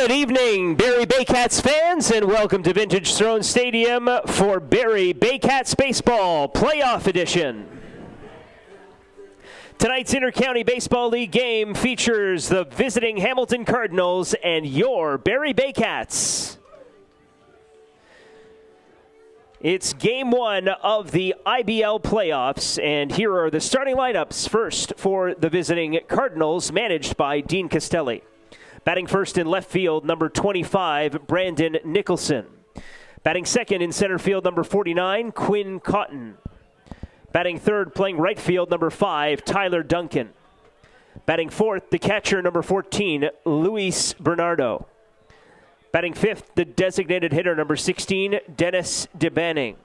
Good evening, Barrie Baycats fans, and welcome to Vintage Throne Stadium for Barrie Baycats Baseball Playoff Edition. Tonight's Inter-County Baseball League game features the visiting Hamilton Cardinals and your Barrie Baycats. It's game one of the IBL playoffs, and here are the starting lineups. First for the visiting Cardinals, managed by Dean Castelli. Batting first in left field, number 25, Brandon Nicholson. Batting second in center field, number 49, Quinn Cotton. Batting third, playing right field, number 5, Tyler Duncan. Batting fourth, the catcher, number 14, Luis Bernardo. Batting fifth, the designated hitter, number 16, Dennis DeBanning.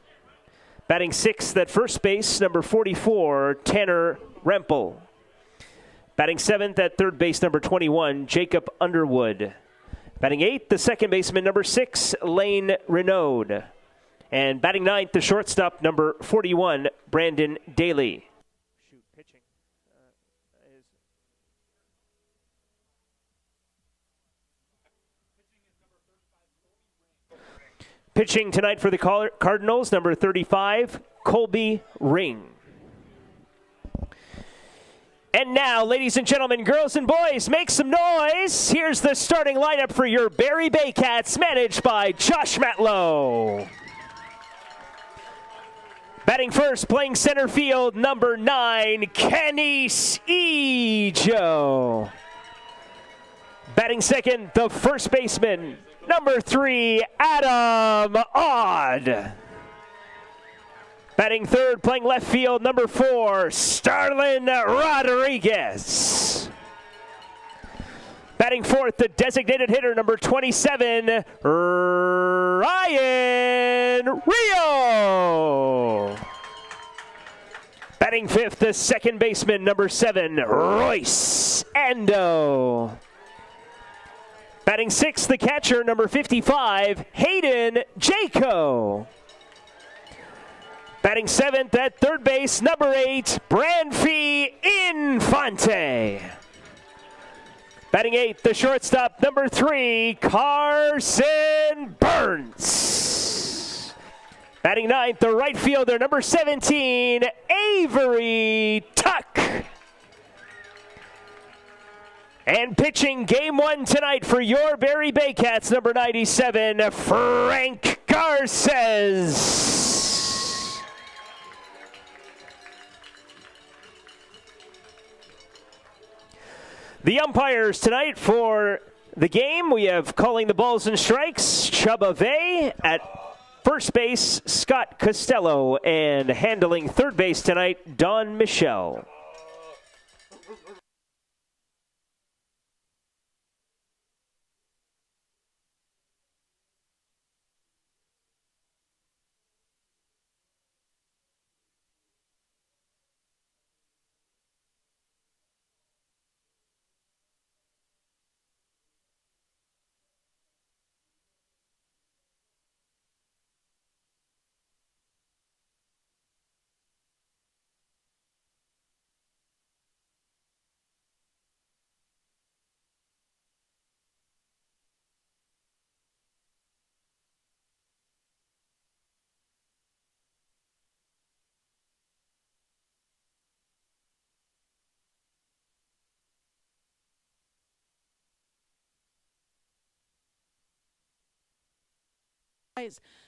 Batting sixth at first base, number 44, Tanner Rempel. Batting seventh at third base, number 21, Jacob Underwood. Batting eighth, the second baseman, number 6, Lane Renaud. And batting ninth, the shortstop, number 41, Brandon Daly. Pitching tonight for the Cardinals, number 35, Colby Ring. And now, ladies and gentlemen, girls and boys, make some noise. Here's the starting lineup for your Barrie Baycats, managed by Josh Matlow. Batting first, playing center field, number 9, Kenny Ejo. Batting second, the first baseman, number 3, Adam Odd. Batting third, playing left field, number 4, Starlin Rodriguez. Batting fourth, the designated hitter, number 27, Ryan Rio. Batting fifth, the second baseman, number 7, Royce Ando. Batting sixth, the catcher, number 55, Hayden Jaco. Batting seventh at third base, number 8, Branfy Infante. Batting eighth, the shortstop, number 3, Carson Burns. Batting ninth, the right fielder, number 17, Avery Tuck. And pitching game one tonight for your Barrie Baycats, number 97, Frank Garces. The umpires tonight for the game, we have calling the balls and strikes, Chubba Vey. At first base, Scott Costello. And handling third base tonight, Don Michelle.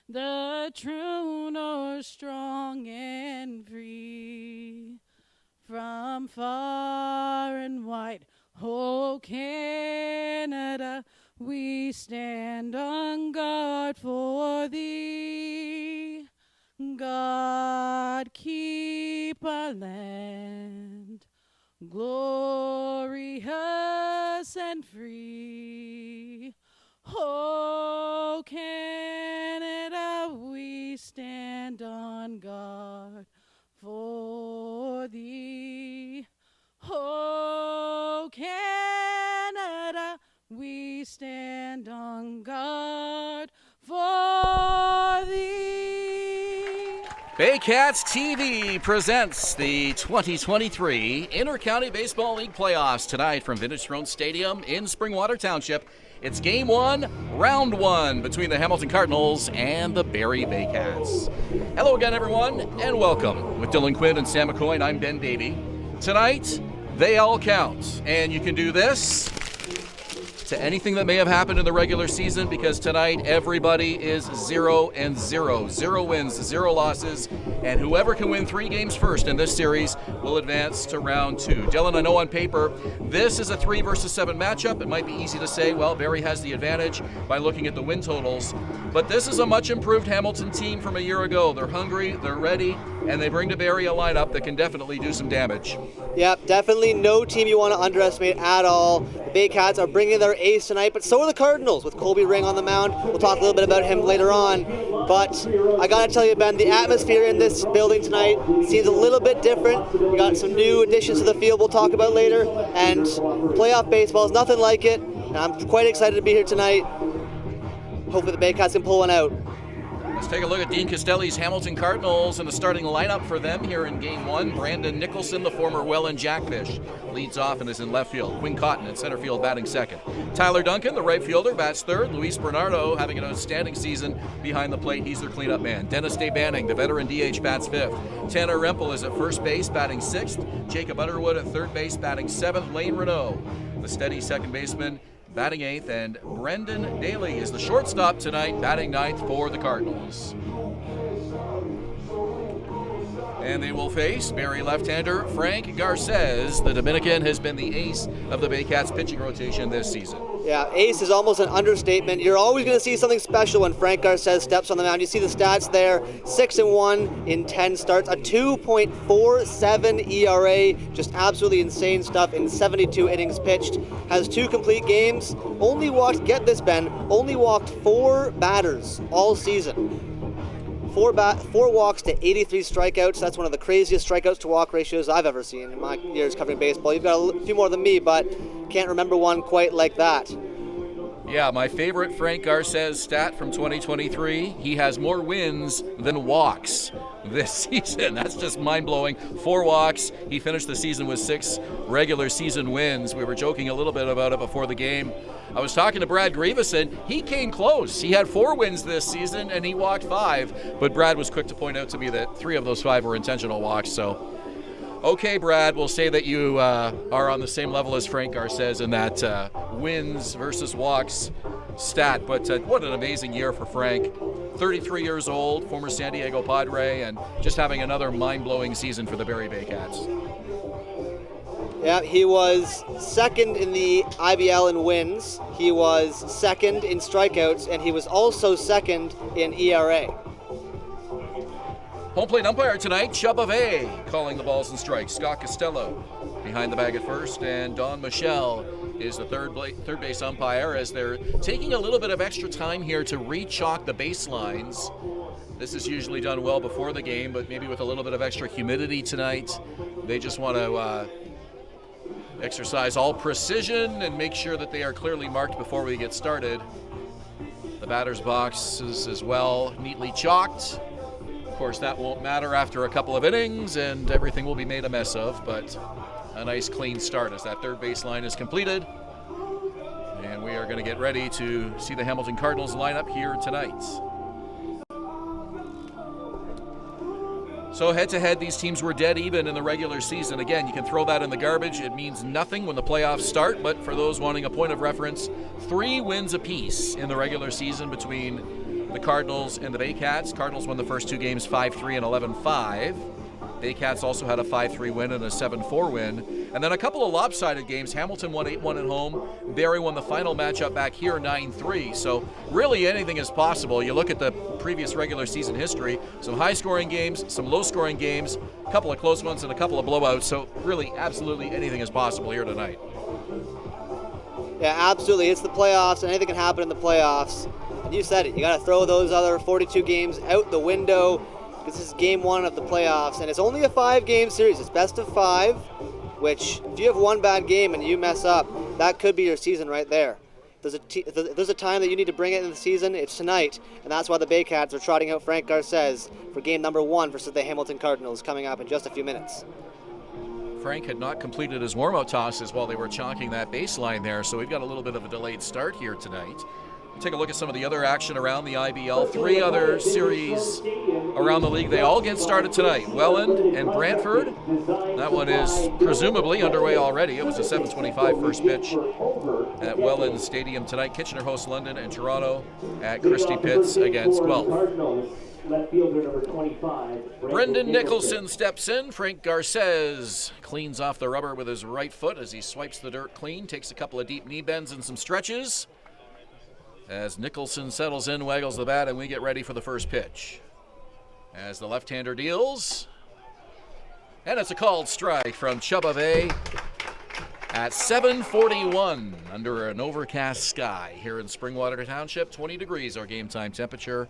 The true north, strong and free, from far and wide, oh Canada, we stand on guard for thee. God keep our land glorious and free. Oh, Canada, we stand on guard for thee. Oh, Canada, we stand on guard for thee. Baycats TV presents the 2023 Inter-County Baseball League Playoffs tonight from Vintage Throne Stadium in Springwater Township. It's game one, round one, between the Hamilton Cardinals and the Barrie Baycats. Hello again, everyone, and welcome. With Dylan Quinn and Sam McCoy, I'm Ben Davy. Tonight, they all count, and you can do this to anything that may have happened in the regular season, because tonight everybody is 0-0. 0 wins, 0 losses, and whoever can win 3 games first in this series will advance to round 2. Dylan, I know on paper this is a 3 versus 7 matchup. It might be easy to say, well, Barrie has the advantage by looking at the win totals, but this is a much improved Hamilton team from a year ago. They're hungry, they're ready, and they bring to Barrie a lineup that can definitely do some damage. Yep, definitely no team you want to underestimate at all. The Baycats are bringing their ace tonight, but so are the Cardinals with Colby Ring on the mound. We'll talk a little bit about him later on. But I got to tell you, Ben, the atmosphere in this building tonight seems a little bit different. We got some new additions to the field we'll talk about later. And playoff baseball is nothing like it. And I'm quite excited to be here tonight. Hopefully the Baycats can pull one out. Let's take a look at Dean Castelli's Hamilton Cardinals and the starting lineup for them here in Game 1. Brandon Nicholson, the former Welland Jackfish, leads off and is in left field. Quinn Cotton in center field batting second. Tyler Duncan, the right fielder, bats third. Luis Bernardo having an outstanding season behind the plate. He's their cleanup man. Dennis Day Banning, the veteran DH, bats fifth. Tanner Rempel is at first base batting sixth. Jacob Underwood at third base batting seventh. Lane Renault, the steady second baseman, batting 8th, and Brendan Daly is the shortstop tonight, batting 9th for the Cardinals. And they will face Barrie left-hander Frank Garces. The Dominican has been the ace of the Baycats pitching rotation this season. Yeah, ace is almost an understatement. You're always going to see something special when Frank Garces steps on the mound. You see the stats there, 6-1 in 10 starts, a 2.47 ERA, just absolutely insane stuff in 72 innings pitched. Has 2 complete games, only walked, get this, Ben, only walked 4 batters all season. 4 walks to 83 strikeouts. That's one of the craziest strikeouts to walk ratios I've ever seen in my years covering baseball. You've got a few more than me, but can't remember one quite like that. Yeah, my favorite Frank Garces stat from 2023, he has more wins than walks this season. That's just mind-blowing. 4 walks. He finished the season with 6 regular season wins. We were joking a little bit about it before the game. I was talking to Brad Grieveson. He came close. He had 4 wins this season, and he walked 5. But Brad was quick to point out to me that 3 of those 5 were intentional walks. So, okay, Brad, we'll say that you are on the same level as Frank Garces in that wins versus walks stat. But what an amazing year for Frank. 33 years old, former San Diego Padre, and just having another mind-blowing season for the Barrie Baycats. Yeah, he was second in the IBL in wins, he was second in strikeouts, and he was also second in ERA. Home plate umpire tonight, Chubba Vay, calling the balls and strikes. Scott Costello behind the bag at first, and Don Michelle is the third base umpire as they're taking a little bit of extra time here to re-chalk the baselines. This is usually done well before the game, but maybe with a little bit of extra humidity tonight, they just want to exercise all precision and make sure that they are clearly marked before we get started. The batter's box is as well neatly chalked. Of course, that won't matter after a couple of innings and everything will be made a mess of, but a nice clean start as that third baseline is completed. And we are going to get ready to see the Hamilton Cardinals line up here tonight. So head-to-head, these teams were dead even in the regular season. Again, you can throw that in the garbage. It means nothing when the playoffs start, but for those wanting a point of reference, 3 wins apiece in the regular season between the Cardinals and the Baycats. Cardinals won the first 2 games 5-3 and 11-5. Baycats also had a 5-3 win and a 7-4 win. And then a couple of lopsided games. Hamilton won 8-1 at home. Barrie won the final matchup back here 9-3. So really anything is possible. You look at the previous regular season history, some high-scoring games, some low-scoring games, a couple of close ones, and a couple of blowouts. So really, absolutely anything is possible here tonight. Yeah, absolutely. It's the playoffs, and anything can happen in the playoffs. And you said it. You got to throw those other 42 games out the window. This is game 1 of the playoffs, and it's only a 5-game series. It's best of 5, which if you have one bad game and you mess up, that could be your season right there. There's a time that you need to bring it in the season, it's tonight, and that's why the Baycats are trotting out Frank Garces for game number 1 versus the Hamilton Cardinals coming up in just a few minutes. Frank had not completed his warm-up tosses while they were chalking that baseline there, so we've got a little bit of a delayed start here tonight. Take a look at some of the other action around the IBL. 3 other series around the league. They all get started tonight. Welland and Brantford. That one is presumably underway already. It was a 7:25 first pitch at Welland Stadium tonight. Kitchener hosts London, and Toronto at Christie Pitts against Guelph. Left fielder number 25. Brendan Nicholson steps in. Frank Garces cleans off the rubber with his right foot as he swipes the dirt clean. Takes a couple of deep knee bends and some stretches. As Nicholson settles in, waggles the bat, and we get ready for the first pitch. As the left-hander deals. And it's a called strike from Chubave at 7:41 under an overcast sky here in Springwater Township. 20 degrees our game time temperature.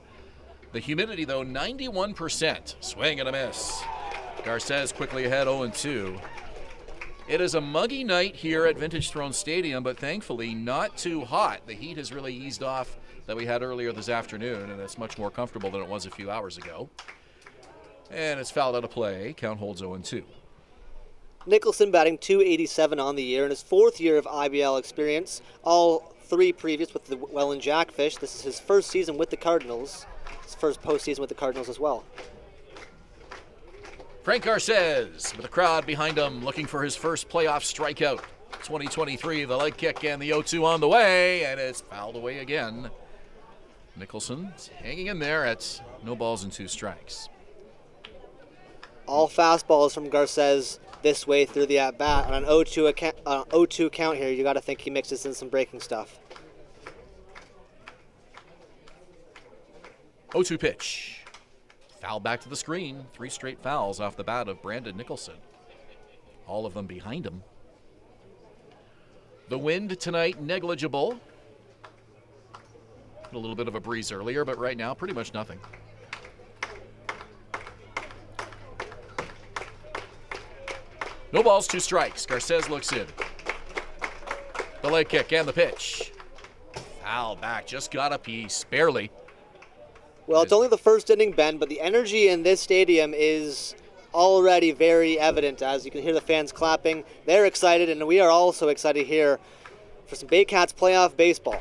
The humidity, though, 91%. Swing and a miss. Garces quickly ahead, 0-2. It is a muggy night here at Vintage Throne Stadium, but thankfully not too hot. The heat has really eased off that we had earlier this afternoon, and it's much more comfortable than it was a few hours ago. And it's fouled out of play. Count holds 0-2. Nicholson batting .287 on the year in his 4th year of IBL experience. All 3 previous with the Welland Jackfish. This is his first season with the Cardinals. His first postseason with the Cardinals as well. Frank Garces with a crowd behind him looking for his first playoff strikeout. 2023, the leg kick and the 0-2 on the way, and it's fouled away again. Nicholson's hanging in there at no balls and 2 strikes. All fastballs from Garces this way through the at-bat. On an 0-2 count here, you got to think he mixes in some breaking stuff. 0-2 pitch. Foul back to the screen. 3 straight fouls off the bat of Brandon Nicholson. All of them behind him. The wind tonight, negligible. A little bit of a breeze earlier, but right now, pretty much nothing. No balls, 2 strikes. Garces looks in. The leg kick and the pitch. Foul back, just got a piece, barely. Well, it's only the first inning, Ben, but the energy in this stadium is already very evident as you can hear the fans clapping. They're excited, and we are also excited here for some Baycats playoff baseball.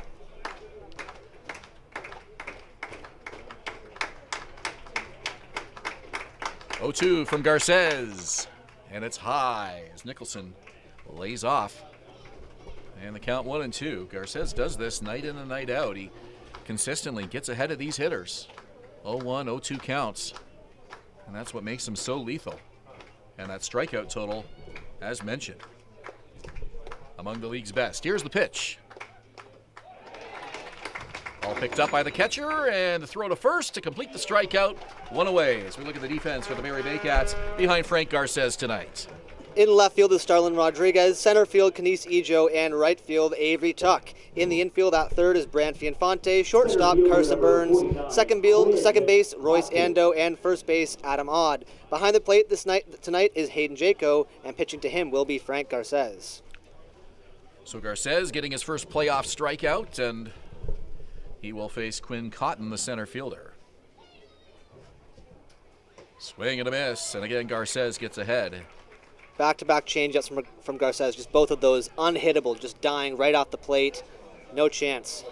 .02 from Garces, and it's high as Nicholson lays off. And the count 1-2. Garces does this night in and night out. He consistently gets ahead of these hitters. 0-1, 0-2 counts. And that's what makes him so lethal. And that strikeout total, as mentioned, among the league's best. Here's the pitch. All picked up by the catcher, and the throw to first to complete the strikeout. 1 away as we look at the defense for the Barrie Baycats behind Frank Garces tonight. In left field is Starlin Rodriguez, center field Kenise Ejo, and right field Avery Tuck. In the infield at third is Brant Infante, shortstop Carson Burns, second base Royce Ando, and first base Adam Odd. Behind the plate tonight is Hayden Jaco, and pitching to him will be Frank Garces. So Garces getting his first playoff strikeout, and he will face Quinn Cotton, the center fielder. Swing and a miss, and again Garces gets ahead. Back-to-back changeups from Garces, just both of those unhittable, just dying right off the plate. No chance.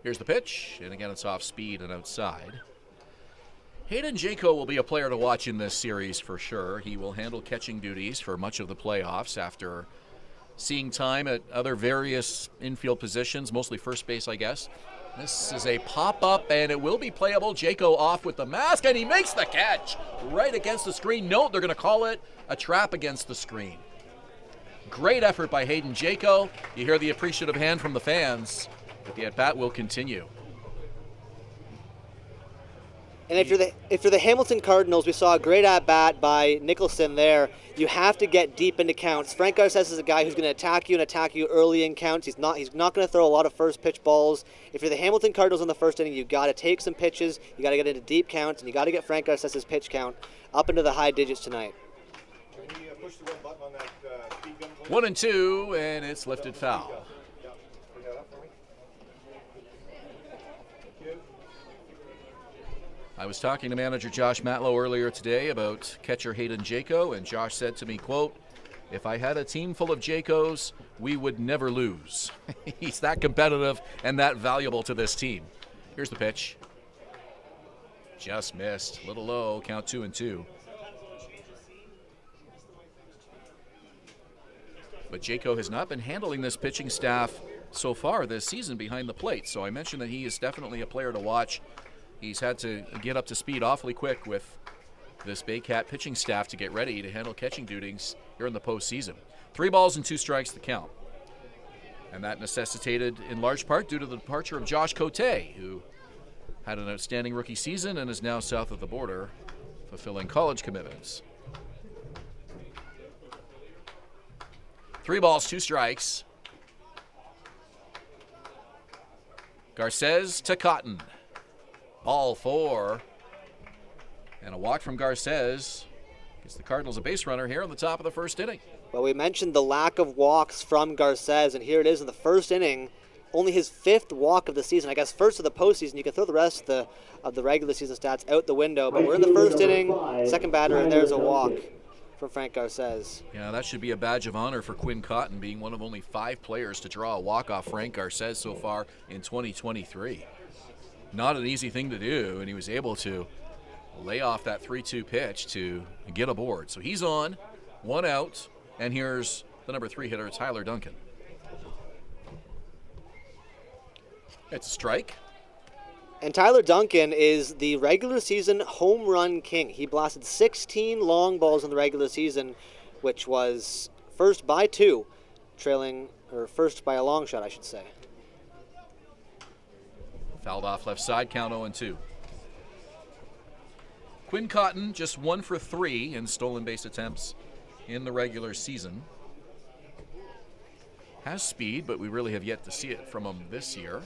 Here's the pitch, and again it's off speed and outside. Hayden Jaco will be a player to watch in this series for sure. He will handle catching duties for much of the playoffs after seeing time at other various infield positions, mostly first base, I guess. This is a pop-up, and it will be playable. Jaco off with the mask, and he makes the catch right against the screen. No, they're going to call it a trap against the screen. Great effort by Hayden Jaco. You hear the appreciative hand from the fans, but the at-bat will continue. And if you're the Hamilton Cardinals, we saw a great at-bat by Nicholson there. You have to get deep into counts. Frank Garces is a guy who's going to attack you early in counts. He's not going to throw a lot of first pitch balls. If you're the Hamilton Cardinals in the first inning, you got to take some pitches. You got to get into deep counts, and you got to get Frank Garces' pitch count up into the high digits tonight. Can you push the red button on that speed gun, please? 1-2, and it's lifted foul. Bring that up for me. Thank you. I was talking to manager Josh Matlow earlier today about catcher Hayden Jaco, and Josh said to me, quote, "If I had a team full of Jacos, we would never lose." He's that competitive and that valuable to this team. Here's the pitch. Just missed. A little low. Count 2-2. But Jaco has not been handling this pitching staff so far this season behind the plate. So I mentioned that he is definitely a player to watch. He's had to get up to speed awfully quick with this Baycat pitching staff to get ready to handle catching duties here in the postseason. 3 balls and 2 strikes to count. And that necessitated in large part due to the departure of Josh Cote, who had an outstanding rookie season and is now south of the border fulfilling college commitments. 3 balls, 2 strikes. Garces to Cotton. Ball 4. And a walk from Garces gives the Cardinals a base runner here on the top of the first inning. Well, we mentioned the lack of walks from Garces, and here it is in the first inning. Only his 5th walk of the season. I guess first of the postseason. You can throw the rest of the regular season stats out the window, but we're in the first inning, second batter, and there's a walk from Frank Garces. Yeah, that should be a badge of honor for Quinn Cotton, being one of only 5 players to draw a walk off Frank Garces so far in 2023. Not an easy thing to do, and he was able to lay off that 3-2 pitch to get aboard. So he's on, 1 out, and here's the number 3 hitter, Tyler Duncan. It's a strike. And Tyler Duncan is the regular season home run king. He blasted 16 long balls in the regular season, which was first by 2, first by a long shot, I should say. Fouled off left side, count 0-2. Quinn Cotton just 1 for 3 in stolen base attempts in the regular season. Has speed, but we really have yet to see it from him this year.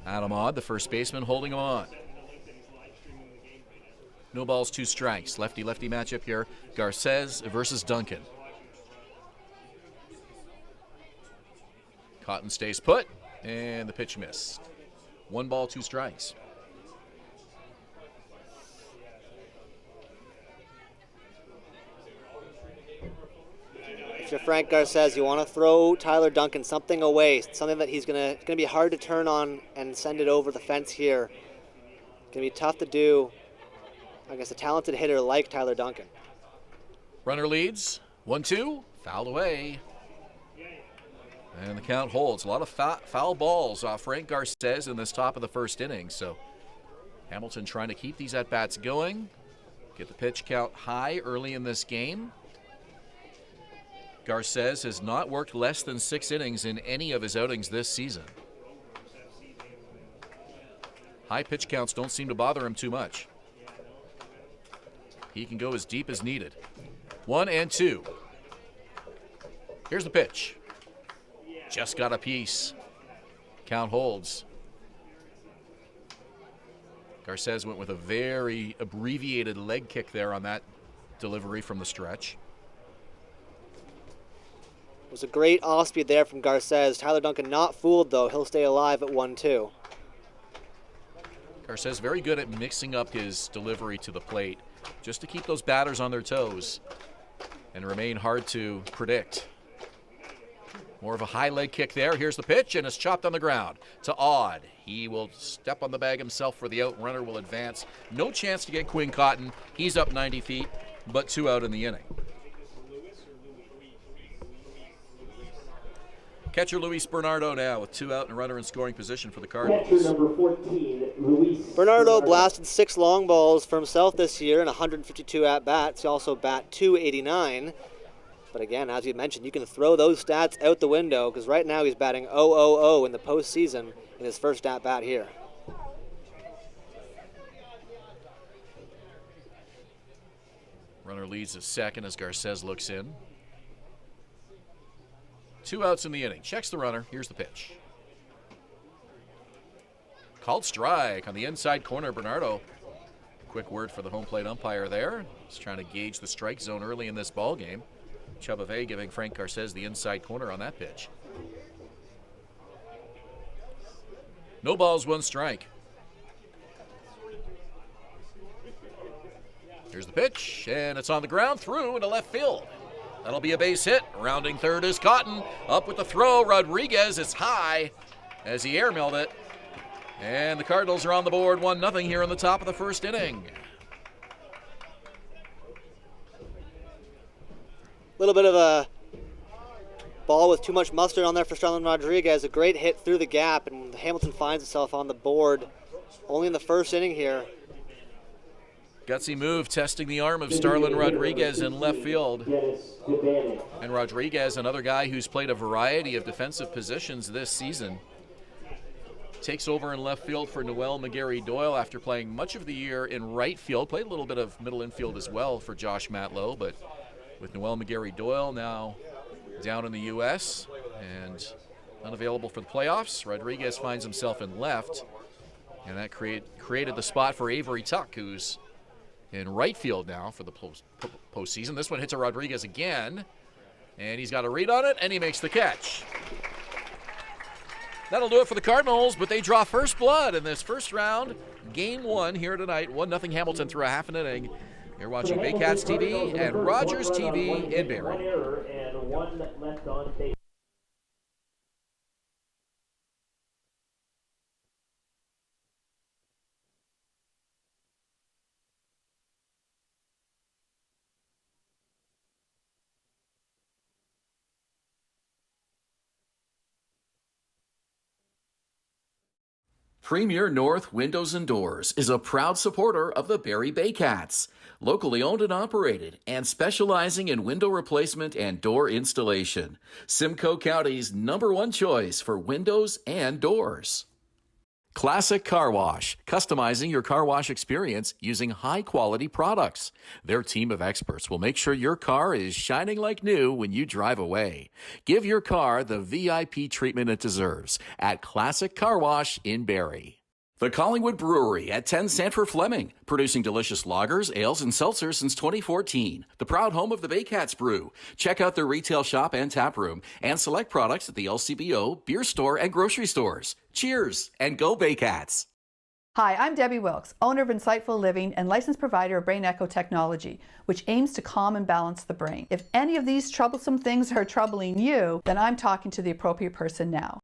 Adam Odd, the first baseman, holding him on. No balls, 2 strikes. Lefty-lefty matchup here. Garces versus Duncan. Cotton stays put, and the pitch missed. 1 ball, 2 strikes. If you're Frank Garces, you want to throw Tyler Duncan something away, something that he's gonna be hard to turn on and send it over the fence here. Gonna be tough to do against a talented hitter like Tyler Duncan. Runner leads, 1-2, fouled away. And the count holds. A lot of foul balls off Frank Garces in this top of the first inning. So Hamilton trying to keep these at-bats going, get the pitch count high early in this game. Garces has not worked less than 6 innings in any of his outings this season. High pitch counts don't seem to bother him too much. He can go as deep as needed. 1-2. Here's the pitch. Just got a piece. Count holds. Garces went with a very abbreviated leg kick there on that delivery from the stretch. It was a great off-speed there from Garces. Tyler Duncan not fooled, though. He'll stay alive at 1-2. Garces very good at mixing up his delivery to the plate just to keep those batters on their toes and remain hard to predict. More of a high leg kick there. Here's the pitch, and it's chopped on the ground to Odd. He will step on the bag himself for the out. Runner will advance. No chance to get Quinn Cotton. He's up 90 feet, but 2 out in the inning. Catcher Luis Bernardo now with 2 out and a runner in scoring position for the Cardinals. Catcher number 14, Luis Bernardo blasted 6 long balls for himself this year in 152 at-bats. He also bat .289. But again, as you mentioned, you can throw those stats out the window because right now he's batting .000 in the postseason in his first at-bat here. Runner leads as second as Garces looks in. 2 outs in the inning. Checks the runner. Here's the pitch. Called strike on the inside corner. Bernardo. Quick word for the home plate umpire there. He's trying to gauge the strike zone early in this ball game. Chubave giving Frank Garces the inside corner on that pitch. No balls, 1 strike. pitch, and it's on the ground through into left field. That'll be a base hit. Rounding third is Cotton. Up with the throw. Rodriguez is high as he airmailed it. And the Cardinals are on the board 1-0 here in the top of the first inning. A little bit of a ball with too much mustard on there for Starlin Rodriguez. A great hit through the gap, and Hamilton finds itself on the board only in the first inning here. Gutsy move, testing the arm of Starlin Rodriguez in left field. And Rodriguez, another guy who's played a variety of defensive positions this season, takes over in left field for Noel McGarry Doyle after playing much of the year in right field. Played a little bit of middle infield as well for Josh Matlow, but with Noel McGarry Doyle now down in the U.S. and unavailable for the playoffs, Rodriguez finds himself in left, and that created the spot for Avery Tuck, who's in right field now for the postseason. This one hits a Rodriguez again, and he's got a read on it, and he makes the catch. That'll do it for the Cardinals, but they draw first blood in this first round. Game 1 here tonight, 1-0 Hamilton through a half an inning. You're watching Baycats TV and Rogers TV in Barrie. One error and one left on base. Premier North Windows and Doors is a proud supporter of the Barrie Baycats, locally owned and operated and specializing in window replacement and door installation. Simcoe County's #1 choice for windows and doors. Classic Car Wash, customizing your car wash experience using high-quality products. Their team of experts will make sure your car is shining like new when you drive away. Give your car the VIP treatment it deserves at Classic Car Wash in Barrie. The Collingwood Brewery at 10 Sanford Fleming, producing delicious lagers, ales, and seltzers since 2014. The proud home of the Baycats Brew. Check out their retail shop and tap room and select products at the LCBO, beer store, and grocery stores. Cheers and go Baycats! Hi, I'm Debbie Wilkes, owner of Insightful Living and licensed provider of Brain Echo Technology, which aims to calm and balance the brain. If any of these troublesome things are troubling you, then I'm talking to the appropriate person now.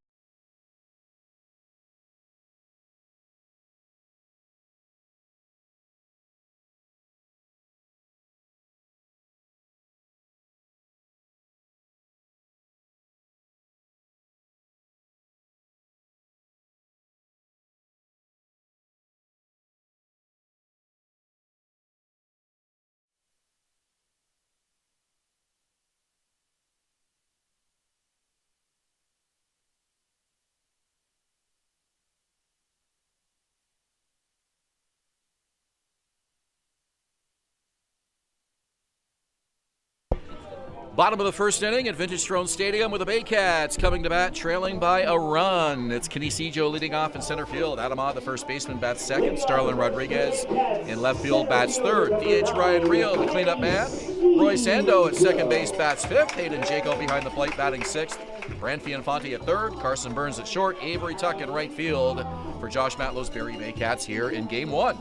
Bottom of the first inning at Vintage Throne Stadium with the Baycats coming to bat, trailing by a run. It's Kinesijo leading off in center field. Adamad, the first baseman, bats second. Starlin Rodriguez in left field bats third. DH Ryan Rio, the cleanup man. Roy Sando at second base bats fifth. Hayden Jaco behind the plate batting sixth. Branfi Infante at third. Carson Burns at short. Avery Tuck in right field for Josh Matlow's Barrie Baycats here in Game 1.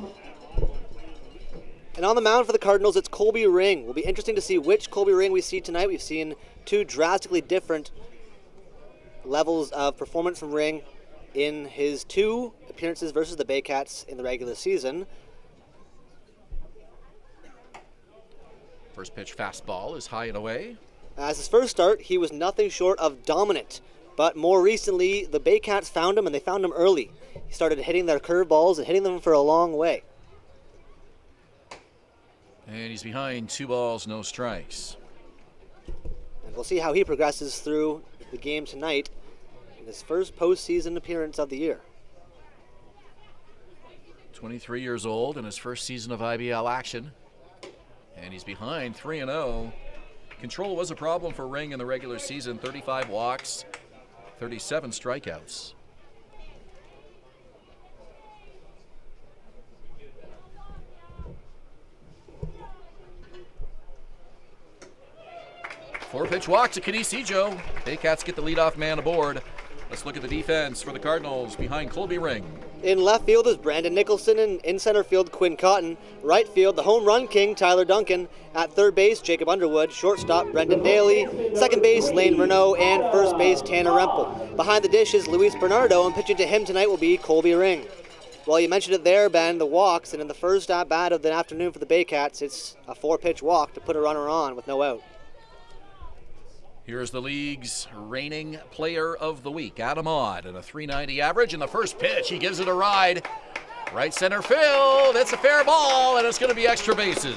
And on the mound for the Cardinals, it's Colby Ring. Will be interesting to see which Colby Ring we see tonight. We've seen two drastically different levels of performance from Ring in his two appearances versus the Baycats in the regular season. First pitch fastball is high and away. As his first start, he was nothing short of dominant. But more recently, the Baycats found him, and they found him early. He started hitting their curveballs and hitting them for a long way. And he's behind 2 balls, no strikes. And we'll see how he progresses through the game tonight in his first postseason appearance of the year. 23 years old in his first season of IBL action. And he's behind 3-0. Control was a problem for Ring in the regular season. 35 walks, 37 strikeouts. Four pitch walk to Kinesijo. Baycats get the leadoff man aboard. Let's look at the defense for the Cardinals behind Colby Ring. In left field is Brandon Nicholson, and in center field, Quinn Cotton. Right field, the home run king, Tyler Duncan. At third base, Jacob Underwood. Shortstop, Brendan Daly. Second base, Lane Renault. And first base, Tanner Rempel. Behind the dish is Luis Bernardo, and pitching to him tonight will be Colby Ring. Well, you mentioned it there, Ben, the walks, and in the first at-bat of the afternoon for the Baycats, it's a 4-pitch walk to put a runner on with no out. Here's the league's reigning player of the week, Adam Odd, and a .390 average. In the first pitch, he gives it a ride. Right center field, it's a fair ball, and it's going to be extra bases.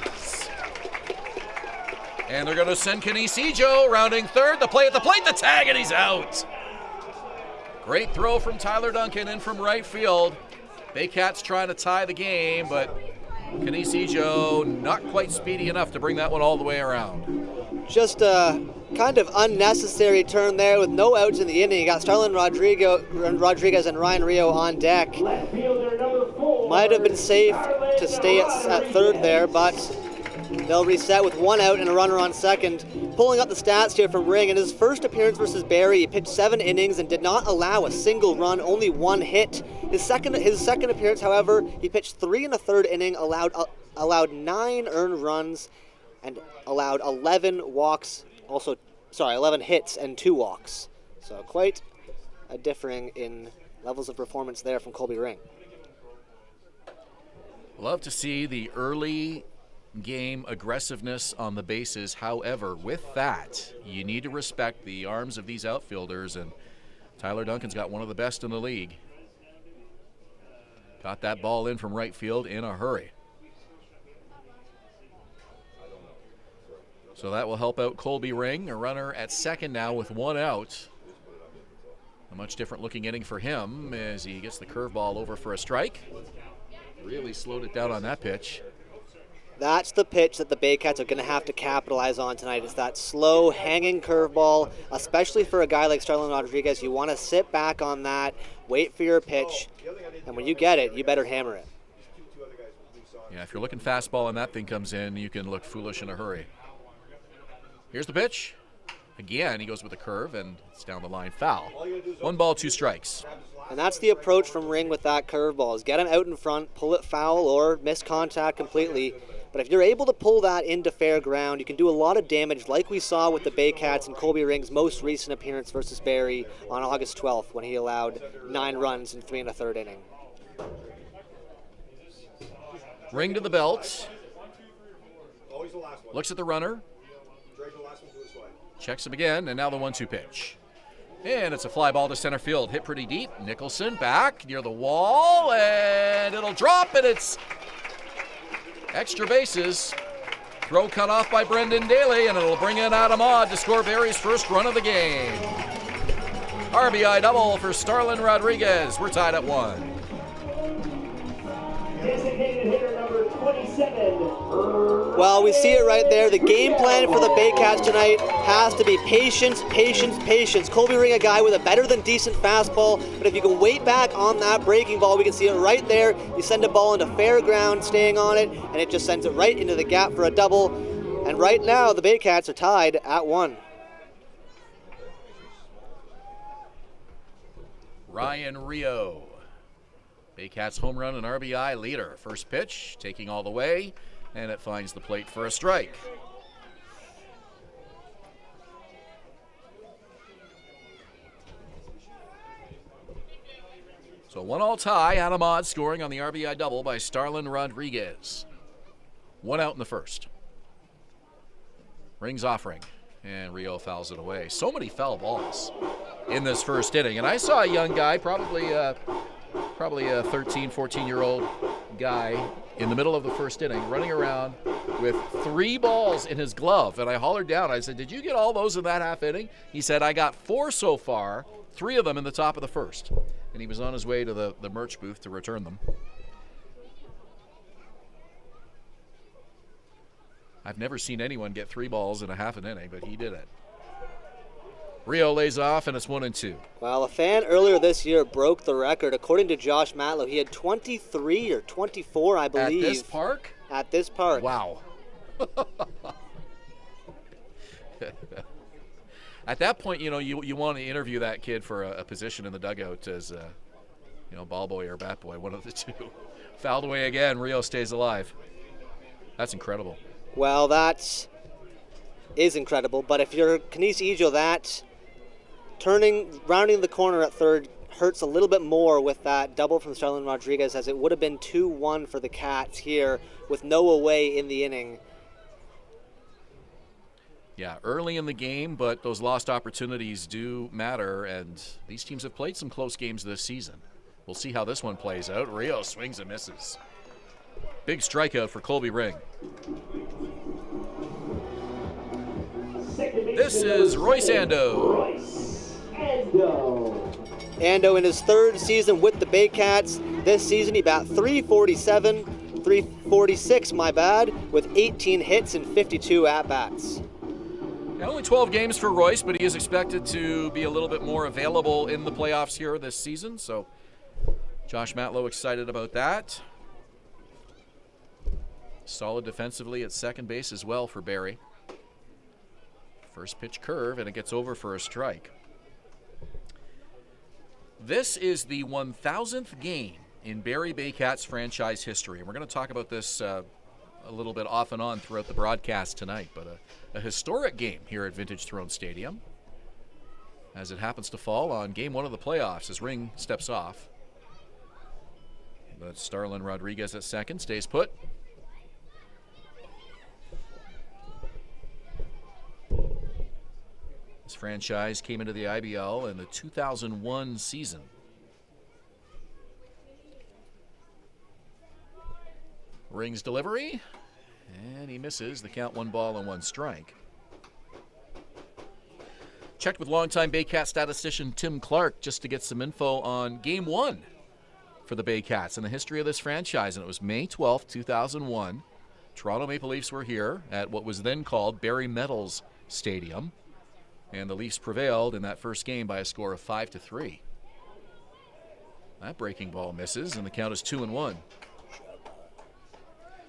And they're going to send Canisijo rounding third. The play at the plate, the tag, and he's out. Great throw from Tyler Duncan in from right field. Baycats trying to tie the game, but Canisijo not quite speedy enough to bring that one all the way around. Just a kind of unnecessary turn there with no outs in the inning. You got Starlin Rodriguez and Ryan Rio on deck. Might have been safe to stay at third there, but they'll reset with 1 out and a runner on second. Pulling up the stats here from Ring, in his first appearance versus Barrie, he pitched 7 innings and did not allow a single run, only 1 hit. His second appearance, however, he pitched 3 1/3 inning, allowed 9 earned runs, and allowed 11 hits and 2 walks. So quite a differing in levels of performance there from Colby Ring. Love to see the early game aggressiveness on the bases. However, with that, you need to respect the arms of these outfielders, and Tyler Duncan's got one of the best in the league. Got that ball in from right field in a hurry. So that will help out Colby Ring, a runner at second now with 1 out. A much different looking inning for him as he gets the curveball over for a strike. Really slowed it down on that pitch. That's the pitch that the Baycats are going to have to capitalize on tonight. It's that slow, hanging curveball, especially for a guy like Starlin Rodriguez. You want to sit back on that, wait for your pitch, and when you get it, you better hammer it. Yeah, if you're looking fastball and that thing comes in, you can look foolish in a hurry. Here's the pitch. Again, he goes with a curve, and it's down the line, foul. 1 ball, 2 strikes. And that's the approach from Ring with that curveball, is get him out in front, pull it foul, or miss contact completely. But if you're able to pull that into fair ground, you can do a lot of damage, like we saw with the Baycats in Colby Ring's most recent appearance versus Barrie on August 12th, when he allowed 9 runs in 3 1/3 inning. Ring to the belt. Looks at the runner. Checks him again, and now the 1-2 pitch. And it's a fly ball to center field. Hit pretty deep. Nicholson back near the wall, and it'll drop, and it's extra bases. Throw cut off by Brendan Daly, and it'll bring in Adam Odd to score Barrie's first run of the game. RBI double for Starlin Rodriguez. We're tied at 1. Designated hitter number 27. Well, we see it right there. The game plan for the Baycats tonight has to be patience, patience, patience. Colby Ring, a guy with a better than decent fastball, but if you can wait back on that breaking ball, we can see it right there. You send a ball into fair ground, staying on it, and it just sends it right into the gap for a double. And right now, the Baycats are tied at 1. Ryan Rio, Baycats home run and RBI leader. First pitch, taking all the way, and it finds the plate for a strike. So 1-1 tie, Adam Odd scoring on the RBI double by Starlin Rodriguez. 1 out in the first. Ring's offering, and Rio fouls it away. So many foul balls in this first inning, and I saw a young guy, probably a 13, 14-year-old guy in the middle of the first inning running around with 3 balls in his glove, and I hollered down. I said, "Did you get all those in that half inning?" He said, "I got 4 so far, 3 of them in the top of the first." And he was on his way to the merch booth to return them. I've never seen anyone get 3 balls in a half an inning, but he did it. Rio lays off, and it's 1-2. Well, a fan earlier this year broke the record. According to Josh Matlow, he had 23 or 24, I believe. At this park? At this park. Wow. At that point, you want to interview that kid for a position in the dugout as, ball boy or bat boy, one of the two. Fouled away again. Rio stays alive. That's incredible. Well, that is incredible. But if you're Kanisi Ijo, that rounding the corner at third hurts a little bit more with that double from Starlin Rodriguez, as it would have been 2-1 for the Cats here with no away in the inning. Yeah, early in the game, but those lost opportunities do matter, and these teams have played some close games this season. We'll see how this one plays out. Rio swings and misses. Big strikeout for Colby Ring. This is Royce Ando. Ando in his third season with the Baycats. This season he bat .346, with 18 hits and 52 at-bats. Only 12 games for Royce, but he is expected to be a little bit more available in the playoffs here this season, so Josh Matlow excited about that. Solid defensively at second base as well for Barrie. First pitch curve, and it gets over for a strike. This is the 1,000th game in Barrie Baycats franchise history, and we're going to talk about this a little bit off and on throughout the broadcast tonight, but a historic game here at Vintage Throne Stadium, as it happens to fall on game one of the playoffs as Ring steps off. But Starlin Rodriguez at second stays put. This franchise came into the IBL in the 2001 season. Ring's delivery, and he misses. The count, 1 ball and 1 strike. Checked with longtime Baycat statistician Tim Clark just to get some info on game 1 for the Baycats in the history of this franchise, and it was May 12th, 2001. Toronto Maple Leafs were here at what was then called Barrie Metals Stadium, and the Leafs prevailed in that first game by a score of 5-3. That breaking ball misses, and the count is 2-1.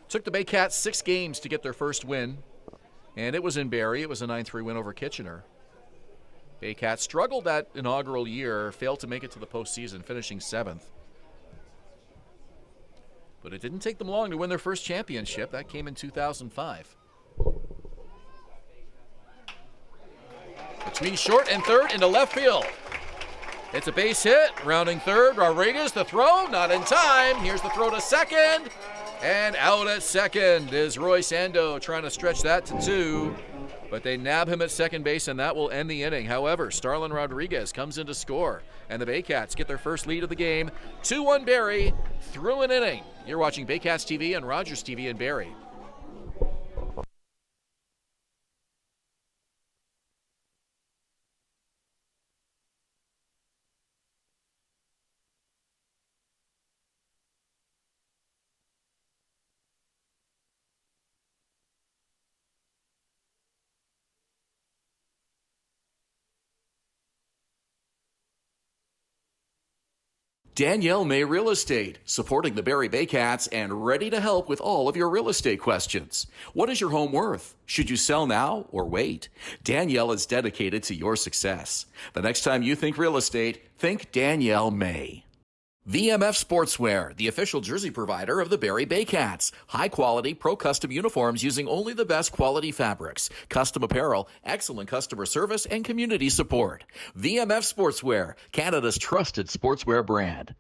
Took the Baycats 6 games to get their first win, and it was in Barrie. It was a 9-3 win over Kitchener. Baycats struggled that inaugural year, failed to make it to the postseason, finishing 7th. But it didn't take them long to win their first championship. That came in 2005. Between short and third into left field. It's a base hit, rounding third. Rodriguez, the throw, not in time. Here's the throw to second. And out at second is Royce Ando, trying to stretch that to 2. But they nab him at second base, and that will end the inning. However, Starlin Rodriguez comes in to score, and the Baycats get their first lead of the game. 2-1 Barrie through an inning. You're watching Baycats TV and Rogers TV in Barrie. Danielle May Real Estate, supporting the Barrie Baycats and ready to help with all of your real estate questions. What is your home worth? Should you sell now or wait? Danielle is dedicated to your success. The next time you think real estate, think Danielle May. VMF Sportswear, the official jersey provider of the Barrie Baycats. High-quality, pro-custom uniforms using only the best quality fabrics. Custom apparel, excellent customer service, and community support. VMF Sportswear, Canada's trusted sportswear brand.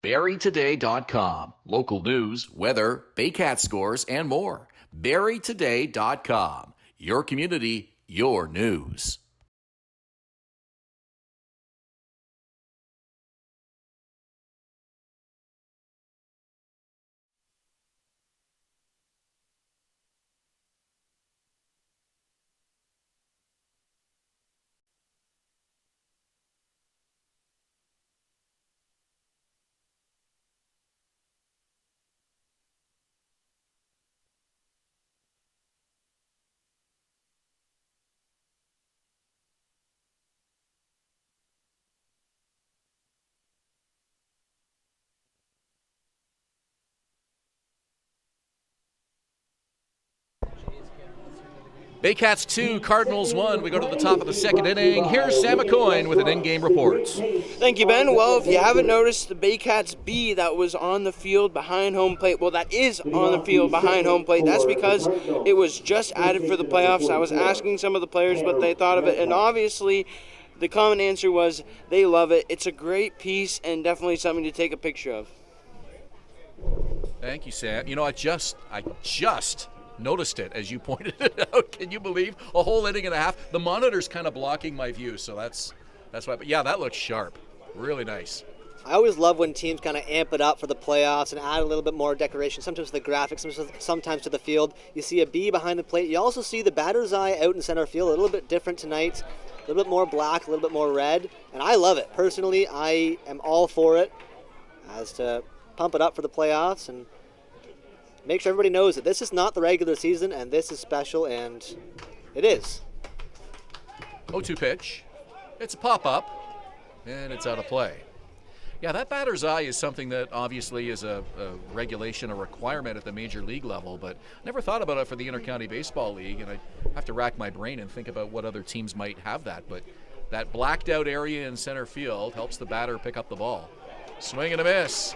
BarrieToday.com. Local news, weather, Baycat scores, and more. BarrieToday.com. Your community, your news. Baycats 2, Cardinals 1. We go to the top of the second inning. Here's Sam McCoyne with an in-game report. Thank you, Ben. Well, if you haven't noticed, the Baycats B that was on the field behind home plate, well, that is on the field behind home plate. That's because it was just added for the playoffs. I was asking some of the players what they thought of it, and obviously the common answer was they love it. It's a great piece and definitely something to take a picture of. Thank you, Sam. You know, I just noticed it as you pointed it out. Can you believe? A whole inning and a half. The monitor's kind of blocking my view, so that's why. But yeah, that looks sharp. Really nice. I always love when teams kind of amp it up for the playoffs and add a little bit more decoration, sometimes to the graphics, sometimes to the field. You see a B behind the plate. You also see the batter's eye out in center field, a little bit different tonight, a little bit more black, a little bit more red, and I love it. Personally, I am all for it as to pump it up for the playoffs and make sure everybody knows that this is not the regular season and this is special, and it is. 0-2 pitch. It's a pop-up, and it's out of play. Yeah, that batter's eye is something that obviously is a regulation, a requirement at the major league level, but never thought about it for the Intercounty Baseball League, and I have to rack my brain and think about what other teams might have that. But that blacked out area in center field helps the batter pick up the ball. Swing and a miss.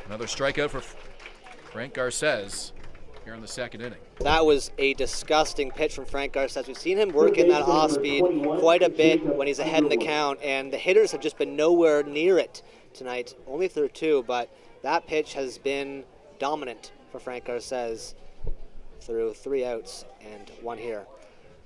Another strikeout for Frank Garces here in the second inning. That was a disgusting pitch from Frank Garces. We've seen him work in that off speed quite a bit when he's ahead in the count, and the hitters have just been nowhere near it tonight. Only through two, but that pitch has been dominant for Frank Garces through 3 outs and 1 here.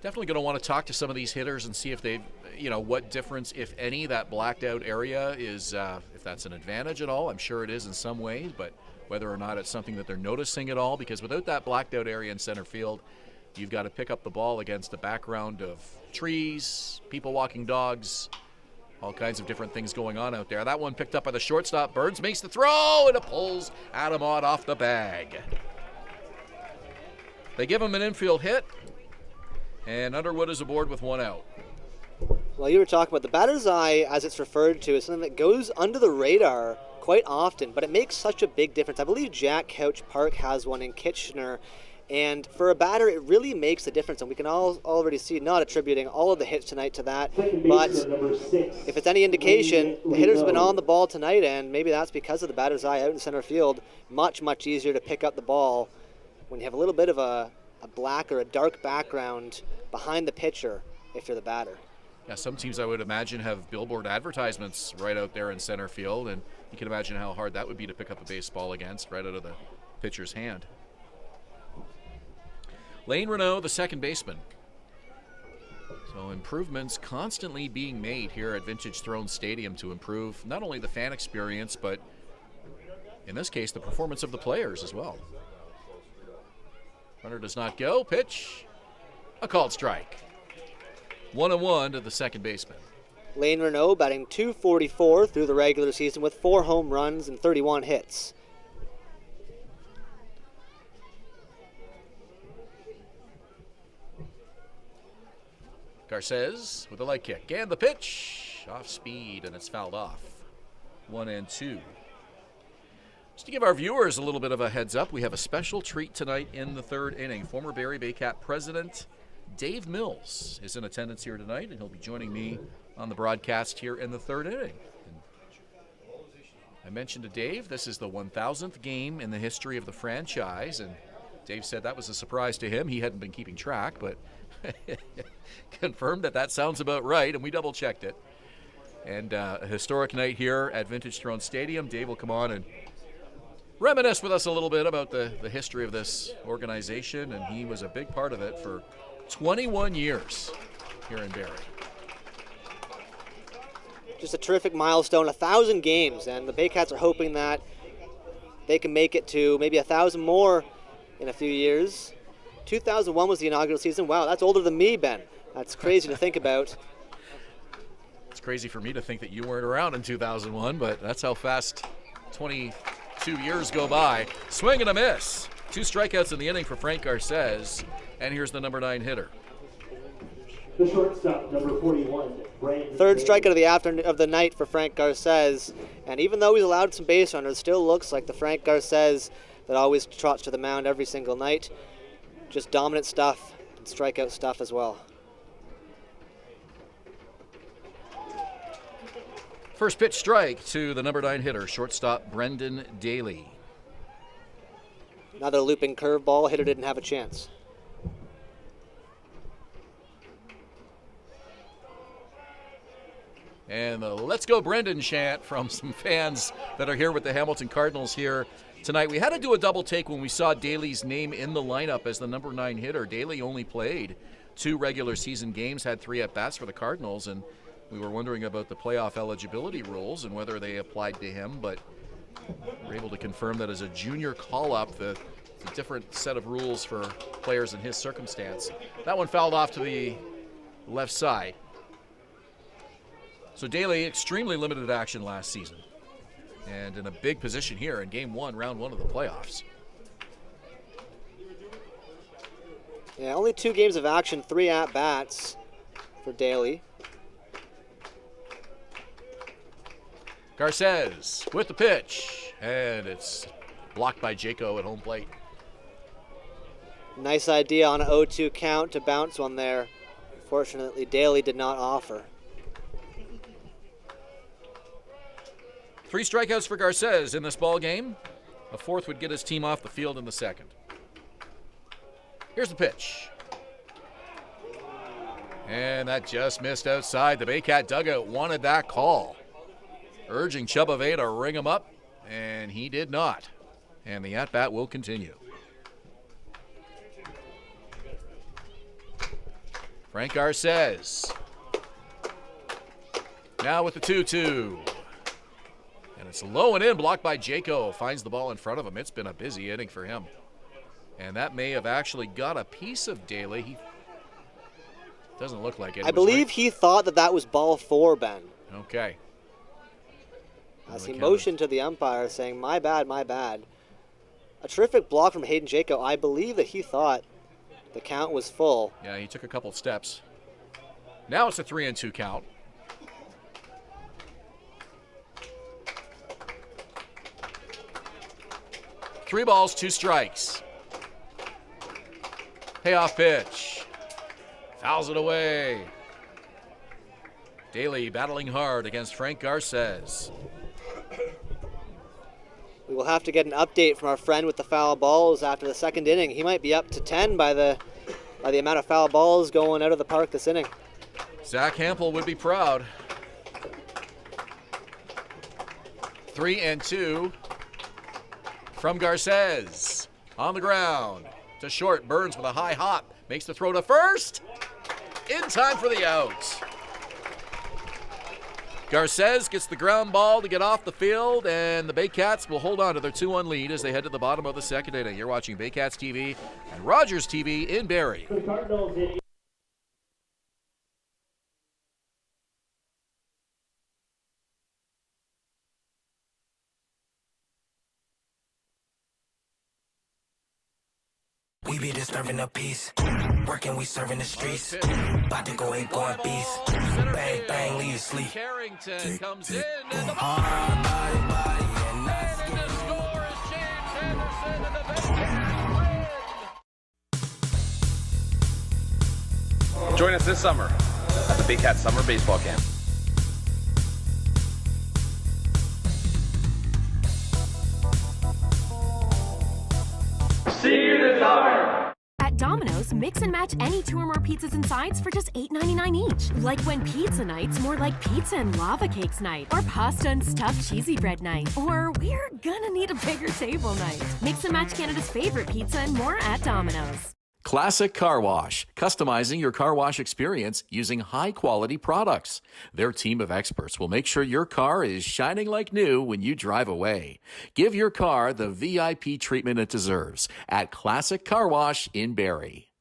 Definitely going to want to talk to some of these hitters and see if they've, what difference, if any, that blacked out area is, if that's an advantage at all. I'm sure it is in some ways, but whether or not it's something that they're noticing at all, because without that blacked out area in center field, you've got to pick up the ball against a background of trees, people walking dogs, all kinds of different things going on out there. That one picked up by the shortstop. Burns makes the throw, and it pulls Adamot off the bag. They give him an infield hit, and Underwood is aboard with 1 out. Well, you were talking about the batter's eye, as it's referred to, is something that goes under the radar quite often, but it makes such a big difference. I believe Jack Couch Park has one in Kitchener, and for a batter, it really makes a difference, and we can all already see, not attributing all of the hits tonight to that, but if it's any indication, the hitter's been on the ball tonight, and maybe that's because of the batter's eye out in center field. Much, much easier to pick up the ball when you have a little bit of a black or a dark background behind the pitcher if you're the batter. Yeah, some teams I would imagine have billboard advertisements right out there in center field, and you can imagine how hard that would be to pick up a baseball against right out of the pitcher's hand. Lane Renault, the second baseman. So improvements constantly being made here at Vintage Throne Stadium to improve not only the fan experience, but in this case, the performance of the players as well. Runner does not go. Pitch. A called strike. 1-1 to the second baseman. Lane Renault batting .244 through the regular season with 4 home runs and 31 hits. Garces with a leg kick. And the pitch. Off speed, and it's fouled off. 1-2. Just to give our viewers a little bit of a heads up, we have a special treat tonight in the third inning. Former Barrie Baycat president Dave Mills is in attendance here tonight, and he'll be joining me on the broadcast here in the third inning. And I mentioned to Dave, this is the 1,000th game in the history of the franchise, and Dave said that was a surprise to him. He hadn't been keeping track, but confirmed that sounds about right, and we double-checked it. And a historic night here at Vintage Throne Stadium. Dave will come on and reminisce with us a little bit about the history of this organization, and he was a big part of it for 21 years here in Barrie. Just a terrific milestone, 1,000 games, and the Baycats are hoping that they can make it to maybe 1,000 more in a few years. 2001 was the inaugural season. Wow, that's older than me, Ben. That's crazy to think about. It's crazy for me to think that you weren't around in 2001, but that's how fast 22 years go by. Swing and a miss. 2 strikeouts in the inning for Frank Garces. And here's the number 9 hitter. The shortstop, number 41, Brandon. Third strikeout of the night for Frank Garces. And even though he's allowed some base runners, still looks like the Frank Garces that always trots to the mound every single night. just dominant stuff and strikeout stuff as well. First pitch strike to the number 9 hitter, shortstop Brendan Daly. Another looping curveball. Hitter didn't have a chance. And the Let's Go Brendan chant from some fans that are here with the Hamilton Cardinals here tonight. We had to do a double take when we saw Daly's name in the lineup as the number 9 hitter. Daly only played 2 regular season games, had 3 at-bats for the Cardinals, and we were wondering about the playoff eligibility rules and whether they applied to him, but we're able to confirm that as a junior call-up, it's a different set of rules for players in his circumstance. That one fouled off to the left side. So Daly, extremely limited action last season, and in a big position here in Game 1, Round 1 of the playoffs. Yeah, only 2 games of action, 3 at-bats for Daly. Garces with the pitch, and it's blocked by Jaco at home plate. Nice idea on an 0-2 count to bounce one there. Fortunately, Daly did not offer. 3 strikeouts for Garces in this ball game. A 4th would get his team off the field in the 2nd. Here's the pitch. And that just missed outside. The Baycat dugout wanted that call, urging Chubave to ring him up, and he did not. And the at-bat will continue. Frank Garces. Now with the 2-2. And it's low and in, blocked by Jaco. Finds the ball in front of him. It's been a busy inning for him. And that may have actually got a piece of Daly. He doesn't look like it. I believe he thought that was ball 4, Ben. Okay. As he motioned to the umpire saying, my bad, my bad. A terrific block from Hayden Jaco. I believe that he thought the count was full. Yeah, he took a couple steps. Now it's a 3-2 count. Three balls, 2 strikes. Payoff pitch. Fouls it away. Daly battling hard against Frank Garces. We will have to get an update from our friend with the foul balls after the 2nd inning. He might be up to 10 by the amount of foul balls going out of the park this inning. Zach Hampel would be proud. 3-2 from Garces. On the ground to short. Burns with a high hop. Makes the throw to first. In time for the out. Garces gets the ground ball to get off the field, and the Baycats will hold on to their 2-1 lead as they head to the bottom of the 2nd inning. You're watching Baycats TV and Rogers TV in Barrie. The Cardinals in We be disturbing the peace. Working, we serving the streets. About to go ain't going beast. Bang, bang, leave you sleep. Carrington comes in, and the Hard body, and that's and the score is James Anderson, and the Baycats win. Join us this summer at the Baycats Summer Baseball Camp. See you this summer! At Domino's, mix and match any 2 or more pizzas and sides for just $8.99 each. Like when pizza night's more like pizza and lava cakes night, or pasta and stuffed cheesy bread night, or we're gonna need a bigger table night. Mix and match Canada's favorite pizza and more at Domino's. Classic Car Wash, customizing your car wash experience using high-quality products. Their team of experts will make sure your car is shining like new when you drive away. Give your car the VIP treatment it deserves at Classic Car Wash in Barrie.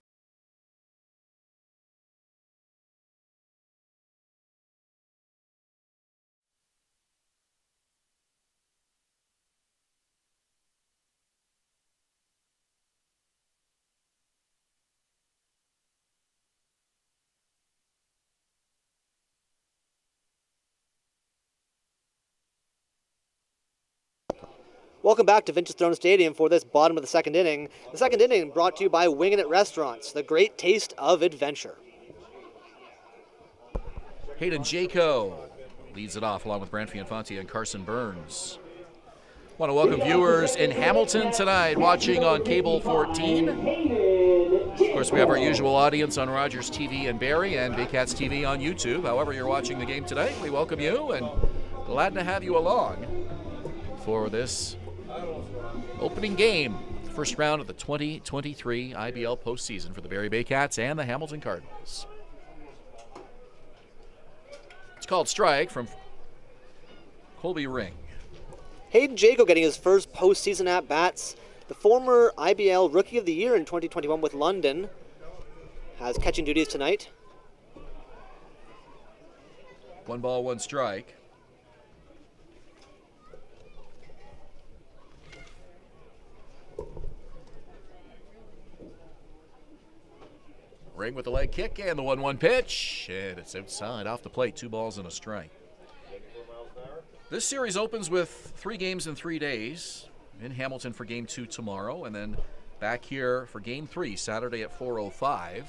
Welcome back to Vintage Throne Stadium for this bottom of the second inning. The second inning brought to you by Wingin' It Restaurants, the great taste of adventure. Hayden Jaco leads it off along with Brant Fianfonte and Carson Burns. Want to welcome viewers in Hamilton tonight watching on Cable 14. Of course, we have our usual audience on Rogers TV and Barrie and Baycats TV on YouTube. However you're watching the game tonight, we welcome you and glad to have you along for this opening game, first round of the 2023 IBL postseason for the Barrie Baycats and the Hamilton Cardinals. It's called strike from Colby Ring. Hayden Jaco getting his first postseason at-bats. The former IBL Rookie of the Year in 2021 with London has catching duties tonight. 1 ball, 1 strike. Ring with the leg kick and the 1-1 pitch, and it's outside off the plate. 2 balls and a strike. This series opens with 3 games in 3 days. In Hamilton for Game 2 tomorrow, and then back here for Game 3 Saturday at 4:05.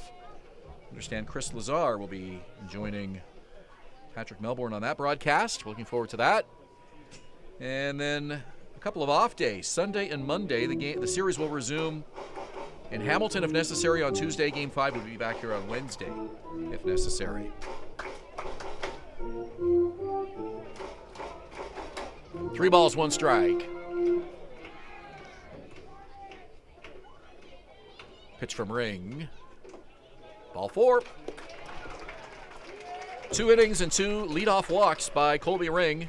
Understand Chris Lazar will be joining Patrick Melbourne on that broadcast. Looking forward to that. And then a couple of off days, Sunday and Monday. The series will resume in Hamilton if necessary on Tuesday. Game 5 will be back here on Wednesday if necessary. Three balls, 1 strike. Pitch from Ring. Ball 4. 2 innings and 2 leadoff walks by Colby Ring.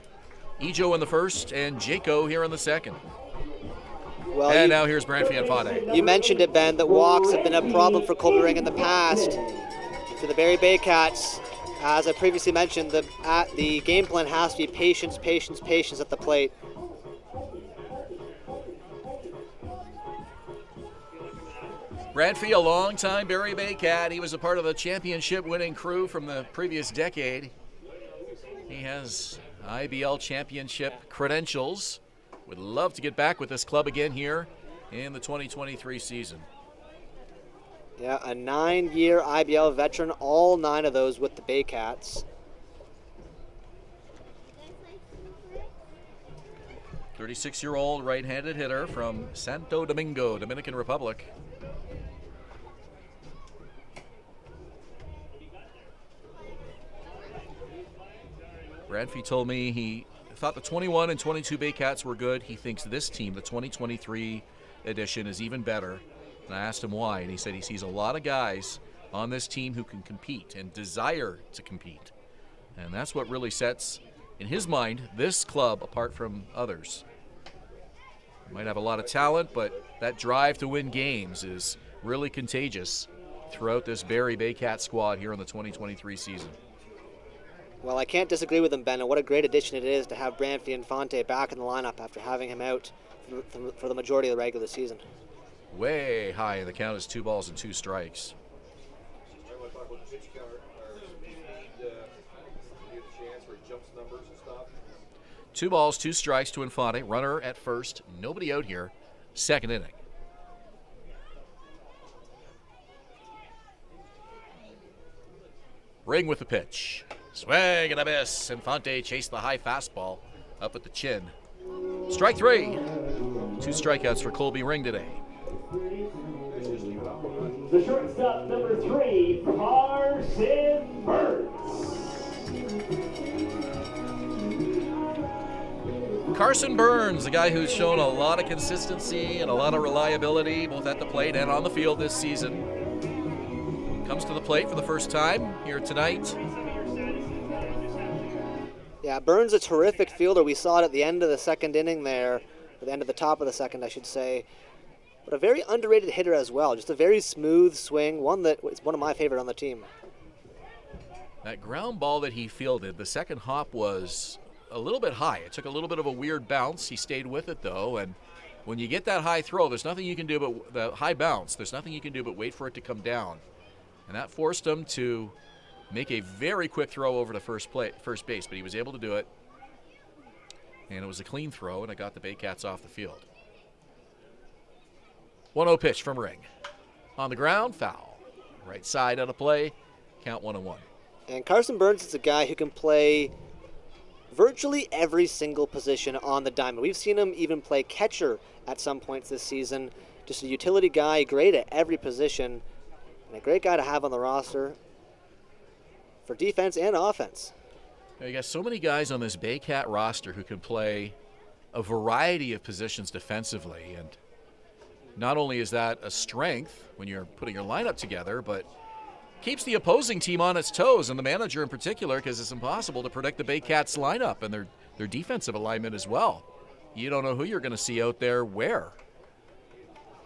Ejo in the first and Jaco here in the second. Well, and now here's Brant Fianfonte. You mentioned it, Ben, that walks have been a problem for Colby Ring in the past. For the Barrie Baycats, as I previously mentioned, the game plan has to be patience, patience, patience at the plate. Brant Fee, a long-time Barrie Baycat. He was a part of the championship-winning crew from the previous decade. He has IBL championship credentials. Would love to get back with this club again here in the 2023 season. Yeah, a 9-year IBL veteran, all 9 of those with the Baycats. 36-year-old right-handed hitter from Santo Domingo, Dominican Republic. Bradfee told me he thought the 21 and 22 Baycats were good. He thinks this team, the 2023 edition, is even better. And I asked him why, and he said he sees a lot of guys on this team who can compete and desire to compete. And that's what really sets, in his mind, this club apart from others. Might have a lot of talent, but that drive to win games is really contagious throughout this Barrie Baycat squad here in the 2023 season. Well, I can't disagree with him, Ben, and what a great addition it is to have Brant Fianfonte back in the lineup after having him out for the majority of the regular season. Way high, and the count is 2 balls and 2 strikes. 2 balls, 2 strikes to Infante. Runner at first. Nobody out here. Second inning. Ring with the pitch. Swing and a miss. Infante chased the high fastball up at the chin. Strike 3. 2 strikeouts for Colby Ring today. The shortstop, number 3, Carson Burns. Carson Burns, a guy who's shown a lot of consistency and a lot of reliability, both at the plate and on the field this season. Comes to the plate for the first time here tonight. Yeah, Burns a terrific fielder. We saw it at the end of the second inning there, or the end of the top of the second, I should say. But a very underrated hitter as well. Just a very smooth swing, one that is one of my favorite on the team. That ground ball that he fielded, the second hop was a little bit high. It took a little bit of a weird bounce. He stayed with it, though, and when you get that high throw, there's nothing you can do but the high bounce. There's nothing you can do but wait for it to come down. And that forced him to make a very quick throw over to first base, but he was able to do it. And it was a clean throw, and it got the Baycats off the field. 1-0 pitch from Ring. On the ground, foul. Right side out of play, count 1-1. And Carson Burns is a guy who can play virtually every single position on the diamond. We've seen him even play catcher at some points this season. Just a utility guy, great at every position, and a great guy to have on the roster for defense and offense. You got so many guys on this Baycat roster who can play a variety of positions defensively, and not only is that a strength when you're putting your lineup together, but keeps the opposing team on its toes, and the manager in particular, because it's impossible to predict the Baycats lineup and their defensive alignment as well. You don't know who you're going to see out there where.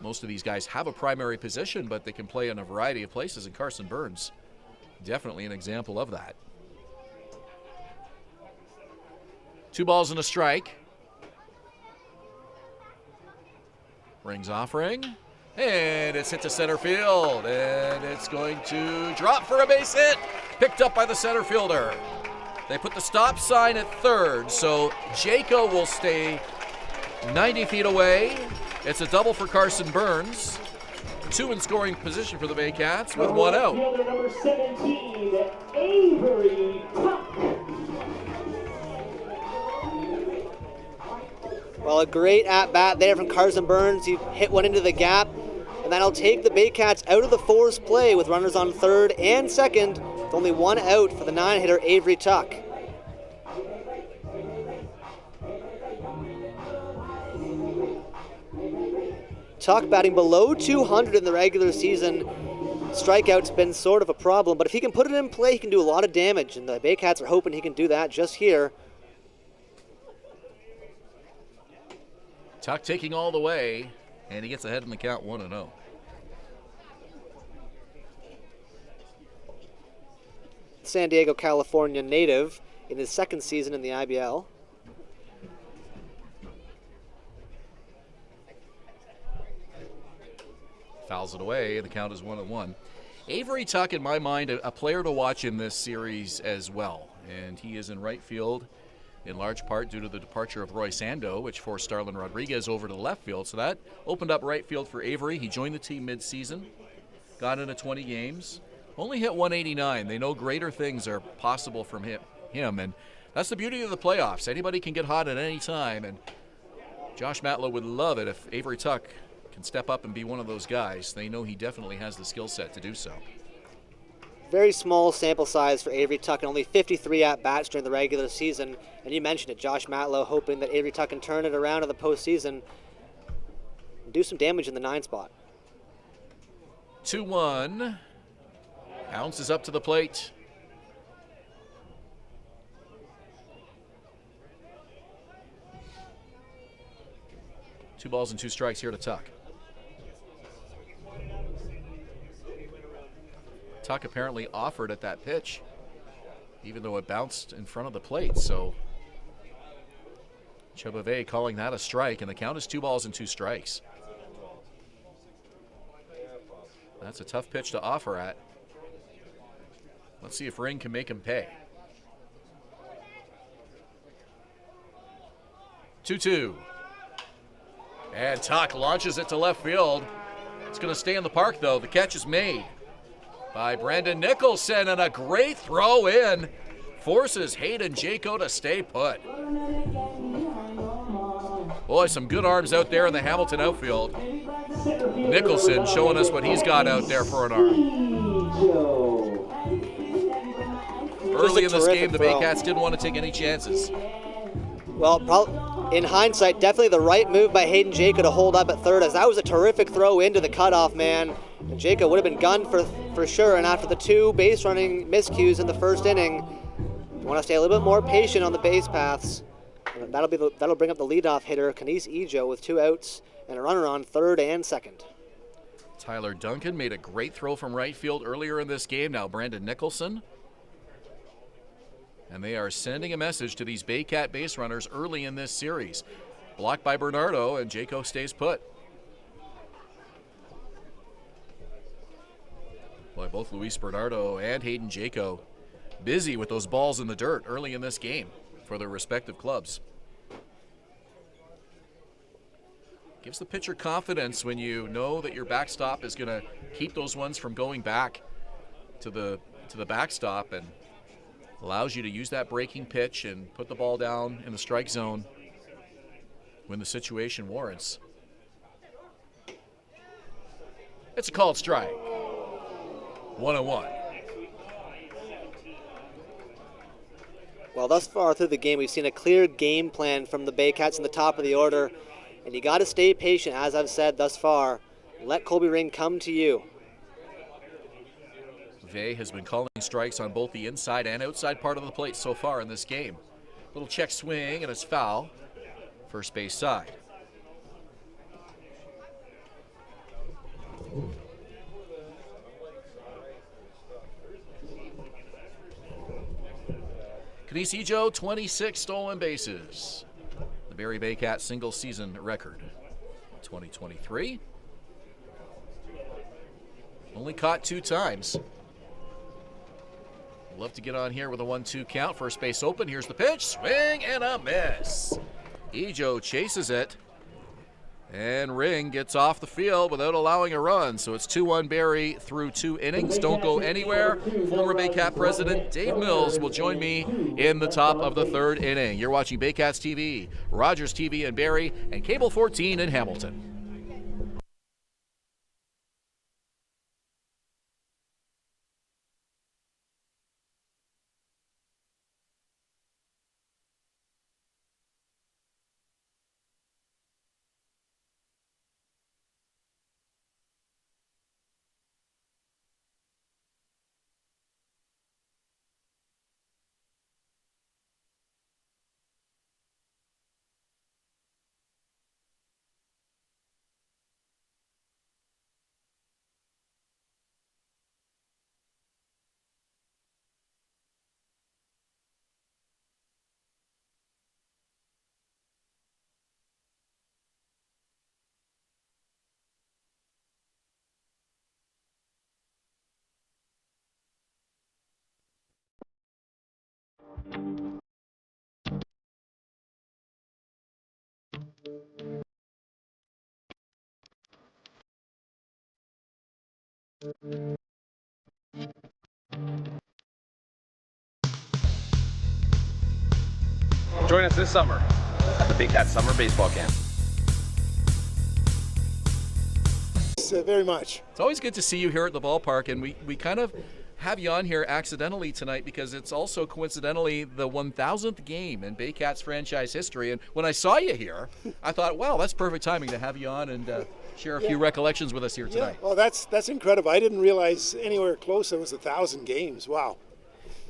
Most of these guys have a primary position, but they can play in a variety of places, and Carson Burns, definitely an example of that. 2 balls and a strike. Rings offering, and it's hit to center field, and it's going to drop for a base hit, picked up by the center fielder. They put the stop sign at third, so Jaco will stay 90 feet away. It's a double for Carson Burns. 2 in scoring position for the Baycats with 1 out. Fielder number 17, Avery Tuck. Well, a great at-bat there from Carson Burns. He hit one into the gap, and that'll take the Baycats out of the force play with runners on third and second, with only 1 out for the 9-hitter Avery Tuck. Tuck batting below 200 in the regular season. Strikeouts been sort of a problem, but if he can put it in play, he can do a lot of damage, and the Baycats are hoping he can do that just here. Tuck taking all the way, and he gets ahead in the count 1-0. San Diego, California native in his second season in the IBL. Fouls it away, the count is 1-1. Avery Tuck, in my mind, a player to watch in this series as well. And he is in right field, in large part due to the departure of Roy Sando, which forced Starlin Rodriguez over to left field. So that opened up right field for Avery. He joined the team mid-season, got into 20 games, only hit 189. They know greater things are possible from him, and that's the beauty of the playoffs. Anybody can get hot at any time, and Josh Matlow would love it if Avery Tuck can step up and be one of those guys. They know he definitely has the skill set to do so. Very small sample size for Avery Tuck, and only 53 at-bats during the regular season. And you mentioned it, Josh Matlow hoping that Avery Tuck can turn it around in the postseason and do some damage in the 9 spot. 2-1. Bounces up to the plate. Two balls and 2 strikes here to Tuck. Tuck apparently offered at that pitch, even though it bounced in front of the plate. So Chobave calling that a strike, and the count is 2 balls and 2 strikes. That's a tough pitch to offer at. Let's see if Ring can make him pay. 2-2. And Tuck launches it to left field. It's going to stay in the park, though. The catch is made by Brandon Nicholson, and a great throw in forces Hayden Jaco to stay put. Boy, some good arms out there in the Hamilton outfield. Nicholson showing us what he's got out there for an arm. Early in this game, the Baycats didn't want to take any chances. Well, in hindsight, definitely the right move by Hayden Jaco to hold up at third, as that was a terrific throw into the cutoff man. And Jaco would have been gunned for sure, and after the 2 base running miscues in the first inning, you want to stay a little bit more patient on the base paths. And that'll bring up the leadoff hitter, Kanice Ejo, with 2 outs and a runner on third and second. Tyler Duncan made a great throw from right field earlier in this game. Now Brandon Nicholson. And they are sending a message to these Baycat base runners early in this series. Blocked by Bernardo, and Jaco stays put. Boy, both Luis Bernardo and Hayden Jaco busy with those balls in the dirt early in this game for their respective clubs. Gives the pitcher confidence when you know that your backstop is going to keep those ones from going back to the backstop, and allows you to use that breaking pitch and put the ball down in the strike zone when the situation warrants. It's a called strike. 1-1. Well, thus far through the game, we've seen a clear game plan from the Baycats in the top of the order. And you got to stay patient, as I've said thus far. Let Colby Ring come to you. Vey has been calling strikes on both the inside and outside part of the plate so far in this game. Little check swing and it's foul. First base side. Canisijo, 26 stolen bases. The Barrie Baycats single season record. 2023. Only caught 2 times. Love to get on here with a 1-2 count. First base open. Here's the pitch. Swing and a miss. Ejo chases it. And Ring gets off the field without allowing a run. So it's 2-1 Barrie through 2 innings. Don't go anywhere. Former Baycat president Dave Mills will join me in the top of the 3rd inning. You're watching Baycats TV, Rogers TV in Barrie, and Cable 14 in Hamilton. Join us this summer at the Big Cat Summer Baseball Camp. Very much. It's always good to see you here at the ballpark, and we kind of have you on here accidentally tonight because it's also coincidentally the 1,000th game in Baycats franchise history. And when I saw you here, I thought, wow, that's perfect timing to have you on and share a few recollections with us here tonight. Yeah. Well, that's incredible. I didn't realize anywhere close it was 1,000 games. Wow.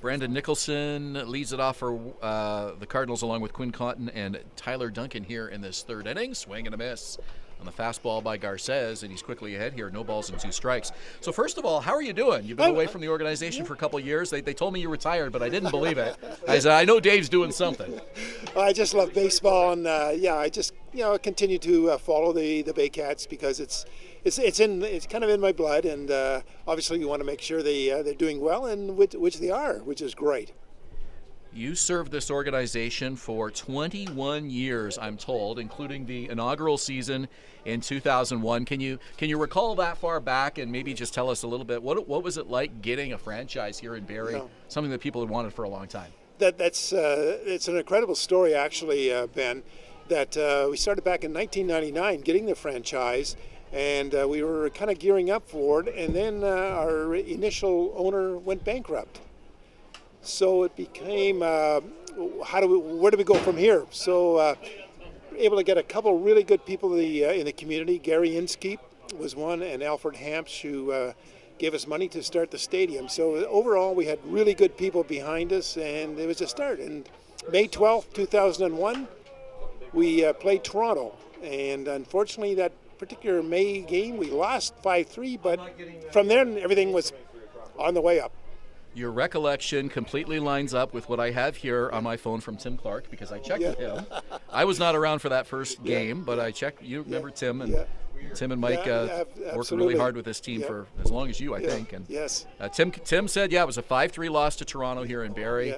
Brandon Nicholson leads it off for the Cardinals along with Quinn Cotton and Tyler Duncan here in this 3rd inning. Swing and a miss on the fastball by Garces, and he's quickly ahead here. No balls and 2 strikes. So first of all, how are you doing? You've been away from the organization for a couple of years. They told me you retired, but I didn't believe it. I said, I know Dave's doing something. I just love baseball, and I just continue to follow the Baycats because it's kind of in my blood, and obviously you want to make sure they're doing well, and which they are, which is great. You served this organization for 21 years, I'm told, including the inaugural season in 2001. Can you recall that far back and maybe just tell us a little bit what was it like getting a franchise here in Barrie, something that people had wanted for a long time? That's it's an incredible story, actually, Ben. That we started back in 1999, getting the franchise, and we were kind of gearing up for it, and then our initial owner went bankrupt. So it became, where do we go from here? So able to get a couple of really good people in the community. Gary Inskeep was one, and Alfred Hamps, who gave us money to start the stadium. So overall, we had really good people behind us, and it was a start. And May 12th, 2001, we played Toronto, and unfortunately that particular May game, we lost 5-3, but from then everything was on the way up. Your recollection completely lines up with what I have here on my phone from Tim Clark, because I checked with him. I was not around for that first game, but I checked. You remember Tim, and Tim and Mike worked really hard with this team for as long as you, I think. And yes. Tim said, it was a 5-3 loss to Toronto here in Barrie.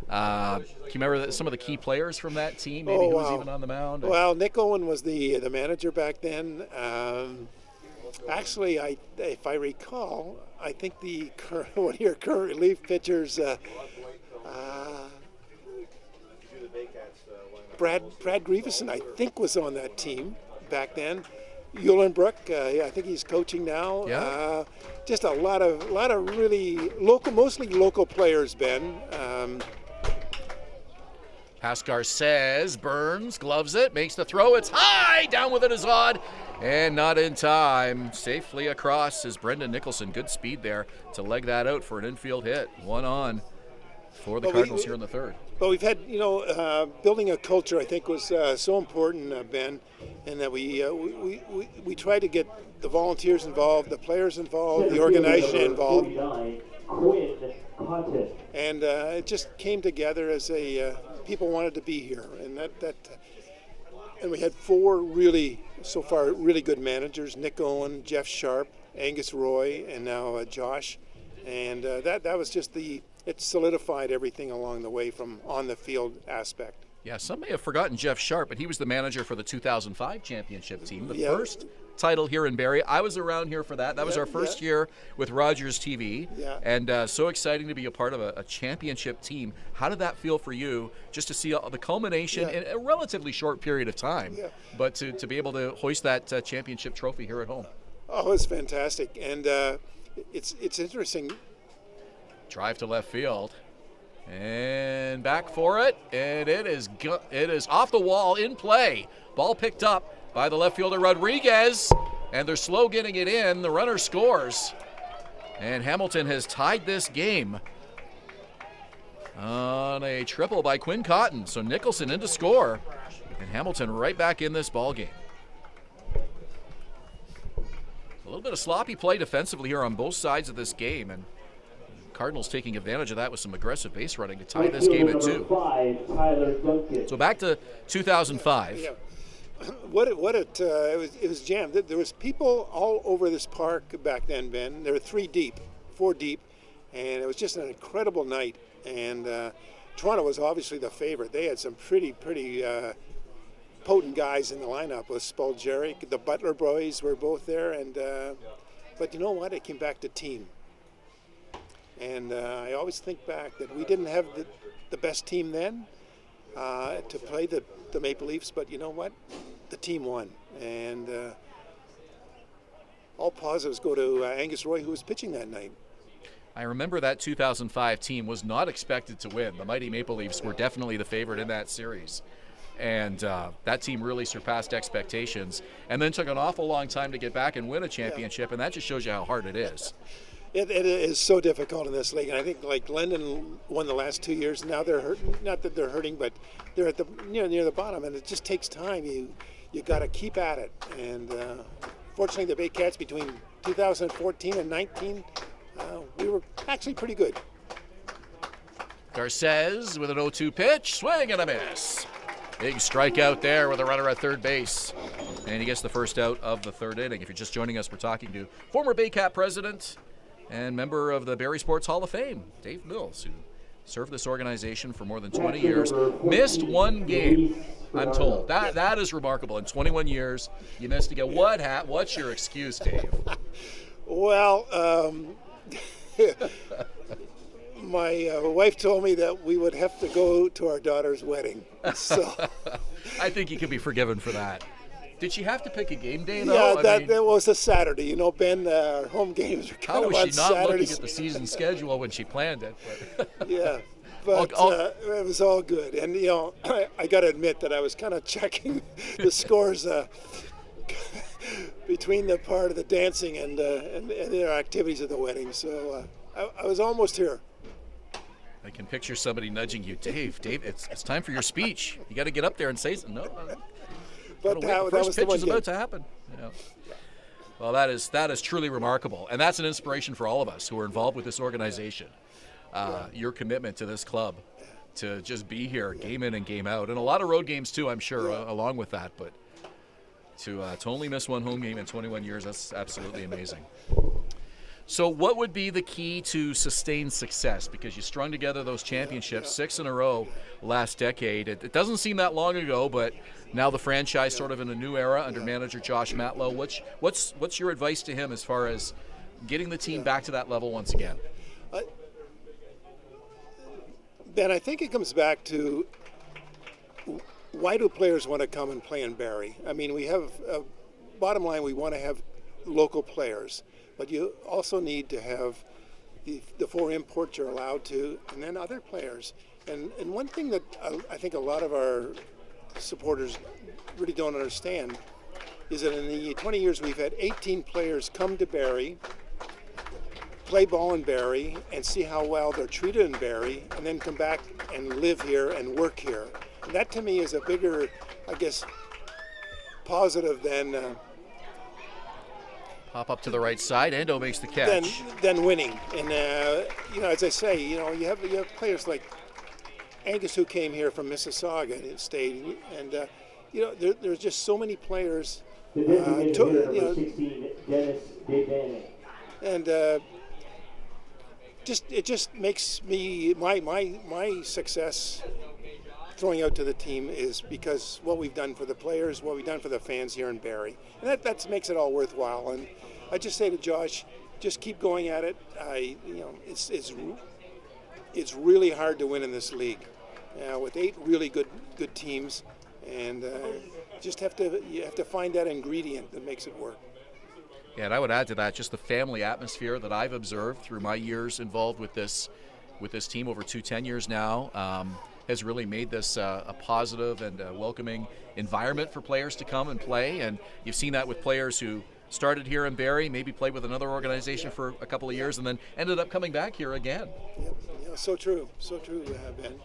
Can you remember some of the key players from that team? Maybe who was even on the mound? Well, Nick Owen was the manager back then. Actually, if I recall, I think one of your current relief pitchers, Brad Grieveson, I think, was on that team back then. Eulenbrook, I think he's coaching now. Yeah. Just a lot of really local, mostly local players, Ben. Pass Garces, Burns, gloves it, makes the throw. It's high, down with it is odd, and not in time. Safely across is Brendan Nicholson. Good speed there to leg that out for an infield hit. 1 on for the Cardinals here in the third. But we've had, building a culture, I think, was so important, Ben, in that we try to get the volunteers involved, the players involved, the organization involved. And it just came together as people wanted to be here, and and we had 4 so far really good managers: Nick Owen, Jeff Sharp, Angus Roy, and now Josh. And that was just it solidified everything along the way from on the field aspect. Yeah, some may have forgotten Jeff Sharp, but he was the manager for the 2005 championship team, the first title here in Barrie. I was around here for that. That was our first year with Rogers TV, and so exciting to be a part of a championship team. How did that feel for you, just to see the culmination in a relatively short period of time, but to be able to hoist that championship trophy here at home? Oh, it's fantastic, and it's interesting. Drive to left field. And back for it, and it is off the wall, in play. Ball picked up by the left fielder Rodriguez, and they're slow getting it in. The runner scores, and Hamilton has tied this game on a triple by Quinn Cotton. So Nicholson in to score, and Hamilton right back in this ball game. A little bit of sloppy play defensively here on both sides of this game, and Cardinals taking advantage of that with some aggressive base running to tie this game at 2. So back to 2005. Yeah. It was jammed. There was people all over this park back then, Ben. There were 4 deep, and it was just an incredible night. And Toronto was obviously the favorite. They had some pretty potent guys in the lineup. With Spoljaric, the Butler boys were both there, and but you know what? It came back to team. And I always think back that we didn't have the best team then to play the Maple Leafs, but you know what? The team won. And all positives go to Angus Roy, who was pitching that night. I remember that 2005 team was not expected to win. The mighty Maple Leafs were definitely the favorite in that series. And that team really surpassed expectations and then took an awful long time to get back and win a championship, and that just shows you how hard it is. It is so difficult in this league, and I think like London won the last 2 years. Now they're hurting. Not that they're hurting, but they're at near the bottom, and it just takes time. You got to keep at it. And fortunately, the Baycats between 2014 and 19, we were actually pretty good. Garces with an 0-2 pitch, swing and a miss. Big strikeout there with a runner at third base. And he gets the first out of the third inning. If you're just joining us, we're talking to former Baycat president and member of the Barrie Sports Hall of Fame, Dave Mills, who served this organization for more than 20 years. Missed 1 game, I'm told. That is remarkable. In 21 years, you missed a game. What's your excuse, Dave? Well, my wife told me that we would have to go to our daughter's wedding. So I think you could be forgiven for that. Did she have to pick a game day, though? Yeah, that was a Saturday. You know, Ben, our home games are kind of on Saturdays. How was she not looking at the season schedule when she planned it? But yeah, but it was all good. And, you know, I got to admit that I was kind of checking the scores between the part of the dancing and their activities at the wedding. So I was almost here. I can picture somebody nudging you, Dave, it's time for your speech. You got to get up there and say something. No. But the first pitch is about to happen. Yeah. Well, that is truly remarkable, and that's an inspiration for all of us who are involved with this organization. Your commitment to this club, to just be here, game in and game out, and a lot of road games too, I'm sure, along with that. But to only miss 1 home game in 21 years, that's absolutely amazing. So what would be the key to sustained success? Because you strung together those championships, 6 in a row last decade. It doesn't seem that long ago, but now the franchise sort of in a new era under manager Josh Matlow. What's your advice to him as far as getting the team back to that level once again? Ben, I think it comes back to why do players want to come and play in Barrie? I mean, we have, bottom line, we want to have local players. But you also need to have the 4 imports you're allowed to, and then other players. And one thing that I think a lot of our supporters really don't understand is that in the 20 years we've had 18 players come to Barrie, play ball in Barrie, and see how well they're treated in Barrie, and then come back and live here and work here. And that to me is a bigger, I guess, positive than... Pop up to the right side. Endo makes the catch. Then winning. And, as I say, you have players like Angus who came here from Mississauga and stayed. And, there's just so many players. Dennis Davy. And it just makes me, my success throwing out to the team is because what we've done for the players, what we've done for the fans here in Barrie. And that makes it all worthwhile. And I just say to Josh, just keep going at it. It's really hard to win in this league with 8 really good teams, and you have to find that ingredient that makes it work. Yeah, and I would add to that just the family atmosphere that I've observed through my years involved with this team over 2 tenures now. Has really made this a positive and welcoming environment for players to come and play. And you've seen that with players who started here in Barrie, maybe played with another organization for a couple of years, and then ended up coming back here again. Yeah, so true, Ben.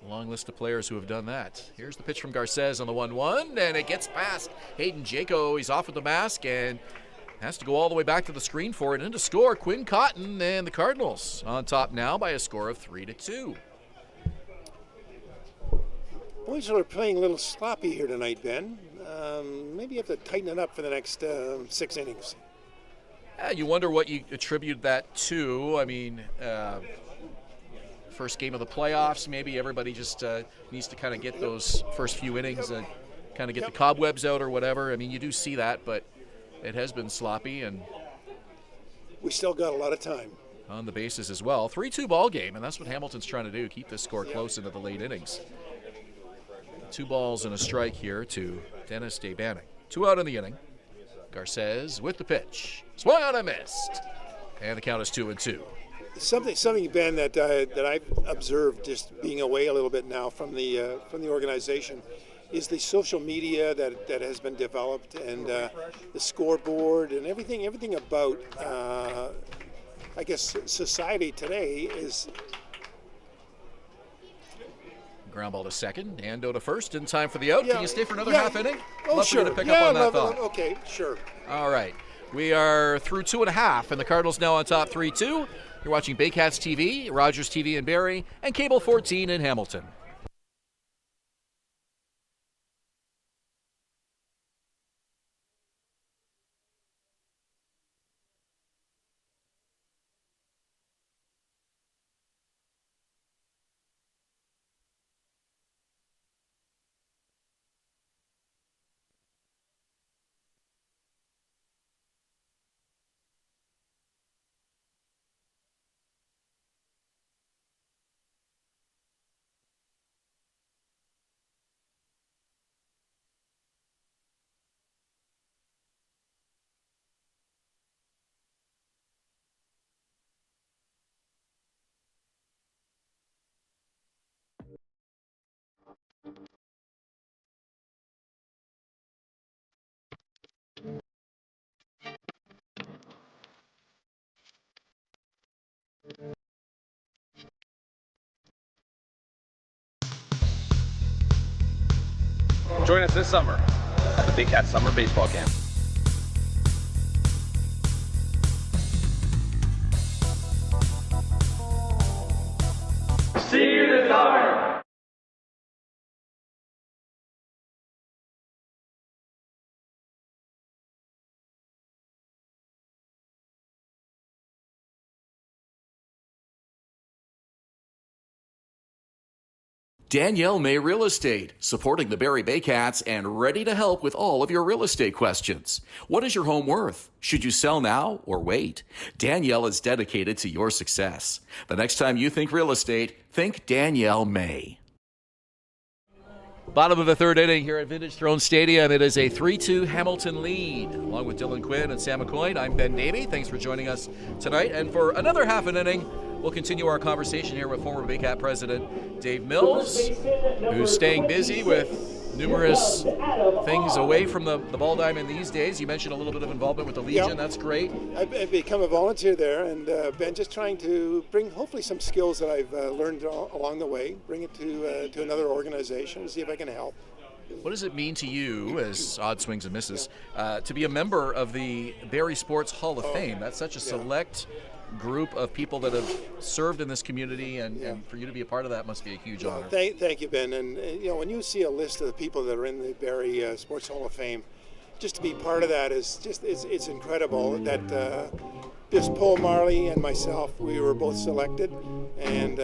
Long list of players who have done that. Here's the pitch from Garces on the 1-1, and it gets past Hayden Jaco. He's off with the mask and has to go all the way back to the screen for it. And to score, Quinn Cotton and the Cardinals on top now by a score of 3-2. Boys are playing a little sloppy here tonight, Ben. Maybe you have to tighten it up for the next 6 innings. You wonder what you attribute that to. I mean, first game of the playoffs, maybe everybody just needs to kind of get those first few innings and kind of get the cobwebs out or whatever. I mean, you do see that, but it has been sloppy, and we still got a lot of time on the bases as well. 3-2 ball game, and that's what Hamilton's trying to do, keep this score close into the late innings. 2 balls and a strike here to Dennis Davy. 2 out in the inning. Garces with the pitch. Swung on and missed. And the count is 2-2. Something, Ben, that I've observed just being away a little bit now from the organization is the social media that has been developed, and the scoreboard and everything about I guess society today is. Ground ball to second, Ando to first, in time for the out. Can you stay for another half inning? Oh, love sure. for you to pick up on that thought. Okay, sure. All right. We are through 2.5, and the Cardinals now on top 3-2. You're watching Baycats TV, Rogers TV in Barrie, and Cable 14 in Hamilton. Join us this summer at the Big Cat Summer Baseball Camp. See you this summer! Danielle May Real Estate, supporting the Barrie Baycats and ready to help with all of your real estate questions. What is your home worth? Should you sell now or wait? Danielle is dedicated to your success. The next time you think real estate, think Danielle May. Bottom of the third inning here at Vintage Throne Stadium. It is a 3-2 Hamilton lead. Along with Dylan Quinn and Sam McCoy, I'm Ben Davy. Thanks for joining us tonight. And for another half an inning, we'll continue our conversation here with former Baycat president Dave Mills, who's staying busy with numerous things away from the ball diamond these days. You mentioned a little bit of involvement with the Legion. Yep. That's great. I've become a volunteer there, and been just trying to bring hopefully some skills that I've learned along the way, bring it to another organization and see if I can help. What does it mean to you, as odd swings and misses, to be a member of the Barrie Sports Hall of Fame? That's such a select group of people that have served in this community, and for you to be a part of that must be a huge honor. Thank you, Ben. And when you see a list of the people that are in the Barrie Sports Hall of Fame, just to be part of that is just it's incredible. That just Paul Marley and myself, we were both selected, and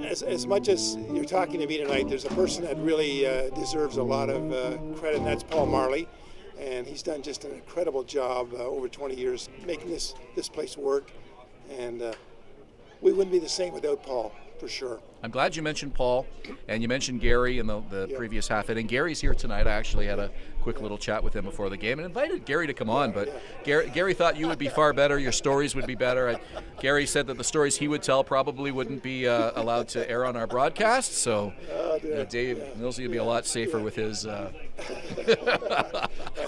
as much as you're talking to me tonight, there's a person that really deserves a lot of credit, and that's Paul Marley. And he's done just an incredible job over 20 years making this place work. And we wouldn't be the same without Paul, for sure. I'm glad you mentioned Paul, and you mentioned Gary in the previous half inning. Gary's here tonight. I actually had a quick little chat with him before the game and invited Gary to come on, but Gary thought you would be far better, your stories would be better. Gary said that the stories he would tell probably wouldn't be allowed to air on our broadcast, so Dave Millsy would be a lot safer with his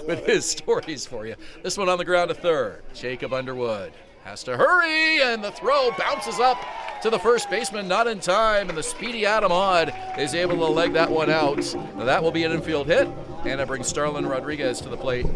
with his stories for you. This one on the ground to third. Jacob Underwood has to hurry, and the throw bounces up to the first baseman, not in time, and the speedy Adam Odd is able to leg that one out. Now that will be an infield hit, and it brings Starlin Rodriguez to the plate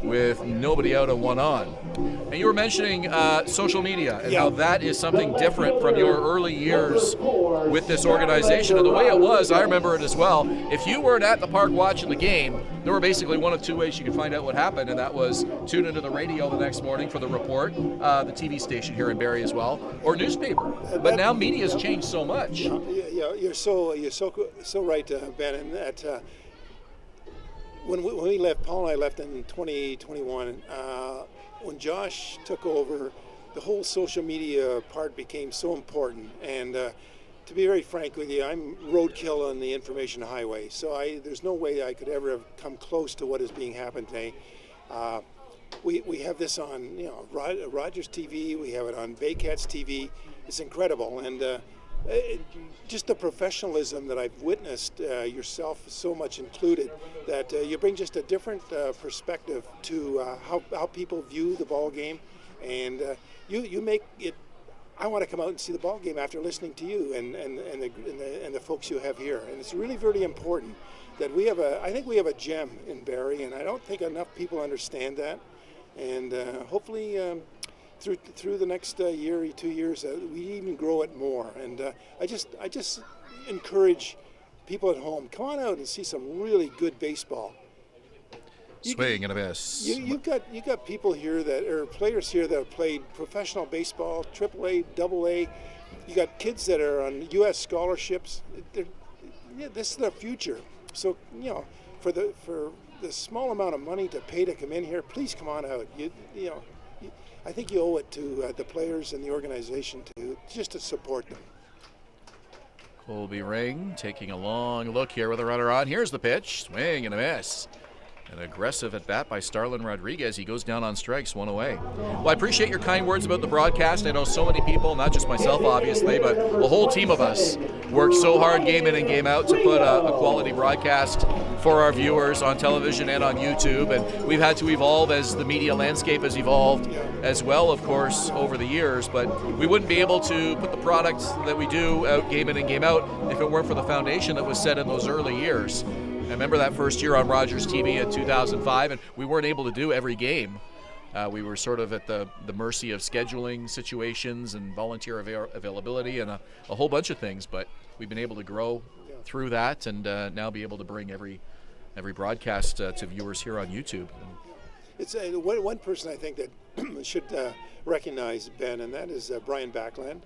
with nobody out and one on. And you were mentioning social media and how that is something different from your early years with this organization. And the way it was, I remember it as well. If you weren't at the park watching the game, there were basically one of two ways you could find out what happened, and that was tune into the radio the next morning for the report, the TV station here in Barrie as well, or newspaper. But now media's changed so much. You're so right, Ben. And that when we left, Paul and I left in 2021. When Josh took over, the whole social media part became so important. And to be very frank with you, I'm roadkill on the information highway, so there's no way I could ever have come close to what is being happened today. We have this on Rogers TV, we have it on Baycats TV. It's incredible, and just the professionalism that I've witnessed, yourself so much included, that you bring just a different perspective to how people view the ball game, and you make it. I want to come out and see the ball game after listening to you and the folks you have here, and it's really, really important that we have I think we have a gem in Barrie, and I don't think enough people understand that, and hopefully through the next year, 2 years, we even grow it more. And I just encourage people at home, come on out and see some really good baseball. Swing and a miss. You got people here that are players here that have played professional baseball, AAA, AA. You got kids that are on U.S. scholarships. This is their future. So for the small amount of money to pay to come in here, please come on out. I think you owe it to the players and the organization to support them. Colby Ring taking a long look here with a runner on. Here's the pitch. Swing and a miss. An aggressive at bat by Starlin Rodriguez. He goes down on strikes, one away. Well, I appreciate your kind words about the broadcast. I know so many people, not just myself obviously, but a whole team of us worked so hard game in and game out to put a quality broadcast for our viewers on television and on YouTube. And we've had to evolve as the media landscape has evolved as well, of course, over the years. But we wouldn't be able to put the product that we do out game in and game out if it weren't for the foundation that was set in those early years. I remember that first year on Rogers TV in 2005, and we weren't able to do every game. We were sort of at the mercy of scheduling situations and volunteer availability and a whole bunch of things, but we've been able to grow through that and now be able to bring every broadcast to viewers here on YouTube. It's one person I think that should recognize Ben, and that is Brian Backland.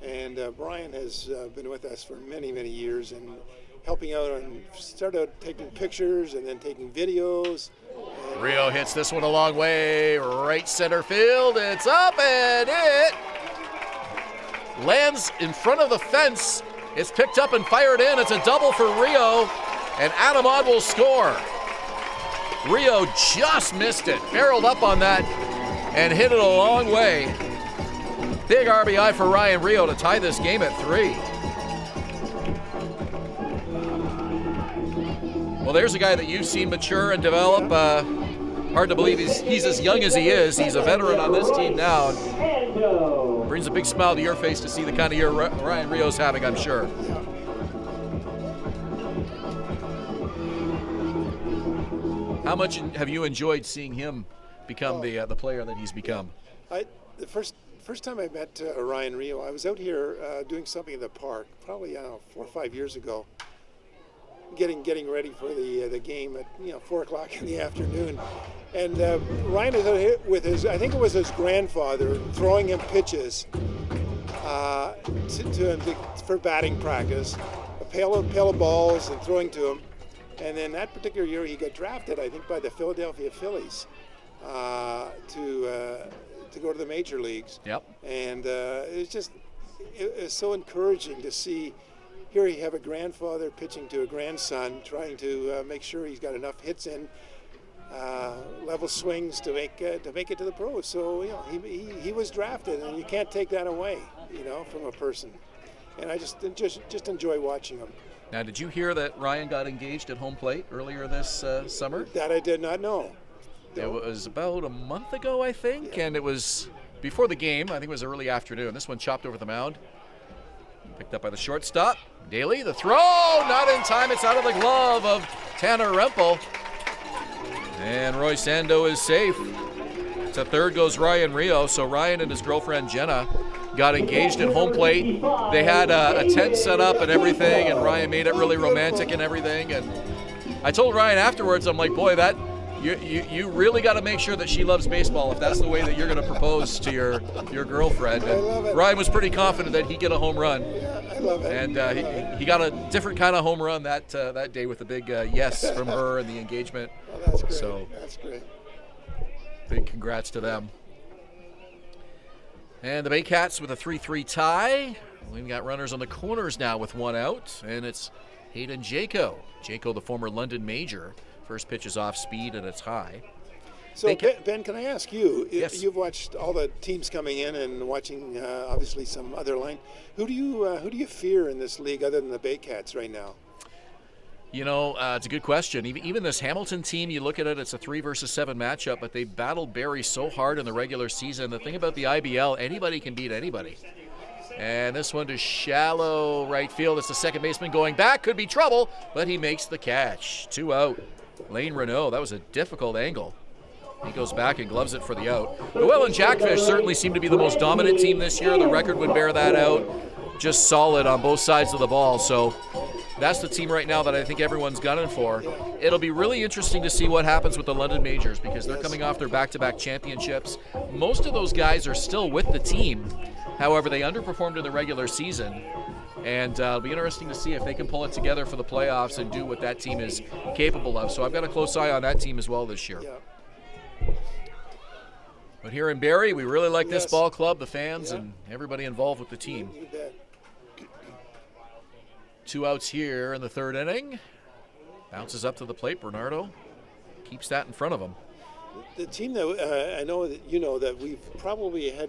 And Brian has been with us for many, many years and helping out and started taking pictures and then taking videos. Rio hits this one a long way, right center field. It's up and it lands in front of the fence. It's picked up and fired in. It's a double for Rio, and Adamad will score. Rio just missed it, barreled up on that and hit it a long way. Big RBI for Ryan Rio to tie this game at 3. Well, there's a guy that you've seen mature and develop. Hard to believe he's as young as he is. He's a veteran on this team now. And brings a big smile to your face to see the kind of year Ryan Rio's having, I'm sure. How much have you enjoyed seeing him become the player that he's become? The first time I met Ryan Rio, I was out here doing something in the park, probably 4 or 5 years ago. Getting ready for the game at 4 o'clock in the afternoon, and Ryan is out here with I think it was his grandfather throwing him pitches for batting practice, a pail of balls and throwing to him, and then that particular year he got drafted, I think, by the Philadelphia Phillies to go to the major leagues. Yep. And it was so encouraging to see. Here you have a grandfather pitching to a grandson, trying to make sure he's got enough hits in, level swings to make it to the pros. So he was drafted, and you can't take that away, from a person. And I just enjoy watching him. Now, did you hear that Ryan got engaged at home plate earlier this summer? That I did not know. It was about a month ago, I think, and it was before the game. I think it was early afternoon. This one chopped over the mound. Picked up by the shortstop. Daly, the throw, not in time. It's out of the glove of Tanner Rempel. And Roy Sando is safe. To third goes Ryan Rio. So Ryan and his girlfriend Jenna got engaged at home plate. They had a tent set up and everything, and Ryan made it really romantic and everything. And I told Ryan afterwards, I'm like, boy, that you really got to make sure that she loves baseball if that's the way that you're going to propose to your girlfriend. And I love it. Ryan was pretty confident that he'd get a home run. Yeah, I love it. And he got a different kind of home run that day with a big yes from her and the engagement. Well, that's great. So that's great. Big congrats to them. And the Baycats with a 3-3 tie. We've got runners on the corners now with one out, and it's Hayden Jaco. Jaco, the former London Major. First pitch is off speed and it's high. So Ben, can I ask you? Yes. You've watched all the teams coming in and watching, obviously some other line. Who do you fear in this league other than the Baycats right now? It's a good question. Even this Hamilton team, you look at it, it's a 3 versus 7 matchup, but they battled Barrie so hard in the regular season. The thing about the IBL, anybody can beat anybody. And this one to shallow right field. It's the second baseman going back. Could be trouble, but he makes the catch. 2 out. Lane Renault, that was a difficult angle. He goes back and gloves it for the out. Llewellyn Jackfish certainly seemed to be the most dominant team this year. The record would bear that out. Just solid on both sides of the ball. So that's the team right now that I think everyone's gunning for. It'll be really interesting to see what happens with the London Majors because they're coming off their back-to-back championships. Most of those guys are still with the team. However, they underperformed in the regular season. And it'll be interesting to see if they can pull it together for the playoffs and do what that team is capable of. So I've got a close eye on that team as well this year. Yeah. But here in Barrie, we really like this ball club, the fans, and everybody involved with the team. 2 outs here in the third inning. Bounces up to the plate. Bernardo keeps that in front of him. The team that I know that that we've probably had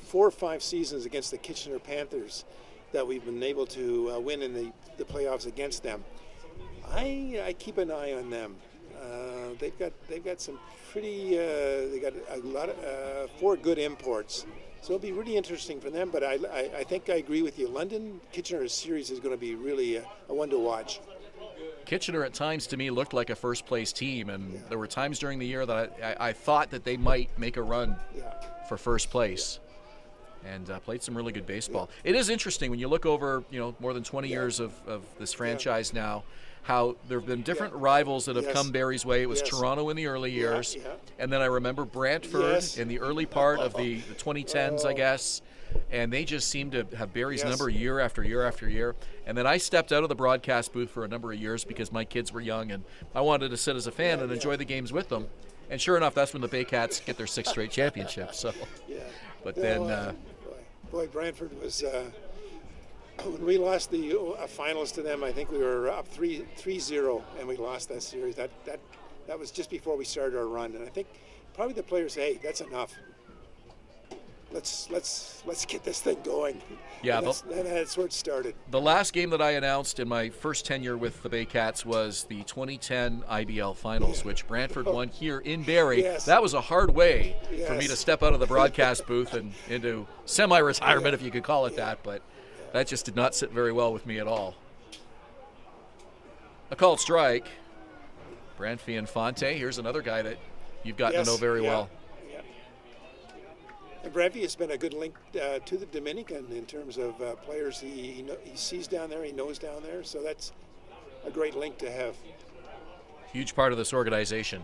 4 or 5 seasons against the Kitchener Panthers that we've been able to win in the playoffs against them. I keep an eye on them. They've got some pretty. They got a lot of 4 good imports. So it'll be really interesting for them. But I think I agree with you. London Kitchener series is going to be really a one to watch. Kitchener at times to me looked like a first place team, and there were times during the year that I thought that they might make a run for first place. And played some really good baseball. It is interesting when you look over, more than 20 years of this franchise now. how there have been different rivals that have come Barrie's way. It was Toronto in the early years, and then I remember Brantford in the early part of the 2010s, I guess. And they just seemed to have Barrie's number year after year after year. And then I stepped out of the broadcast booth for a number of years because my kids were young and I wanted to sit as a fan and enjoy the games with them. And sure enough, that's when the Baycats get their 6th straight championship. So, but then, boy, Brantford was. When we lost the finals to them, I think we were up 3-0, and we lost that series. That was just before we started our run, and I think probably the players say, "Hey, that's enough. Let's get this thing going." Yeah, and that's where it started. The last game that I announced in my first tenure with the Baycats was the 2010 IBL Finals, which Brantford won here in Barrie. That was a hard way for me to step out of the broadcast booth and into semi-retirement, if you could call it that, but that just did not sit very well with me at all. A called strike. Branfi Infante, here's another guy that you've gotten to know very well. And Branfi has been a good link to the Dominican in terms of players he sees down there, he knows down there, so that's a great link to have. Huge part of this organization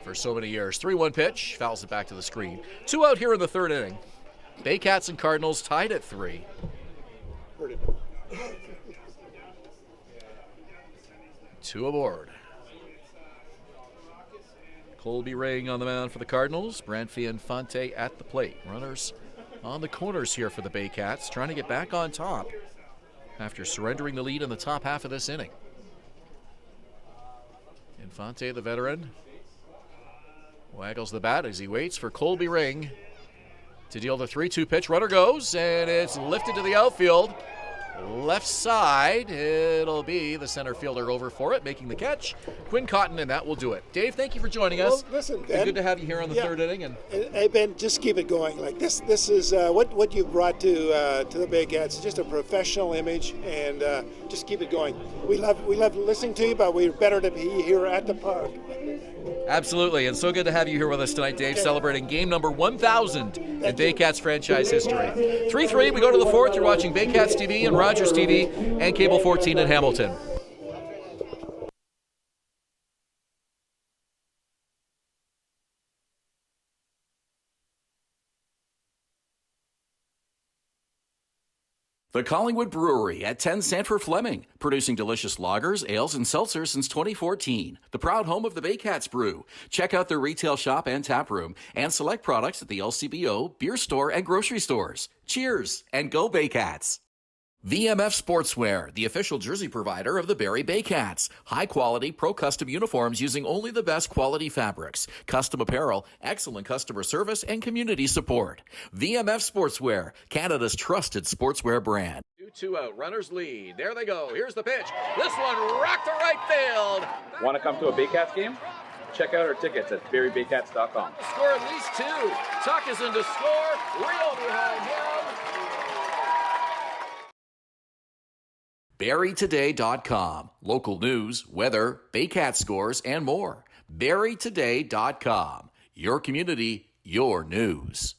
for so many years. 3-1 pitch, fouls it back to the screen. 2 out here in the 3rd inning. Baycats and Cardinals tied at 3. Heard it. 2 aboard. Colby Ring on the mound for the Cardinals. Branfi Infante at the plate. Runners on the corners here for the Baycats, trying to get back on top after surrendering the lead in the top half of this inning. Infante, the veteran, waggles the bat as he waits for Colby Ring to deal the 3-2 pitch. Runner goes, and it's lifted to the outfield. Left side, it'll be the center fielder over for it, making the catch. Quinn Cotton, and that will do it. Dave, thank you for joining us. Well, listen, Ben, good to have you here on the 3rd inning. And hey, Ben, just keep it going. Like this is what you brought to the Baycats. Just a professional image, and just keep it going. We love listening to you, but we're better to be here at the park. Absolutely, and so good to have you here with us tonight, Dave, celebrating game number 1,000 in Baycats franchise history. 3-3, we go to the 4th. You're watching Baycats TV and Rogers TV and Cable 14 in Hamilton. The Collingwood Brewery at 10 Sanford Fleming, producing delicious lagers, ales, and seltzers since 2014. The proud home of the Baycats Brew. Check out their retail shop and tap room, and select products at the LCBO, beer store, and grocery stores. Cheers, and go Baycats! VMF Sportswear, the official jersey provider of the Barrie Baycats. High-quality, pro-custom uniforms using only the best quality fabrics. Custom apparel, excellent customer service, and community support. VMF Sportswear, Canada's trusted sportswear brand. 2 out, runners lead. There they go. Here's the pitch. This one rocked to right field. Want to come to a Baycats game? Check out our tickets at barriebaycats.com. Score at least 2. Tuck is in to score. Real behind him. BarrieToday.com. Local news, weather, Baycats scores, and more. BarrieToday.com. Your community, your news.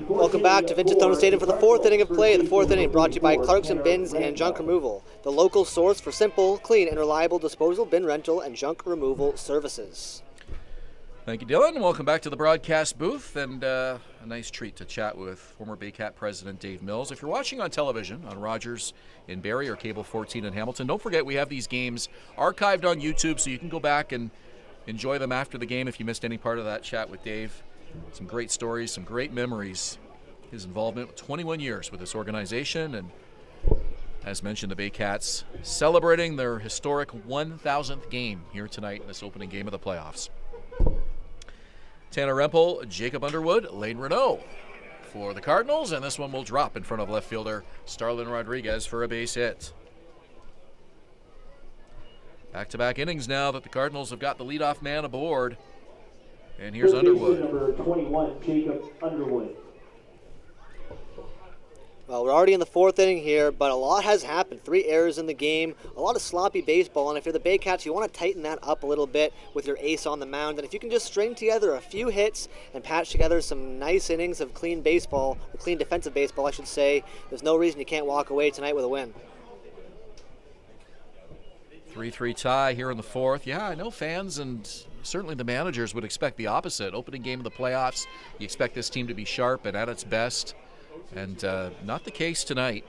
Welcome back to Vintage Throne Stadium for the 4th inning of play. The 4th inning brought to you by Clarkson Bins and Junk Removal, the local source for simple, clean, and reliable disposal, bin rental, and junk removal services. Thank you, Dylan. Welcome back to the broadcast booth, and a nice treat to chat with former Baycat President Dave Mills. If you're watching on television, on Rogers in Barrie or Cable 14 in Hamilton, don't forget we have these games archived on YouTube, so you can go back and enjoy them after the game if you missed any part of that chat with Dave. Some great stories, some great memories. His involvement 21 years with this organization, and as mentioned, the Baycats celebrating their historic 1,000th game here tonight in this opening game of the playoffs. Tanner Rempel, Jacob Underwood, Lane Renault for the Cardinals, and this one will drop in front of left fielder Starlin Rodriguez for a base hit. Back-to-back innings now that the Cardinals have got the leadoff man aboard. And here's Underwood. Number 21, Jacob Underwood. Well, we're already in the fourth inning here, but a lot has happened. 3 errors in the game, a lot of sloppy baseball, and if you're the Baycats, you want to tighten that up a little bit with your ace on the mound. And if you can just string together a few hits and patch together some nice innings of clean baseball, or clean defensive baseball, I should say, there's no reason you can't walk away tonight with a win. 3-3 tie here in the fourth. Yeah, I know fans and certainly the managers would expect the opposite. Opening game of the playoffs, you expect this team to be sharp and at its best. And not the case tonight.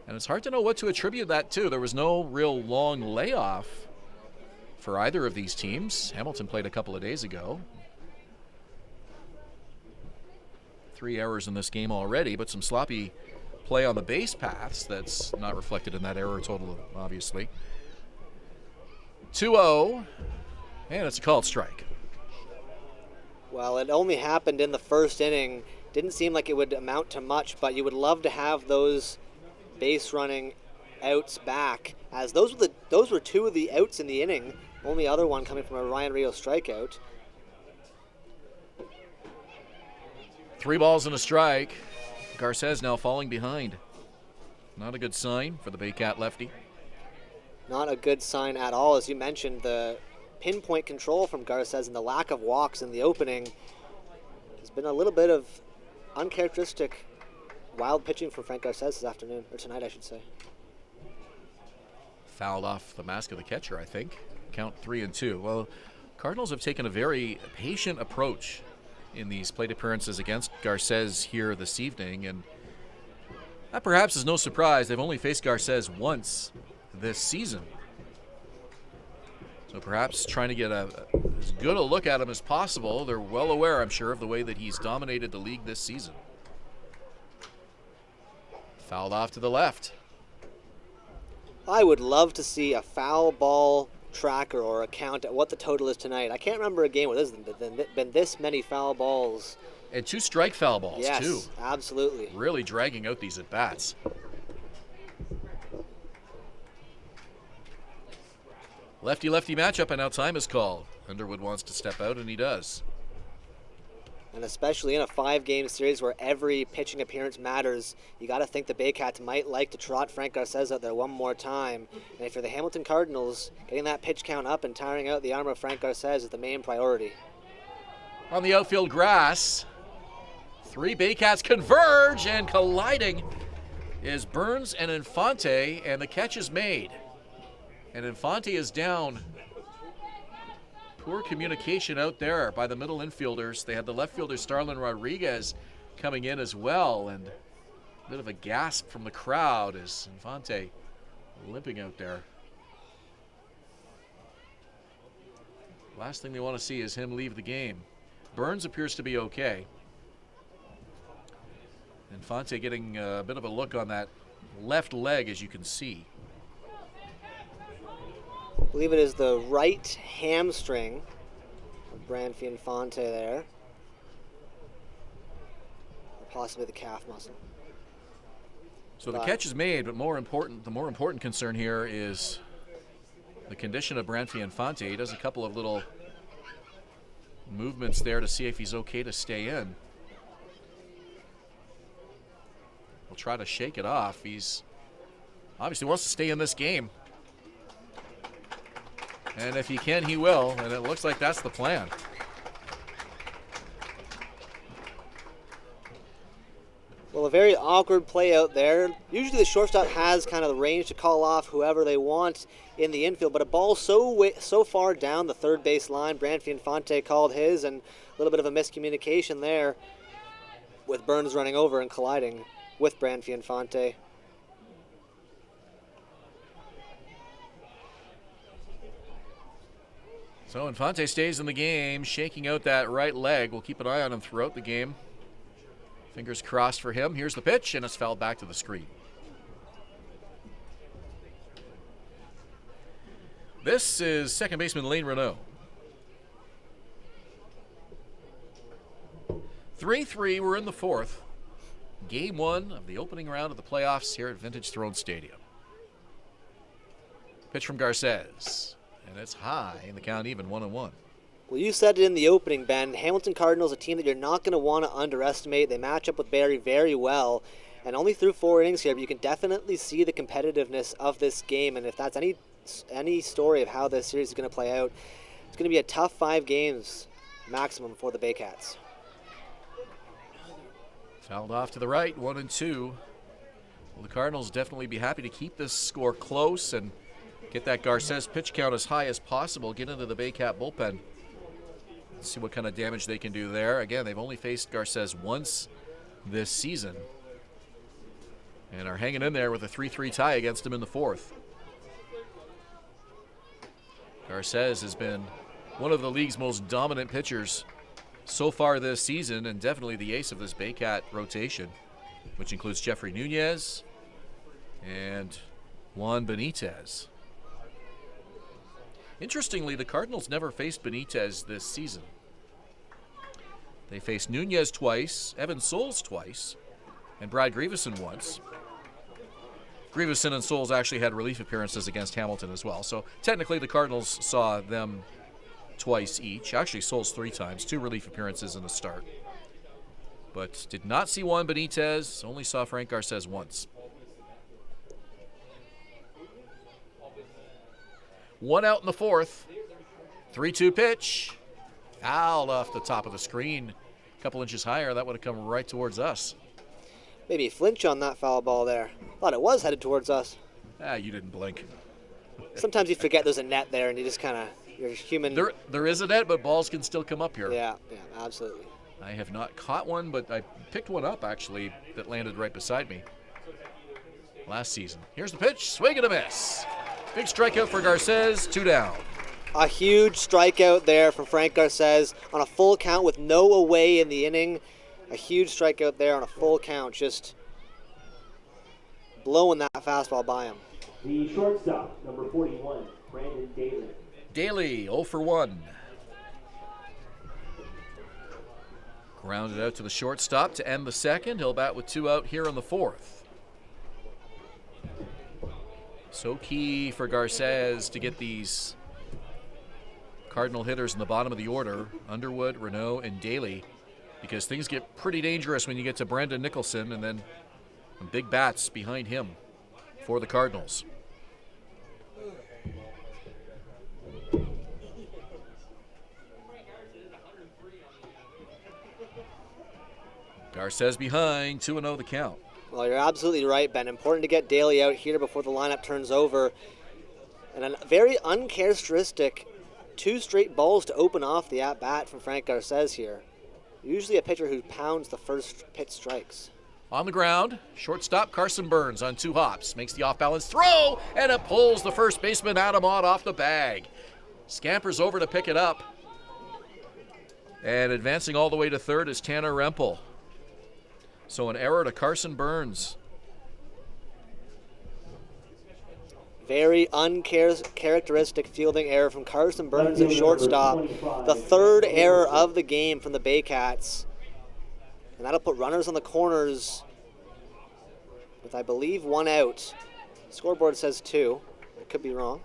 And it's hard to know what to attribute that to. There was no real long layoff for either of these teams. Hamilton played a couple of days ago. 3 errors in this game already, but some sloppy play on the base paths that's not reflected in that error total, obviously. 2-0, and it's a called strike. Well, it only happened in the first inning. Didn't seem like it would amount to much, but you would love to have those base running outs back, as those were 2 of the outs in the inning. Only other one coming from a Ryan Rios strikeout. 3 balls and a strike. Garces now falling behind. Not a good sign for the Baycat lefty. Not a good sign at all. As you mentioned, the pinpoint control from Garces and the lack of walks in the opening has been a little bit of uncharacteristic wild pitching from Frank Garces this afternoon, or tonight I should say. Fouled off the mask of the catcher, I think. Count 3-2. Well, Cardinals have taken a very patient approach in these plate appearances against Garces here this evening, and that perhaps is no surprise. They've only faced Garces once this season. So perhaps trying to get as good a look at him as possible. They're well aware, I'm sure, of the way that he's dominated the league this season. Fouled off to the left. I would love to see a foul ball tracker or a count at what the total is tonight. I can't remember a game where there's been this many foul balls. And 2 strike foul balls, yes, too. Absolutely. Really dragging out these at-bats. Lefty-lefty matchup, and now time is called. Underwood wants to step out, and he does. And especially in a 5-game series where every pitching appearance matters, you got to think the Baycats might like to trot Frank Garces out there one more time. And if you're the Hamilton Cardinals, getting that pitch count up and tiring out the arm of Frank Garces is the main priority. On the outfield grass, 3 Baycats converge, and colliding is Burns and Infante, and the catch is made. And Infante is down. Poor communication out there by the middle infielders. They had the left fielder Starlin Rodriguez coming in as well, and a bit of a gasp from the crowd as Infante limping out there. Last thing they want to see is him leave the game. Burns appears to be okay. Infante getting a bit of a look on that left leg, as you can see. I believe it is the right hamstring of Branfy Infante there. Or possibly the calf muscle. So the catch is made, but the more important concern here is the condition of Branfy Infante. He does a couple of little movements there to see if he's okay to stay in. He'll try to shake it off. He's obviously wants to stay in this game. And if he can, he will. And it looks like that's the plan. Well, a very awkward play out there. Usually the shortstop has kind of the range to call off whoever they want in the infield, but a ball so far down the third base line, Branfy Infante called his, and a little bit of a miscommunication there with Burns running over and colliding with Branfy Infante. So Infante stays in the game, shaking out that right leg. We'll keep an eye on him throughout the game. Fingers crossed for him. Here's the pitch, and it's fouled back to the screen. This is second baseman Lane Renault. 3-3, we're in the fourth. Game 1 of the opening round of the playoffs here at Vintage Throne Stadium. Pitch from Garces, and it's high in the count, even 1-1. Well, you said it in the opening, Ben. Hamilton Cardinals, a team that you're not going to want to underestimate. They match up with Barrie very well, and only through 4 innings here, but you can definitely see the competitiveness of this game, and if that's any story of how this series is going to play out, it's going to be a tough 5 games maximum for the Baycats. Fouled off to the right, 1-2. Well, the Cardinals definitely be happy to keep this score close and get that Garces pitch count as high as possible, get into the Baycat bullpen. Let's see what kind of damage they can do there. Again, they've only faced Garces once this season and are hanging in there with a 3-3 tie against him in the fourth. Garces has been one of the league's most dominant pitchers so far this season, and definitely the ace of this Baycat rotation, which includes Jeffrey Nunez and Juan Benitez. Interestingly, the Cardinals never faced Benitez this season. They faced Nunez twice, Evan Souls twice, and Brad Grieveson once. Grieveson and Souls actually had relief appearances against Hamilton as well, so technically the Cardinals saw them twice each. Actually, Souls 3 times, 2 relief appearances in the start. But did not see Juan Benitez, only saw Frank Garces once. 1 out in the fourth. 3-2 pitch. Fouled off the top of the screen. A couple inches higher, that would have come right towards us. Maybe flinch on that foul ball there. Thought it was headed towards us. You didn't blink. Sometimes you forget there's a net there and you just kind of, you're human. There is a net, but balls can still come up here. Yeah, absolutely. I have not caught one, but I picked one up, actually, that landed right beside me last season. Here's the pitch, swing and a miss. Big strikeout for Garces, 2 down. A huge strikeout there from Frank Garces on a full count with no away in the inning. A huge strikeout there on a full count, just blowing that fastball by him. The shortstop, number 41, Brandon Daly. Daly, 0 for 1. Grounded out to the shortstop to end the second. He'll bat with 2 out here in the fourth. So key for Garces to get these Cardinal hitters in the bottom of the order, Underwood, Renault, and Daly, because things get pretty dangerous when you get to Brandon Nicholson and then some big bats behind him for the Cardinals. Garces behind, 2-0 the count. Well, you're absolutely right, Ben. Important to get Daly out here before the lineup turns over. And a very uncharacteristic 2 straight balls to open off the at-bat from Frank Garces here. Usually a pitcher who pounds the first pitch strikes. On the ground, shortstop Carson Burns on 2 hops. Makes the off-balance throw, and it pulls the first baseman Adam Ott off the bag. Scampers over to pick it up. And advancing all the way to third is Tanner Rempel. So an error to Carson Burns. Very uncharacteristic fielding error from Carson Burns at shortstop. The 3rd error of the game from the Baycats. And that'll put runners on the corners with, I believe, 1 out. Scoreboard says 2. I could be wrong.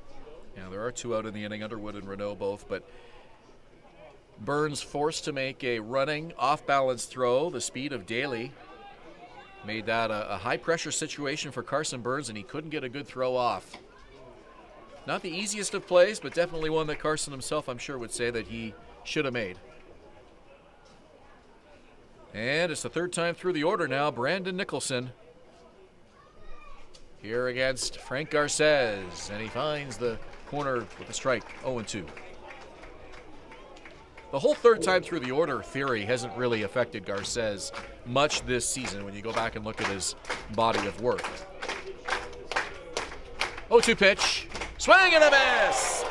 Yeah, there are 2 out in the inning, Underwood and Renault both, but Burns forced to make a running off-balance throw. The speed of Daly made that a high-pressure situation for Carson Burns, and he couldn't get a good throw off. Not the easiest of plays, but definitely one that Carson himself, I'm sure, would say that he should have made. And it's the 3rd time through the order now. Brandon Nicholson here against Frank Garces, and he finds the corner with a strike, 0-2. The whole 3rd time through the order theory hasn't really affected Garces much this season when you go back and look at his body of work. 0-2 pitch. Swing and a miss!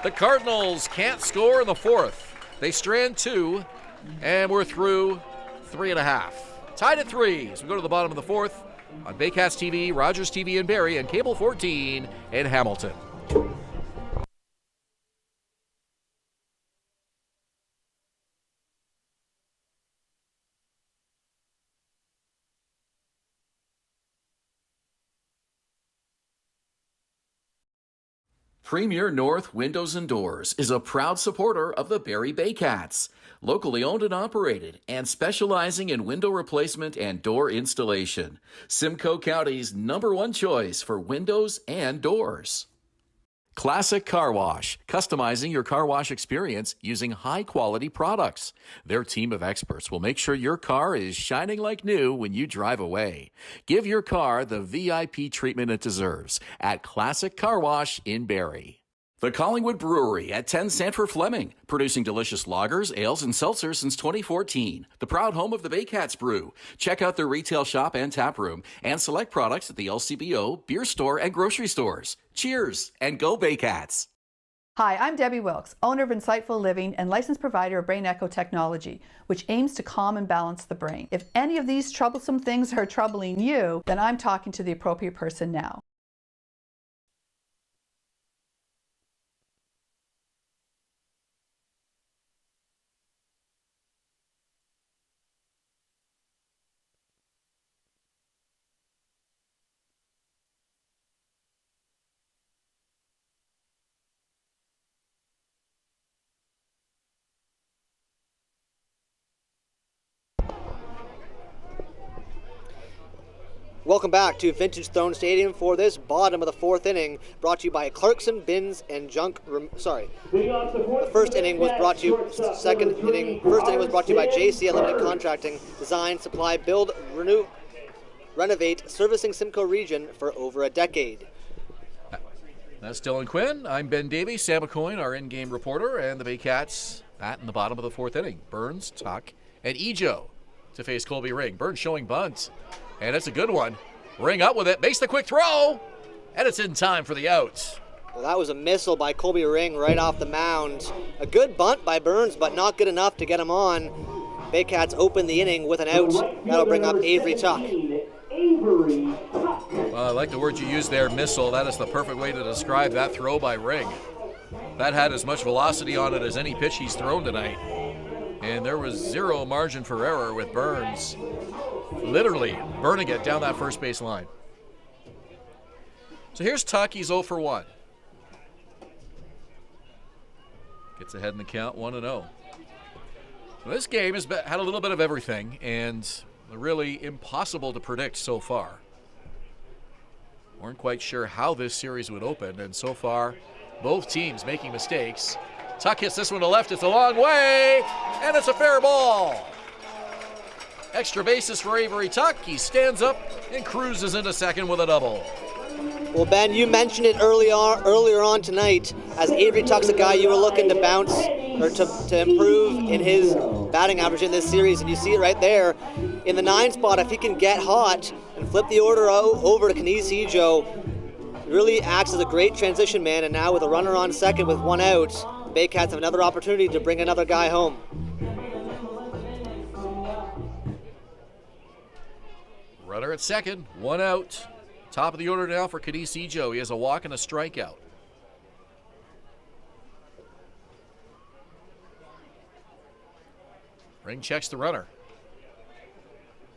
The Cardinals can't score in the 4th. They strand 2, and we're through 3.5. Tied at 3 as we go to the bottom of the 4th on Baycats TV, Rogers TV in Barrie, and Cable 14 in Hamilton. Premier North Windows and Doors is a proud supporter of the Barrie Baycats, locally owned and operated and specializing in window replacement and door installation. Simcoe County's #1 choice for windows and doors. Classic Car Wash, customizing your car wash experience using high-quality products. Their team of experts will make sure your car is shining like new when you drive away. Give your car the VIP treatment it deserves at Classic Car Wash in Barrie. The Collingwood Brewery at 10 Sanford Fleming, producing delicious lagers, ales, and seltzers since 2014. The proud home of the Baycats Brew. Check out their retail shop and tap room and select products at the LCBO, beer store, and grocery stores. Cheers and go Baycats! Hi, I'm Debbie Wilkes, owner of Insightful Living and licensed provider of brain echo technology, which aims to calm and balance the brain. If any of these troublesome things are troubling you, then I'm talking to the appropriate person now. Welcome back to Vintage Throne Stadium for this bottom of the fourth inning, brought to you by Clarkson Bins and Junk. The first inning was brought to you. First inning was brought to you by JC Unlimited Contracting, design, supply, build, renew, renovate, servicing Simcoe region for over a decade. That's Dylan Quinn. I'm Ben Davy. Sam McCoy, our in-game reporter, and the Baycats at in the bottom of the fourth inning. Burns, Tuck, and Ejo to face Colby Ring. Burns showing bunt. And it's a good one. Ring up with it, makes the quick throw, and it's in time for the out. Well, that was a missile by Colby Ring right off the mound. A good bunt by Burns, but not good enough to get him on. Baycats open the inning with an out. That'll bring up Avery Tuck. Well, I like the word you used there, missile. That is the perfect way to describe that throw by Ring. That had as much velocity on it as any pitch he's thrown tonight. And there was zero margin for error with Burns literally burning it down that first base line. So here's Tuck. He's 0 for 1. Gets ahead in the count, 1-0. Well, this game has had a little bit of everything and really impossible to predict so far. Weren't quite sure how this series would open, and so far, both teams making mistakes. Tuck hits this one to left. It's a long way, and it's a fair ball. Extra bases for Avery Tuck. He stands up and cruises into second with a double. Well, Ben, you mentioned it earlier on tonight, as Avery Tuck's a guy you were looking to bounce or to improve in his batting average in this series, and you see it right there. In the 9 spot, if he can get hot and flip the order over to Kenise Ejo, really acts as a great transition man, and now with a runner on second with 1 out, the Baycats have another opportunity to bring another guy home. Runner at second, 1 out. Top of the order now for Kenise Ejo. He has a walk and a strikeout. Ring checks the runner.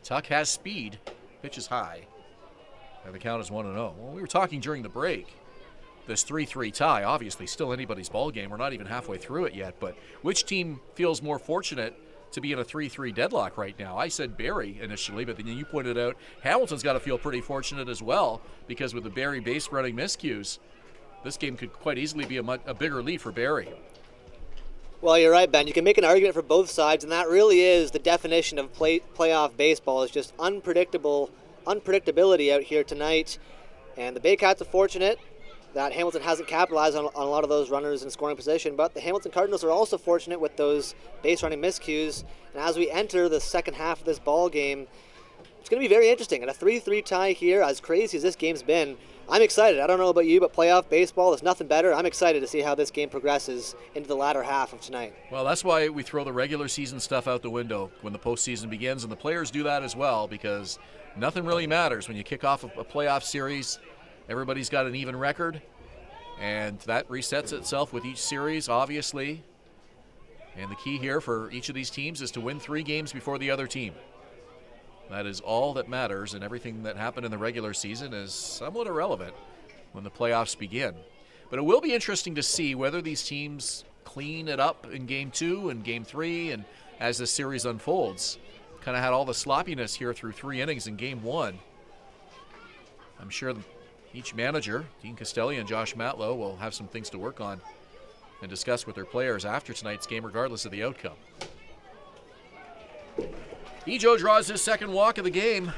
Tuck has speed. Pitch is high. And the count is 1-0. Well, we were talking during the break. This 3-3 tie, obviously still anybody's ball game. We're not even halfway through it yet. But which team feels more fortunate to be in a 3-3 deadlock right now? I said Barrie initially, but then you pointed out Hamilton's got to feel pretty fortunate as well, because with the Barrie base running miscues, this game could quite easily be a bigger lead for Barrie. Well, you're right, Ben. You can make an argument for both sides, and that really is the definition of playoff baseball. Is just unpredictability out here tonight. And the Baycats are fortunate that Hamilton hasn't capitalized on a lot of those runners in scoring position, but the Hamilton Cardinals are also fortunate with those base running miscues. And as we enter the second half of this ball game, it's going to be very interesting. And a 3-3 tie here, as crazy as this game's been, I'm excited. I don't know about you, but playoff baseball is nothing better. I'm excited to see how this game progresses into the latter half of tonight. Well, that's why we throw the regular season stuff out the window when the postseason begins, and the players do that as well, because nothing really matters when you kick off a playoff series. Everybody's got an even record, and that resets itself with each series, obviously. And the key here for each of these teams is to win 3 games before the other team. That is all that matters, and everything that happened in the regular season is somewhat irrelevant when the playoffs begin. But it will be interesting to see whether these teams clean it up in Game 2 and Game 3, and as this series unfolds. Kind of had all the sloppiness here through 3 innings in Game 1. I'm sure each manager, Dean Castelli and Josh Matlow, will have some things to work on and discuss with their players after tonight's game, regardless of the outcome. Ejo draws his second walk of the game.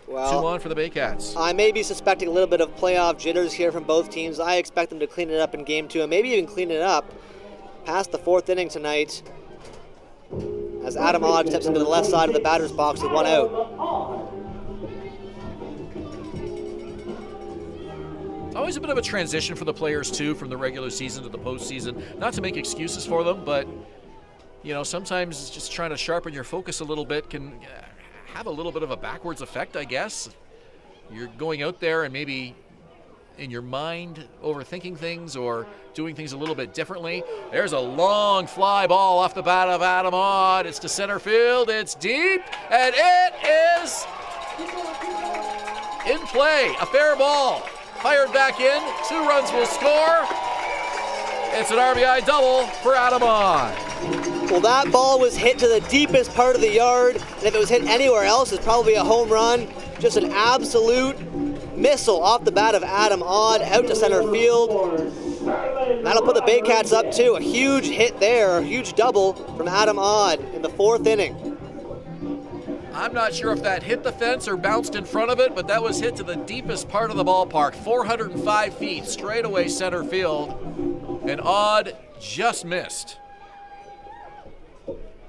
Well, 2 on for the Baycats. I may be suspecting a little bit of playoff jitters here from both teams. I expect them to clean it up in Game 2 and maybe even clean it up past the 4th inning tonight as Adam Odd steps into the left side of the batter's box with 1 out. It's always a bit of a transition for the players, too, from the regular season to the postseason. Not to make excuses for them, but, you know, sometimes just trying to sharpen your focus a little bit can have a little bit of a backwards effect, I guess. You're going out there and maybe in your mind overthinking things or doing things a little bit differently. There's a long fly ball off the bat of Adam Odd. It's to center field. It's deep, and it is in play. A fair ball. Fired back in. 2 runs will score. It's an RBI double for Adam Odd. Well, that ball was hit to the deepest part of the yard, and if it was hit anywhere else, it's probably a home run. Just an absolute missile off the bat of Adam Odd out to center field. That'll put the Baycats up too. A huge hit there, a huge double from Adam Odd in the 4th inning. I'm not sure if that hit the fence or bounced in front of it, but that was hit to the deepest part of the ballpark, 405 feet, straight away center field, and Odd just missed.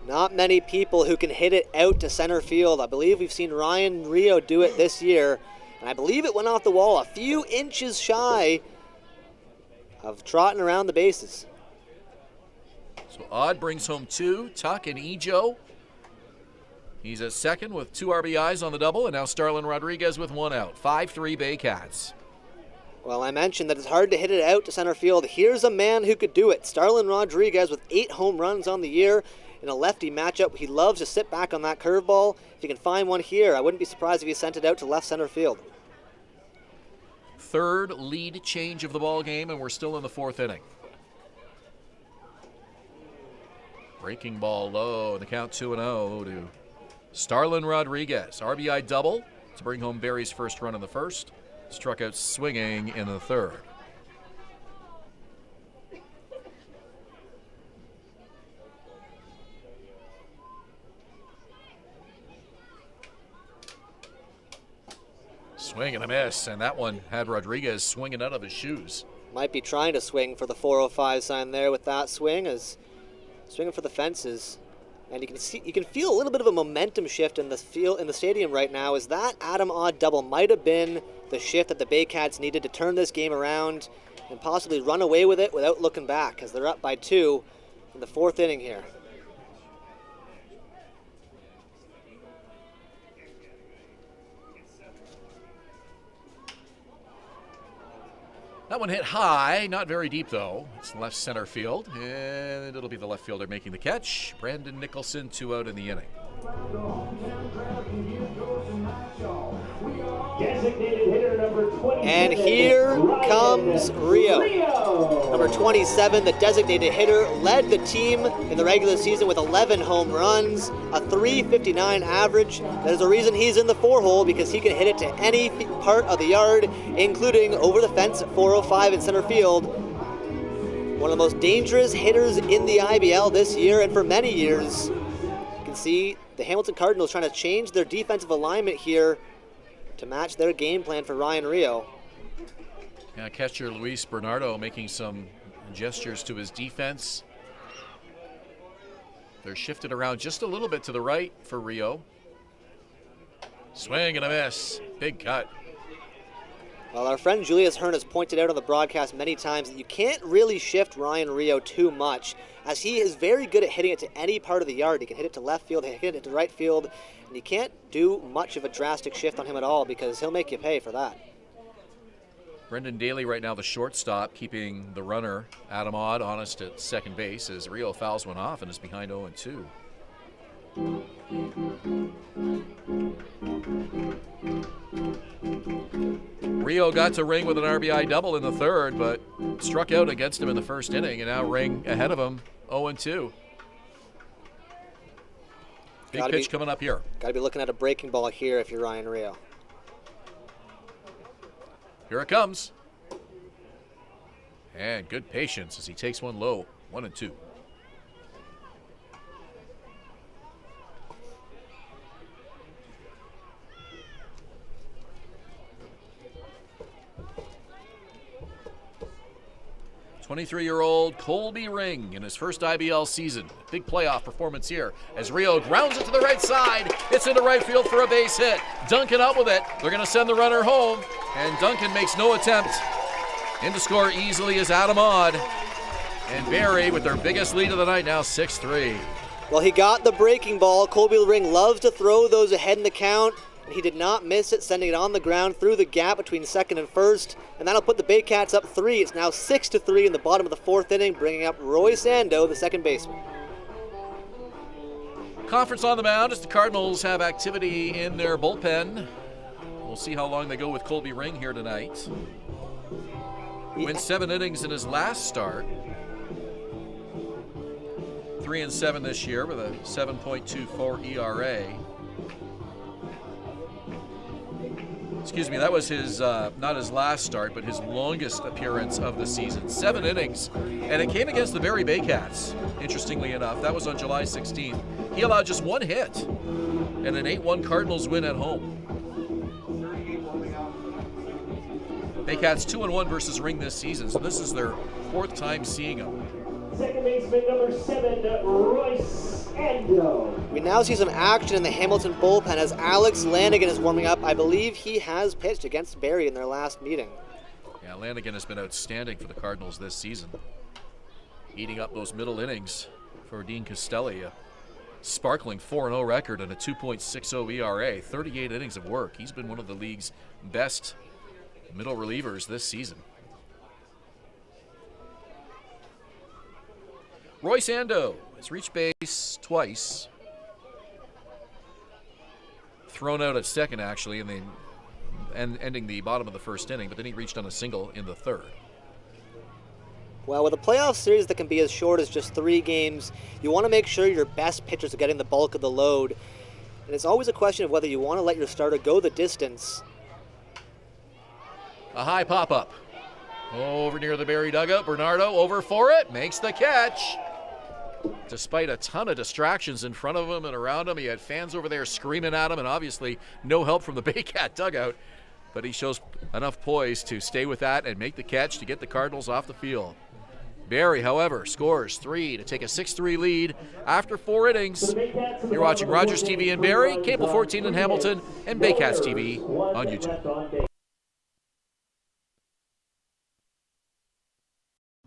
Not many people who can hit it out to center field. I believe we've seen Ryan Rio do it this year, and I believe it went off the wall a few inches shy of trotting around the bases. So Odd brings home 2, Tuck and Ejo. He's at second with 2 RBIs on the double, and now Starlin Rodriguez with 1 out. 5-3 Baycats. Well, I mentioned that it's hard to hit it out to center field. Here's a man who could do it. Starlin Rodriguez with 8 home runs on the year in a lefty matchup. He loves to sit back on that curveball. If you can find one here, I wouldn't be surprised if he sent it out to left center field. 3rd lead change of the ball game, and we're still in the 4th inning. Breaking ball low, and the count 2-0 to Starlin Rodriguez. RBI double to bring home Barrie's first run in the 1st. Struck out swinging in the 3rd. Swing and a miss, and that one had Rodriguez swinging out of his shoes. Might be trying to swing for the 405 sign there with that swing, as swinging for the fences. And you can feel a little bit of a momentum shift in the stadium right now, as that Adam Odd double might have been the shift that the Baycats needed to turn this game around and possibly run away with it without looking back, as they're up by 2 in the 4th inning here. That one hit high, not very deep though. It's left center field, and it'll be the left fielder making the catch. Brandon Nicholson, 2 out in the inning. Designated hitter number 27. And here comes Rio. Number 27, the designated hitter, led the team in the regular season with 11 home runs, a .359 average. There's a reason he's in the 4-hole, because he can hit it to any part of the yard, including over the fence at 405 in center field. One of the most dangerous hitters in the IBL this year and for many years. You can see the Hamilton Cardinals trying to change their defensive alignment here to match their game plan for Ryan Rio. Yeah, catcher Luis Bernardo making some gestures to his defense. They're shifted around just a little bit to the right for Rio. Swing and a miss. Big cut. Well, our friend Julius Hern has pointed out on the broadcast many times that you can't really shift Ryan Rio too much, as he is very good at hitting it to any part of the yard. He can hit it to left field, hit it to right field, and you can't do much of a drastic shift on him at all, because he'll make you pay for that. Brendan Daly right now the shortstop, keeping the runner, Adam Odd, honest at second base, as Rio fouls one off and is behind 0-2. Rio got to Ring with an RBI double in the third, but struck out against him in the first inning, and now Ring ahead of him, 0-2. Big pitch coming up here. Got to be looking at a breaking ball here if you're Ryan Rio. Here it comes. And good patience as he takes one low, 1-2. '23-year-old Colby Ring in his first IBL season. Big playoff performance here as Rio grounds it to the right side. It's into right field for a base hit. Duncan up with it. They're going to send the runner home, and Duncan makes no attempt. In to score easily is Adam Odd. And Barrie with their biggest lead of the night now, 6-3. Well, he got the breaking ball. Colby Ring loves to throw those ahead in the count, and he did not miss it, sending it on the ground through the gap between second and first, and that'll put the Baycats up 3. It's now 6-3 in the bottom of the fourth inning, bringing up Roy Sando, the second baseman. Conference on the mound as the Cardinals have activity in their bullpen. We'll see how long they go with Colby Ring here tonight. Went 7 innings in his last start. 3-7 this year with a 7.24 ERA. Excuse me, that was his, not his last start, but his longest appearance of the season. 7 innings, and it came against the Barrie Baycats, interestingly enough. That was on July 16th. He allowed just 1 hit and an 8-1 Cardinals win at home. Baycats 2-1 versus Ring this season, so this is their 4th time seeing him. Second baseman number 7, Royce Ando. We now see some action in the Hamilton bullpen as Alex Lanigan is warming up. I believe he has pitched against Barrie in their last meeting. Yeah, Lanigan has been outstanding for the Cardinals this season. Eating up those middle innings for Dean Castelli. A sparkling 4-0 record and a 2.60 ERA. 38 innings of work. He's been one of the league's best middle relievers this season. Royce Ando has reached base twice. Thrown out at second, actually, and ending the bottom of the first inning, but then he reached on a single in the third. Well, with a playoff series that can be as short as just 3 games, you want to make sure your best pitchers are getting the bulk of the load. And it's always a question of whether you want to let your starter go the distance. A high pop-up. Over near the Barrie dugout. Bernardo over for it. Makes the catch. Despite a ton of distractions in front of him and around him, he had fans over there screaming at him, and obviously no help from the Baycat dugout. But he shows enough poise to stay with that and make the catch to get the Cardinals off the field. Barrie, however, scores 3 to take a 6-3 lead after 4 innings. You're watching Rogers TV in Barrie, Cable 14 in Hamilton, and Baycats TV on YouTube.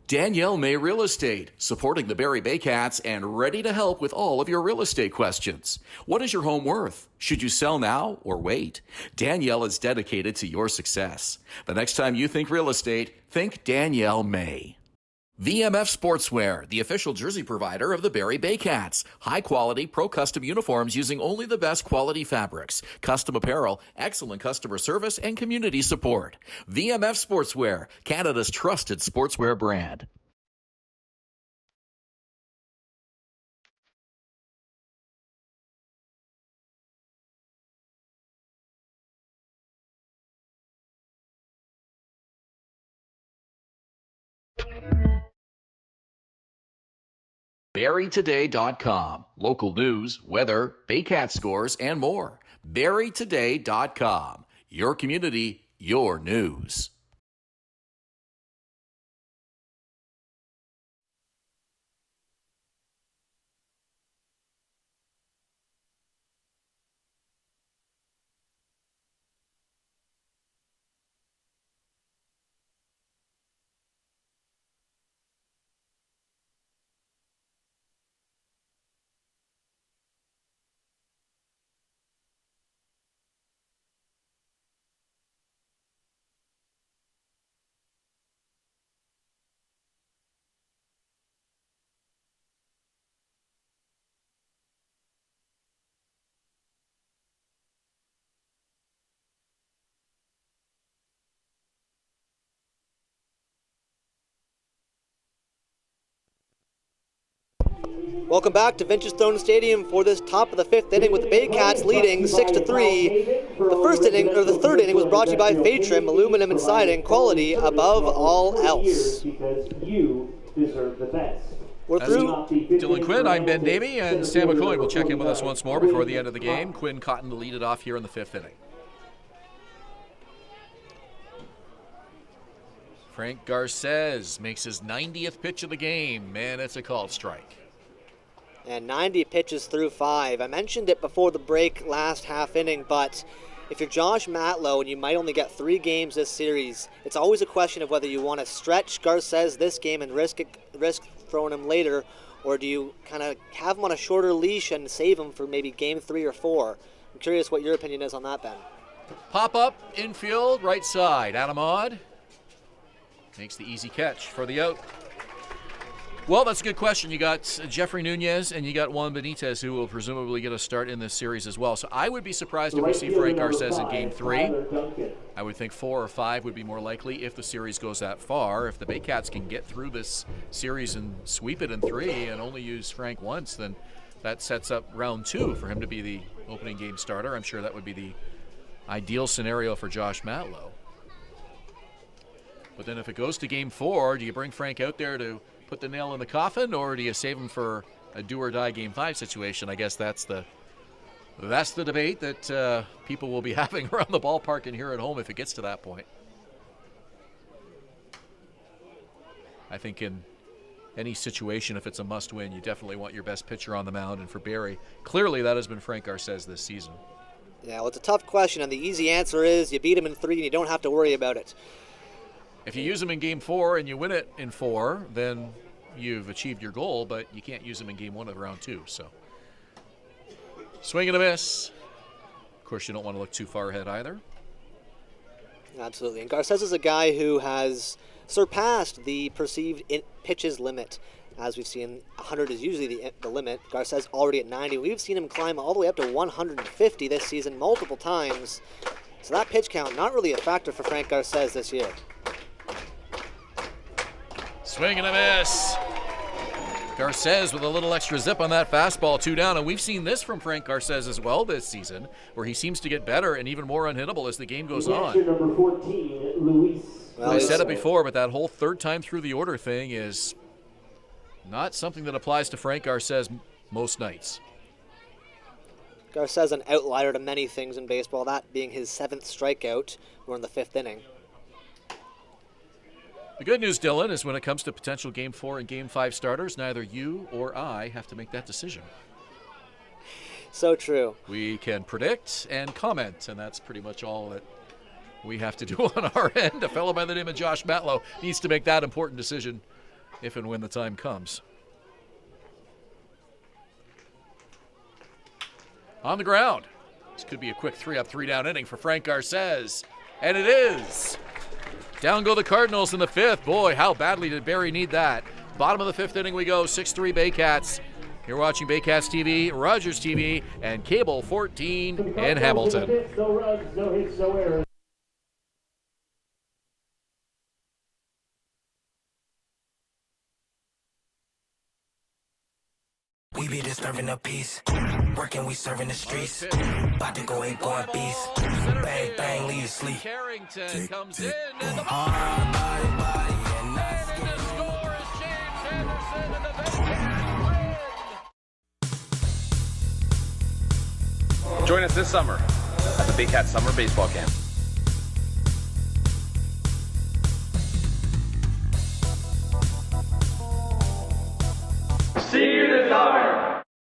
Danielle May Real Estate, supporting the Barrie Baycats and ready to help with all of your real estate questions. What is your home worth? Should you sell now or wait? Danielle is dedicated to your success. The next time you think real estate, think Danielle May. VMF Sportswear, the official jersey provider of the Barrie Baycats. High-quality, pro-custom uniforms using only the best quality fabrics. Custom apparel, excellent customer service, and community support. VMF Sportswear, Canada's trusted sportswear brand. BarrieToday.com. Local news, weather, Baycat scores, and more. BarrieToday.com. Your community, your news. Welcome back to Vintage Throne Stadium for this top of the 5th inning with the Baycats leading 6-3. The third inning was brought to you by Phaetrim, aluminum and siding, quality above all else. Because you deserve the best. We're through. Dylan Quinn, I'm Ben Davy, and Sam McCoy will check in with us once more before the end of the game. Quinn Cotton to lead it off here in the 5th inning. Frank Garces makes his 90th pitch of the game, and it's a called strike. And 90 pitches through 5. I mentioned it before the break last half inning, but if you're Josh Matlow and you might only get 3 games this series, it's always a question of whether you want to stretch Garces this game and risk throwing him later, or do you kind of have him on a shorter leash and save him for maybe game 3 or 4? I'm curious what your opinion is on that, Ben. Pop up, infield, right side. Adam Odd makes the easy catch for the out. Well, that's a good question. You got Jeffrey Nunez and you got Juan Benitez, who will presumably get a start in this series as well. So I would be surprised if we see Frank Garces in game 3. I would think 4 or 5 would be more likely if the series goes that far. If the Baycats can get through this series and sweep it in 3 and only use Frank once, then that sets up round 2 for him to be the opening game starter. I'm sure that would be the ideal scenario for Josh Matlow. But then if it goes to game 4, do you bring Frank out there to put the nail in the coffin, or do you save him for a do-or-die game 5 situation? I guess that's the debate that people will be having around the ballpark and here at home if it gets to that point. I think in any situation, if it's a must-win, you definitely want your best pitcher on the mound, and for Barrie, clearly that has been Frank Garces this season. Yeah, well, it's a tough question, and the easy answer is you beat him in 3 and you don't have to worry about it. If you use him in game 4 and you win it in 4, then you've achieved your goal, but you can't use him in game 1 of round 2. So, swing and a miss. Of course, you don't want to look too far ahead either. Absolutely. And Garces is a guy who has surpassed the perceived pitches limit. As we've seen, 100 is usually the limit. Garces already at 90. We've seen him climb all the way up to 150 this season multiple times. So that pitch count, not really a factor for Frank Garces this year. Swing and a miss. Garces with a little extra zip on that fastball, 2 down, and we've seen this from Frank Garces as well this season, where he seems to get better and even more unhittable as the game goes on. Number 14, Luis. Well, I said it before, but that whole third time through the order thing is not something that applies to Frank Garces most nights. Garces an outlier to many things in baseball, that being his 7th strikeout. We're in the 5th inning. The good news, Dylan, is when it comes to potential Game 4 and Game 5 starters, neither you or I have to make that decision. So true. We can predict and comment, and that's pretty much all that we have to do on our end. A fellow by the name of Josh Matlow needs to make that important decision if and when the time comes. On the ground. This could be a quick 3-up, 3-down inning for Frank Garces, and it is. Down go the Cardinals in the 5th. Boy, how badly did Barrie need that? Bottom of the 5th inning we go, 6-3 Baycats. You're watching Baycats TV, Rogers TV, and Cable 14 in Hamilton. No runs, no hits, no errors. We be disturbing the peace. Working, we serving the streets. About to go, ain't going beast. Bang, bang, leave you sleep. Carrington comes in, and the Hard body, and and the score is James Anderson, and the Baycats win. Join us this summer at the Baycats Summer Baseball Camp. See you this summer!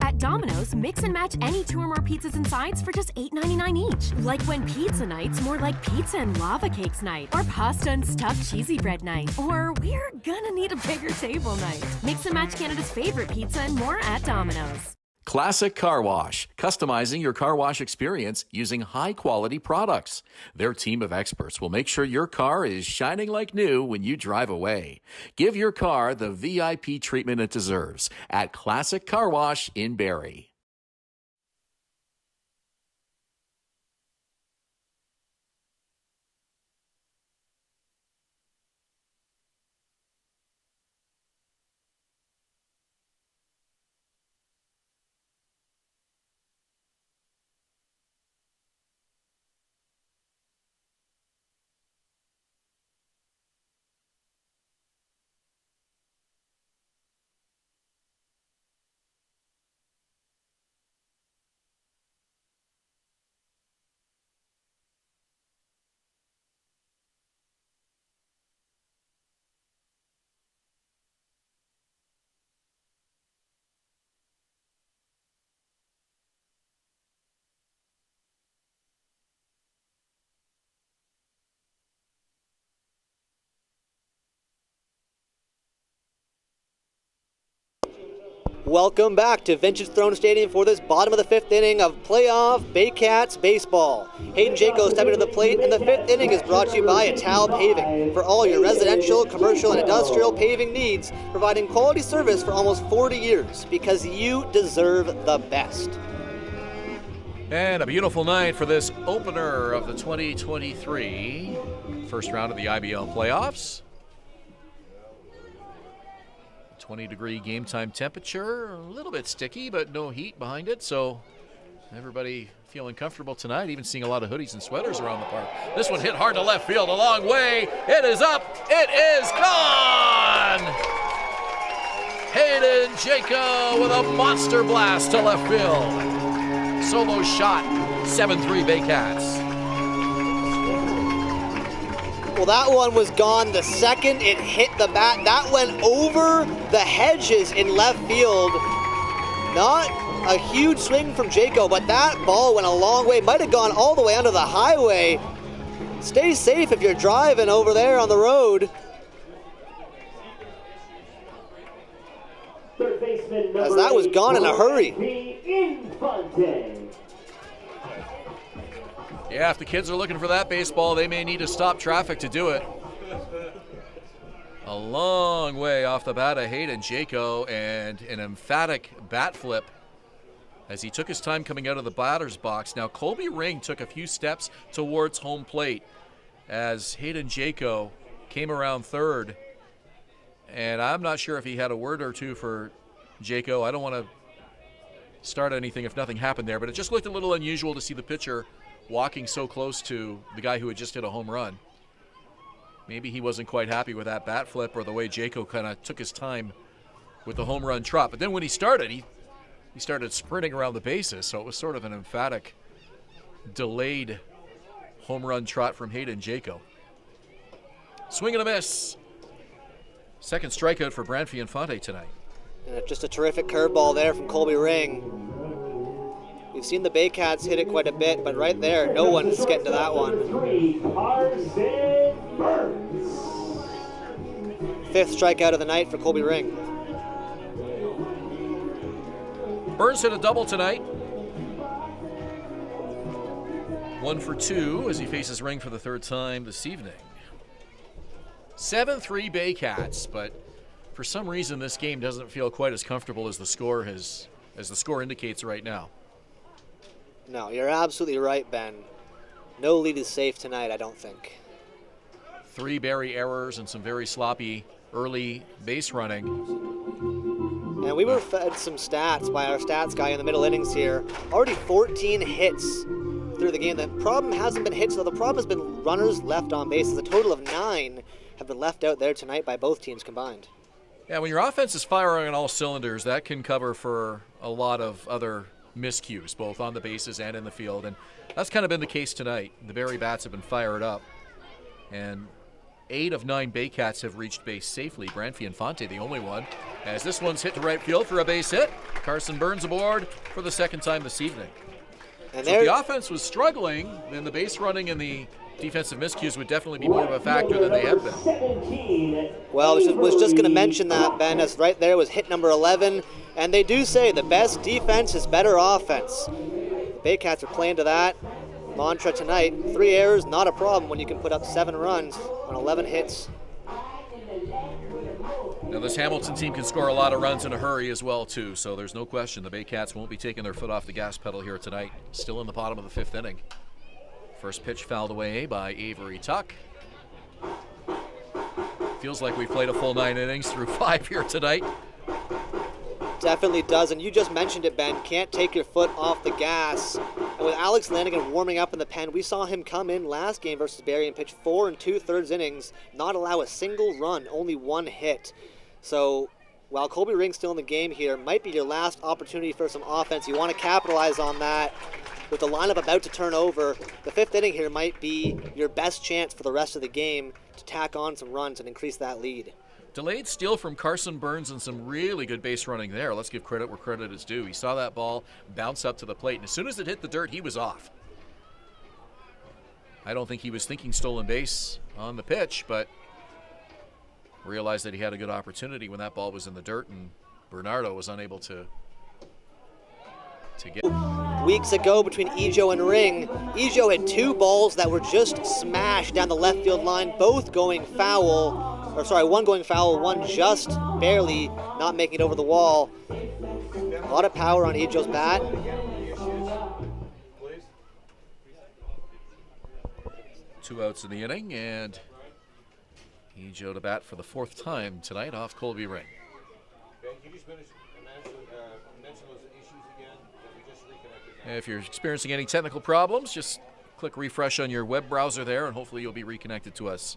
At Domino's, mix and match any 2 or more pizzas and sides for just $8.99 each. Like when pizza night's more like pizza and lava cakes night, or pasta and stuffed cheesy bread night, or we're gonna need a bigger table night. Mix and match Canada's favorite pizza and more at Domino's. Classic Car Wash, customizing your car wash experience using high-quality products. Their team of experts will make sure your car is shining like new when you drive away. Give your car the VIP treatment it deserves at Classic Car Wash in Barrie. Welcome back to Vintage Throne Stadium for this bottom of the 5th inning of playoff Baycats baseball. Hayden Jaco stepping to the plate, and the 5th inning is brought to you by Ital Paving. For all your residential, commercial, and industrial paving needs, providing quality service for almost 40 years, because you deserve the best. And a beautiful night for this opener of the 2023 first round of the IBL playoffs. 20-degree game time temperature, a little bit sticky, but no heat behind it, so everybody feeling comfortable tonight, even seeing a lot of hoodies and sweaters around the park. This one hit hard to left field, a long way. It is up. It is gone. Hayden Jaco with a monster blast to left field. Solo shot, 7-3 Baycats. Well, that one was gone the second it hit the bat. That went over the hedges in left field. Not a huge swing from Jaco, but that ball went a long way. Might have gone all the way under the highway. Stay safe if you're driving over there on the road. As that was gone in a hurry. Yeah, if the kids are looking for that baseball, they may need to stop traffic to do it. A long way off the bat of Hayden Jaco, and an emphatic bat flip as he took his time coming out of the batter's box. Now, Colby Ring took a few steps towards home plate as Hayden Jaco came around third. And I'm not sure if he had a word or two for Jaco. I don't want to start anything if nothing happened there, but it just looked a little unusual to see the pitcher walking so close to the guy who had just hit a home run. Maybe he wasn't quite happy with that bat flip or the way Jaco kind of took his time with the home run trot. But then when he started, he started sprinting around the bases, so it was sort of an emphatic, delayed home run trot from Hayden Jaco. Swing and a miss. Second strikeout for Branfi Infante tonight. And just a terrific curveball there from Colby Ring. We've seen the Baycats hit it quite a bit, but right there, no one's getting to that one. 5th strikeout of the night for Colby Ring. Burns hit a double tonight. 1 for 2 as he faces Ring for the 3rd time this evening. 7-3 Baycats, but for some reason this game doesn't feel quite as comfortable as the score indicates right now. No, you're absolutely right, Ben. No lead is safe tonight, I don't think. 3 Barrie errors and some very sloppy early base running. And we were fed some stats by our stats guy in the middle innings here. Already 14 hits through the game. The problem hasn't been hits, though. The problem has been runners left on bases. A total of 9 have been left out there tonight by both teams combined. Yeah, when your offense is firing on all cylinders, that can cover for a lot of other miscues, both on the bases and in the field, and that's kind of been the case tonight. The Barrie bats have been fired up, and 8 of 9 Baycats have reached base safely. Branfi Infante the only one, as this one's hit to right field for a base hit. Carson Burns aboard for the 2nd time this evening. And so if the offense was struggling, then the base running and the defensive miscues would definitely be more of a factor than they have been. Well, I was just going to mention that, Ben, as right there was hit number 11. And they do say the best defense is better offense. The Baycats are playing to that mantra tonight. 3 errors, not a problem when you can put up 7 runs on 11 hits. Now this Hamilton team can score a lot of runs in a hurry as well, too, so there's no question the Baycats won't be taking their foot off the gas pedal here tonight. Still in the bottom of the 5th inning. First pitch fouled away by Avery Tuck. Feels like we've played a full 9 innings through 5 here tonight. Definitely does, and you just mentioned it, Ben. Can't take your foot off the gas. And with Alex Lanigan warming up in the pen, we saw him come in last game versus Barrie and pitch 4 2/3 innings, not allow a single run, only 1 hit. So while Colby Ring's still in the game here, might be your last opportunity for some offense. You want to capitalize on that. With the lineup about to turn over, the 5th inning here might be your best chance for the rest of the game to tack on some runs and increase that lead. Delayed steal from Carson Burns and some really good base running there. Let's give credit where credit is due. He saw that ball bounce up to the plate, and as soon as it hit the dirt, he was off. I don't think he was thinking stolen base on the pitch, but realized that he had a good opportunity when that ball was in the dirt and Bernardo was unable to get. Weeks ago between Ejo and Ring, Ejo had 2 balls that were just smashed down the left field line, both going foul, or sorry, one going foul, one just barely not making it over the wall. A lot of power on Ejo's bat. Two outs in the inning, and Ejo to bat for the 4th time tonight off Colby Ring. If you're experiencing any technical problems, just click refresh on your web browser there, and hopefully you'll be reconnected to us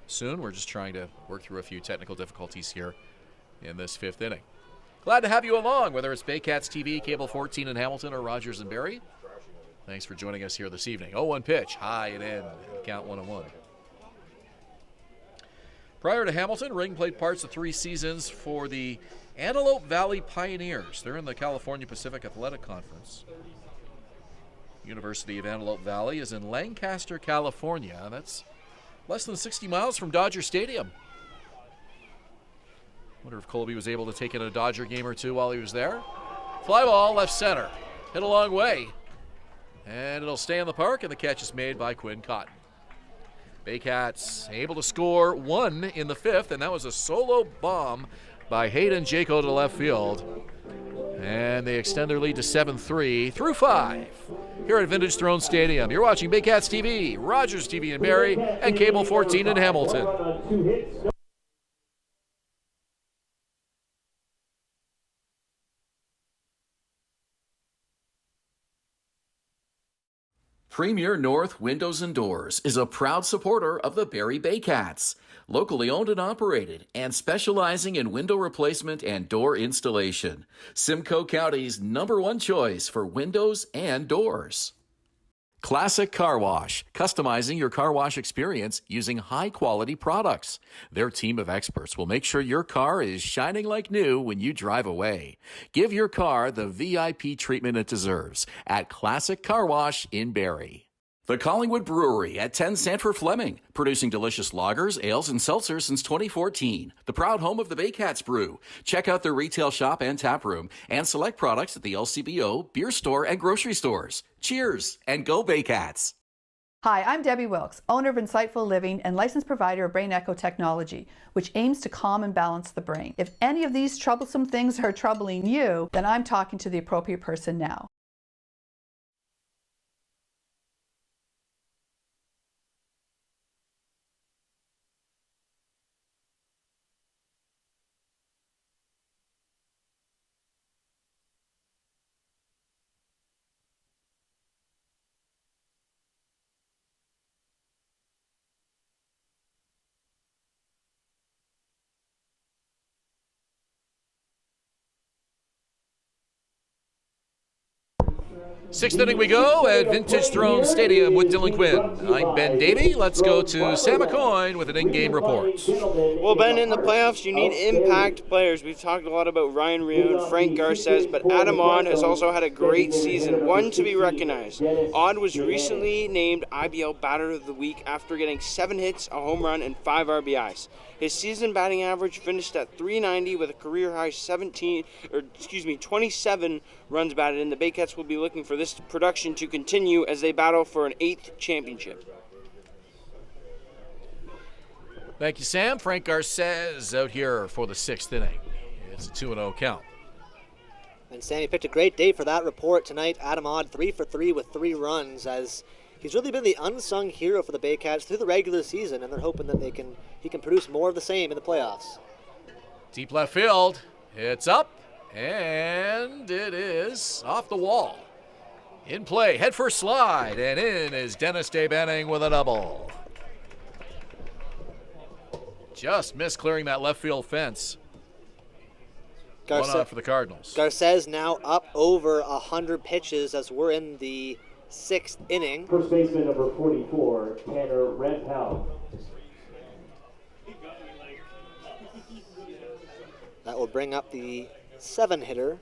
soon. We're just trying to work through a few technical difficulties here in this 5th inning. Glad to have you along, whether it's Baycats TV, Cable 14 in Hamilton, or Rogers and Barrie. Thanks for joining us here this evening. 0-1 pitch, high and in, count 1-1. Prior to Hamilton, Ring played parts of 3 seasons for the Antelope Valley Pioneers. They're in the California Pacific Athletic Conference. University of Antelope Valley is in Lancaster, California. That's less than 60 miles from Dodger Stadium. Wonder if Colby was able to take in a Dodger game or two while he was there. Fly ball, left center. Hit a long way. And it'll stay in the park, and the catch is made by Quinn Cotton. Baycats able to score 1 in the 5th, and that was a solo bomb by Hayden Jaco to left field. And they extend their lead to 7-3 through 5 here at Vintage Throne Stadium. You're watching Baycats TV, Rogers TV in Barrie, and Cable 14 in Hamilton. Premier North Windows and Doors is a proud supporter of the Barrie Baycats, locally owned and operated, and specializing in window replacement and door installation. Simcoe County's #1 choice for windows and doors. Classic Car Wash, customizing your car wash experience using high-quality products. Their team of experts will make sure your car is shining like new when you drive away. Give your car the VIP treatment it deserves at Classic Car Wash in Barrie. The Collingwood Brewery at 10 Sanford Fleming, producing delicious lagers, ales, and seltzers since 2014. The proud home of the Baycats Brew. Check out their retail shop and tap room, and select products at the LCBO, beer store, and grocery stores. Cheers, and go Baycats! Hi, I'm Debbie Wilkes, owner of Insightful Living and licensed provider of Brain Echo Technology, which aims to calm and balance the brain. If any of these troublesome things are troubling you, then I'm talking to the appropriate person now. Sixth inning we go at Vintage Throne Stadium with Dylan Quinn. I'm Ben Davy. Let's go to Sam McCoy with an in-game report. Well, Ben, in the playoffs, you need impact players. We've talked a lot about Ryan Rion, Frank Garces, but Adam Odd has also had a great season, one to be recognized. Odd was recently named IBL Batter of the Week after getting 7 hits, a home run, and 5 RBIs. His season batting average finished at .390 with a career-high 27 runs batted in. The Baycats will be looking for this production to continue as they battle for an 8th championship. Thank you, Sam. Frank Garces out here for the 6th inning. It's a 2-0 count. And Sammy picked a great day for that report tonight. Adam Odd 3 for 3 with 3 runs, as he's really been the unsung hero for the Baycats through the regular season, and they're hoping that he can produce more of the same in the playoffs. Deep left field. It's up, and it is off the wall. In play, head first slide, and in is Dennis Day-Benning with a double. Just missed clearing that left field fence. One out for the Cardinals. Garces now up over 100 pitches as we're in the 6th inning. First baseman number 44, Tanner Rampell. That will bring up the 6th hitter,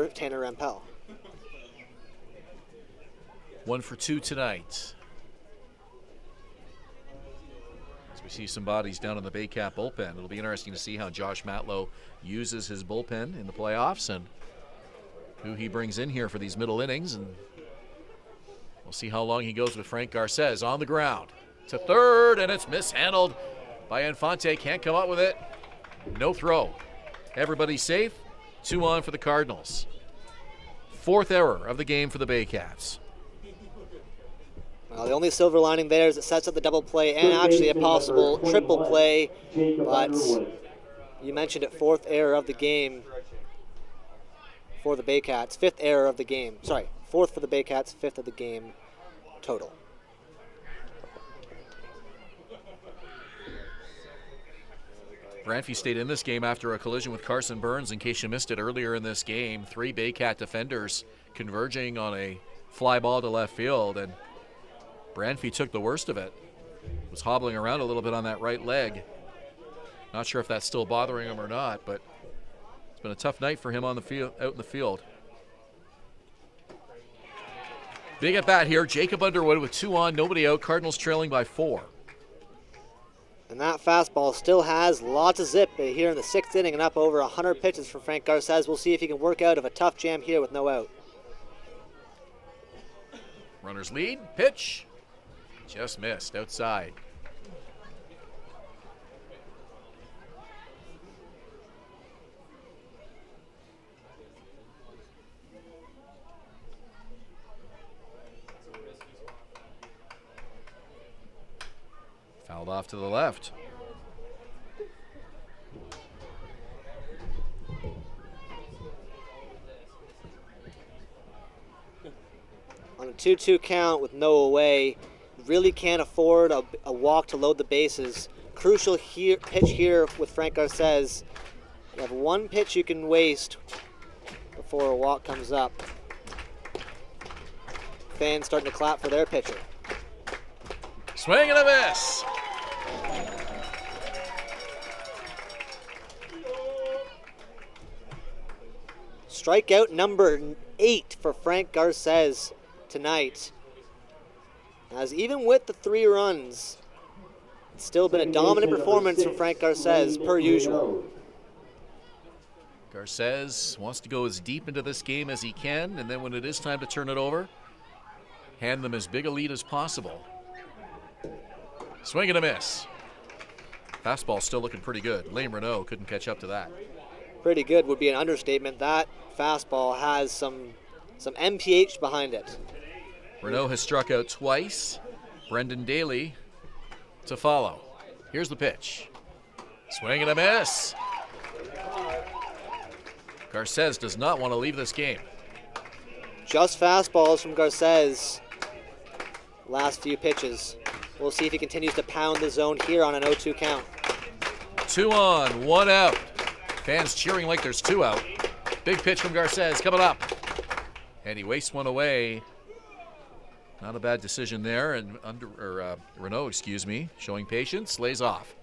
Tanner Rampell. 1 for 2 tonight. We see some bodies down in the Baycat bullpen. It'll be interesting to see how Josh Matlow uses his bullpen in the playoffs and who he brings in here for these middle innings. And we'll see how long he goes with Frank Garces on the ground. To third, and it's mishandled by Infante. Can't come up with it. No throw. Everybody's safe. 2 on for the Cardinals. 4th error of the game for the Baycats. Well, the only silver lining there is it sets up the double play and actually a possible triple play. But you mentioned it, 4th error of the game for the Baycats. 5th error of the game. Sorry, 4th for the Baycats, 5th of the game total. Branfy stayed in this game after a collision with Carson Burns. In case you missed it earlier in this game, 3 Baycat defenders converging on a fly ball to left field, and Branfy took the worst of it. Was hobbling around a little bit on that right leg. Not sure if that's still bothering him or not, but it's been a tough night for him on the field, out in the field. Big at bat here, Jacob Underwood with 2 on, nobody out. Cardinals trailing by 4. And that fastball still has lots of zip here in the 6th inning and up over 100 pitches from Frank Garces. We'll see if he can work out of a tough jam here with no out. Runners lead, pitch. Just missed outside. Fouled off to the left. On a 2-2 count with no away, really can't afford a walk to load the bases. Crucial pitch here with Frank Garces. You have 1 pitch you can waste before a walk comes up. Fans starting to clap for their pitcher. Swing and a miss. Strikeout number 8 for Frank Garces tonight. As even with the 3 runs, it's still been a dominant performance from Frank Garces per usual. Garces wants to go as deep into this game as he can, and then when it is time to turn it over, hand them as big a lead as possible. Swing and a miss. Fastball still looking pretty good. Lane Renault couldn't catch up to that. Pretty good would be an understatement. That fastball has some MPH behind it. Renault has struck out twice. Brendan Daly to follow. Here's the pitch. Swing and a miss. Garces does not want to leave this game. Just fastballs from Garces. Last few pitches. We'll see if he continues to pound the zone here on an 0-2 count. 2 on, 1 out. Fans cheering like there's 2 out. Big pitch from Garces coming up. And he wastes one away. Not a bad decision there. And Renault, showing patience, lays off.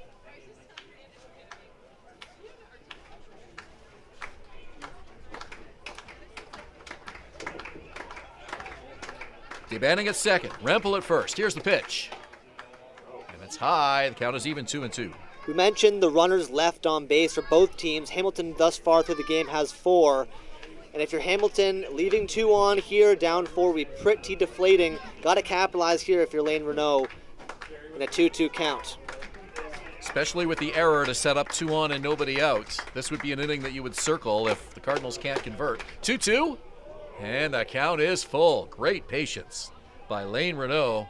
DeBanning at second. Rempel at first. Here's the pitch. And it's high. The count is even 2-2. We mentioned the runners left on base for both teams. Hamilton thus far through the game has 4. And if you're Hamilton, leaving 2 on here, down 4, we pretty deflating. Got to capitalize here if you're Lane Renault in a 2-2 count. Especially with the error to set up 2 on and nobody out. This would be an inning that you would circle if the Cardinals can't convert. 2-2. And the count is full. Great patience by Lane Renault.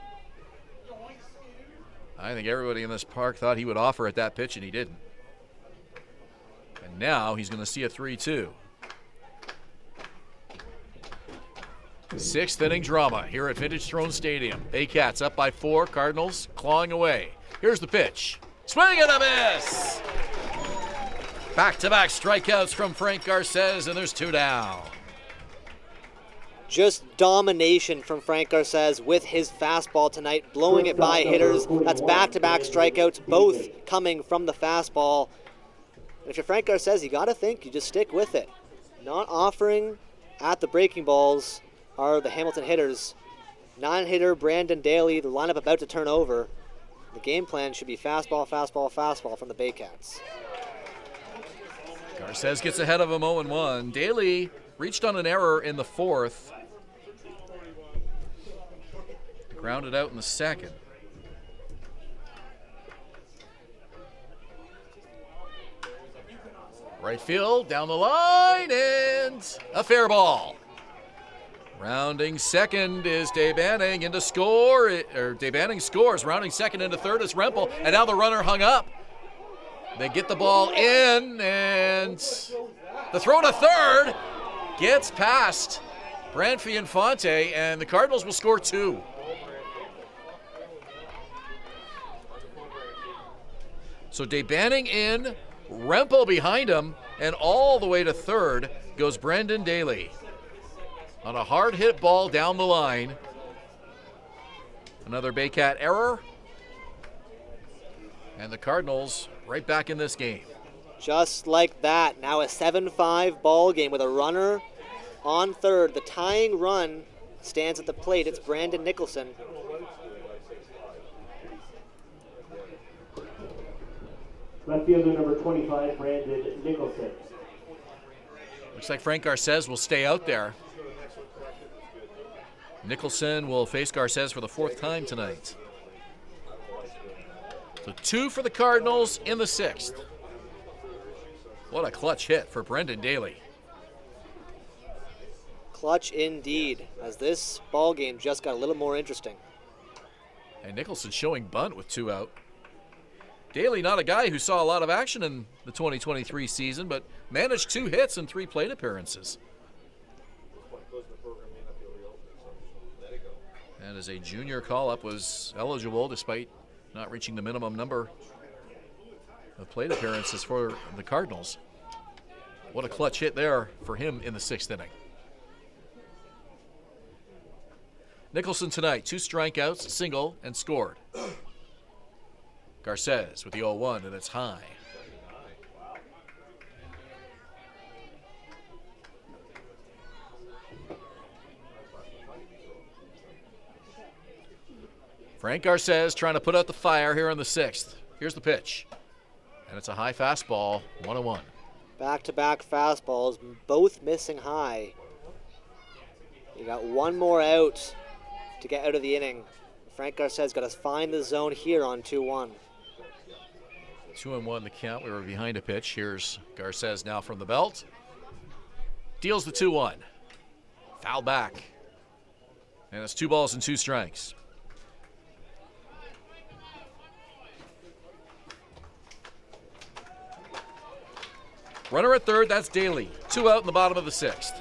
I think everybody in this park thought he would offer at that pitch, and he didn't. And now he's going to see a 3-2. 6th inning drama here at Vintage Throne Stadium. Baycats up by 4. Cardinals clawing away. Here's the pitch. Swing and a miss! Back-to-back strikeouts from Frank Garces, and there's 2 down. Just domination from Frank Garces with his fastball tonight, blowing it by hitters. That's back-to-back strikeouts, both coming from the fastball. And if you're Frank Garces, you got to think you just stick with it. Not offering at the breaking balls are the Hamilton hitters. Non-hitter Brandon Daly, the lineup about to turn over. The game plan should be fastball, fastball, fastball from the Baycats. Garces gets ahead of him 0-1. Daly reached on an error in the fourth. Grounded out in the second. Right field, down the line, and a fair ball. Rounding second is Dave Banning into score, or Dave Banning scores. Rounding second into third is Rempel, and now the runner hung up. They get the ball in, and the throw to third gets past Branfi Infante, and the Cardinals will score 2. So Dave Banning in, Rempel behind him, and all the way to third goes Brendan Daly. On a hard hit ball down the line. Another Baycat error. And the Cardinals right back in this game. Just like that, now a 7-5 ball game with a runner on third. The tying run stands at the plate. It's Brandon Nicholson. Left fielder number 25, Brandon Nicholson. Looks like Frank Garces will stay out there. Nicholson will face Garces for the 4th time tonight. So 2 for the Cardinals in the 6th. What a clutch hit for Brendan Daly. Clutch indeed, as this ball game just got a little more interesting. And Nicholson showing bunt with 2 out. Daly, not a guy who saw a lot of action in the 2023 season, but managed 2 hits and 3 plate appearances. And as a junior call-up, was eligible despite not reaching the minimum number of plate appearances for the Cardinals. What a clutch hit there for him in the 6th inning. Nicholson tonight, 2 strikeouts, single, and scored. Garces with the 0-1, and it's high. Frank Garces trying to put out the fire here in the 6th. Here's the pitch. And it's a high fastball, 1-1. Back-to-back fastballs, both missing high. You got one more out to get out of the inning. Frank Garces got to find the zone here on 2-1. 2-1 the count. We were behind a pitch. Here's Garces now from the belt. Deals the 2-1. Foul back. And it's 2 balls and 2 strikes. Runner at third, that's Daly. 2 out in the bottom of the 6th.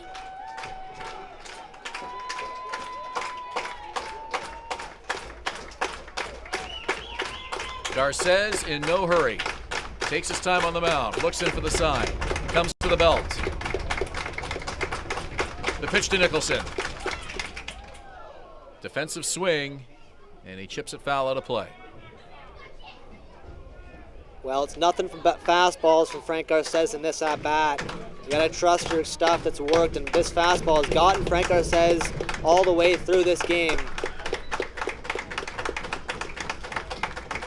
Garces in no hurry. Takes his time on the mound. Looks in for the sign. Comes to the belt. The pitch to Nicholson. Defensive swing, and he chips it foul out of play. Well, it's nothing but fastballs from Frank Garces in this at-bat. You gotta trust your stuff that's worked, and this fastball has gotten Frank Garces all the way through this game.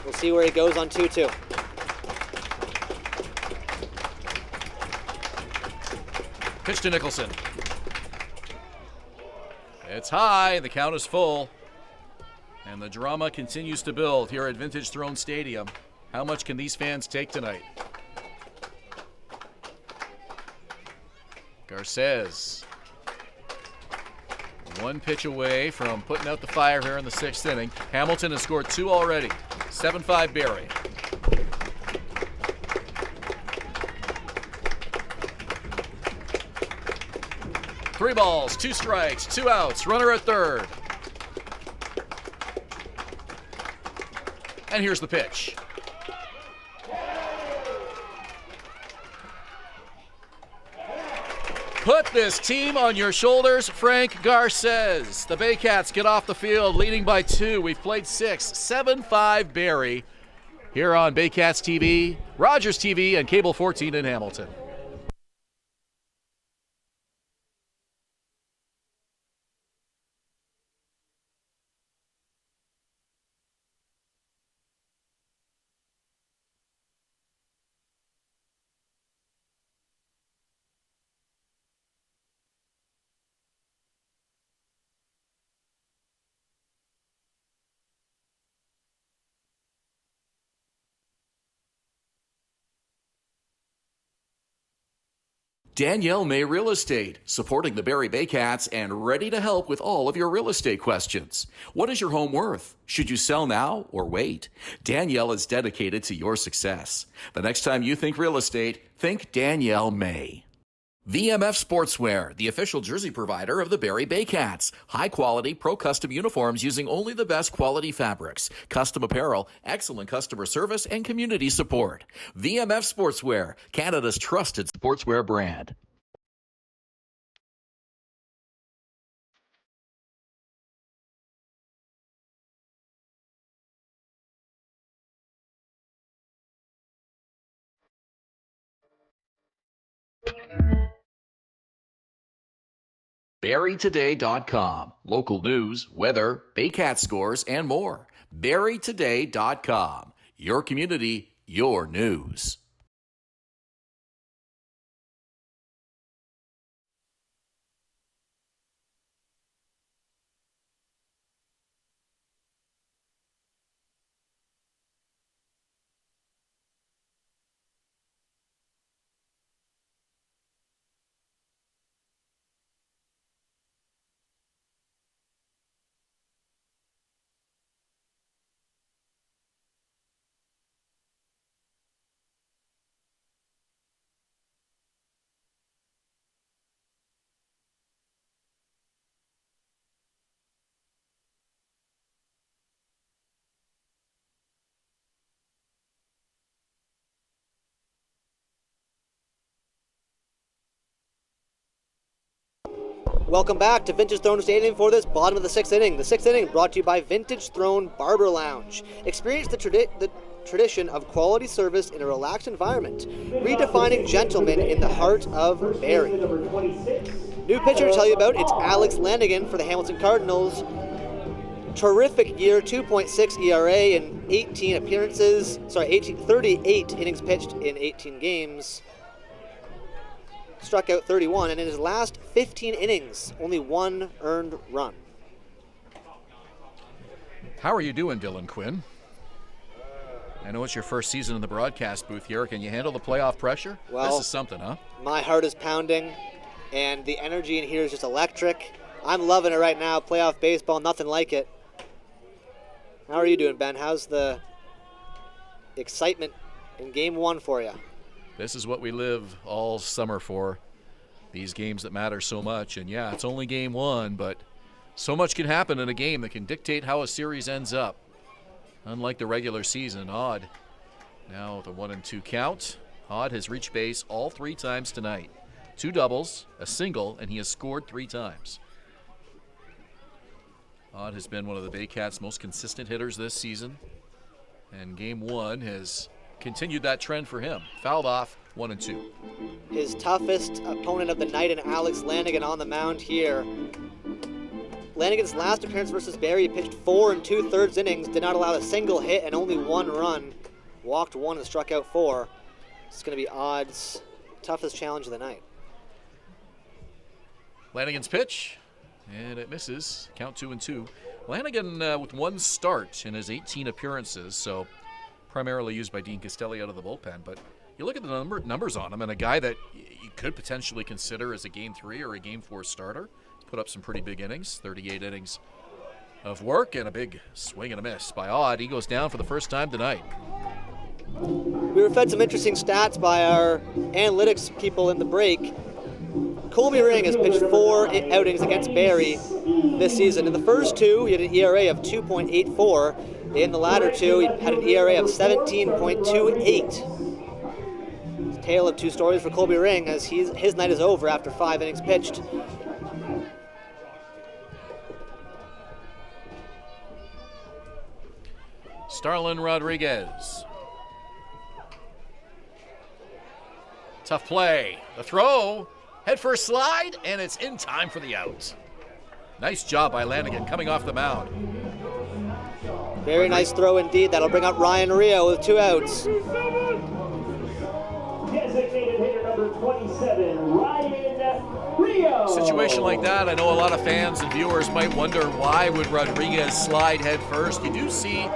We'll see where he goes on 2-2. Pitch to Nicholson. It's high, the count is full. And the drama continues to build here at Vintage Throne Stadium. How much can these fans take tonight? Garces. 1 pitch away from putting out the fire here in the 6th inning. Hamilton has scored 2 already. 7-5 Barrie. Three balls, 2 strikes, 2 outs, runner at third. And here's the pitch. Put this team on your shoulders, Frank Garces. The Baycats get off the field leading by 2. We've played 6, 7-5 Barrie here on Baycats TV, Rogers TV, and Cable 14 in Hamilton. Danielle May Real Estate, supporting the Barrie Baycats and ready to help with all of your real estate questions. What is your home worth? Should you sell now or wait? Danielle is dedicated to your success. The next time you think real estate, think Danielle May. VMF Sportswear, the official jersey provider of the Barrie Baycats. High-quality, pro-custom uniforms using only the best quality fabrics. Custom apparel, excellent customer service, and community support. VMF Sportswear, Canada's trusted sportswear brand. BarrieToday.com. Local news, weather, Baycat scores, and more. BarrieToday.com. Your community, your news. Welcome back to Vintage Throne Stadium for this bottom of the sixth inning. The sixth inning brought to you by Vintage Throne Barber Lounge. Experience the tradition of quality service in a relaxed environment, redefining gentlemen in the heart of Barrie. New pitcher to tell you about, it's Alex Lanigan for the Hamilton Cardinals. Terrific year, 2.6 ERA in 18 appearances, 38 innings pitched in 18 games. Struck out 31, and in his last 15 innings, only one earned run. How are you doing, Dylan Quinn? I know it's your first season in the broadcast booth here. Can you handle the playoff pressure? Well, this is something, huh? My heart is pounding, and the energy in here is just electric. I'm loving it right now. Playoff baseball, nothing like it. How are you doing, Ben? How's the excitement in Game 1 for you? This is what we live all summer for, these games that matter so much. And yeah, it's only Game 1, but so much can happen in a game that can dictate how a series ends up. Unlike the regular season, Odd now with a 1-2 count. Odd has reached base all 3 times tonight. 2 doubles, a single, and he has scored 3 times. Odd has been one of the Baycats' most consistent hitters this season, and Game 1 has continued that trend for him. Fouled off, 1-2. His toughest opponent of the night, and Alex Lanigan on the mound here. Lanigan's last appearance versus Barrie, pitched 4 2/3 innings, did not allow a single hit and only 1 run. Walked 1 and struck out 4. It's going to be Odd's toughest challenge of the night. Lanigan's pitch, and it misses. Count 2-2. Lanigan with 1 start in his 18 appearances, so primarily used by Dean Castelli out of the bullpen, but you look at the numbers on him, and a guy that you could potentially consider as a Game 3 or a Game 4 starter. He's put up some pretty big innings, 38 innings of work, and a big swing and a miss by Odd. He goes down for the first time tonight. We were fed some interesting stats by our analytics people in the break. Colby Ring has pitched 4 outings against Barrie this season. In the first 2, he had an ERA of 2.84. In the latter 2, he had an ERA of 17.28. Tale of 2 stories for Colby Ring, as his night is over after 5 innings pitched. Starlin Rodriguez. Tough play. The throw. Head first slide, and it's in time for the out. Nice job by Lanigan coming off the mound. Very nice throw indeed. That'll bring up Ryan Rio with 2 outs. Designated hitter number 27, Ryan Rio. Situation like that, I know a lot of fans and viewers might wonder, why would Rodriguez slide head first? You do see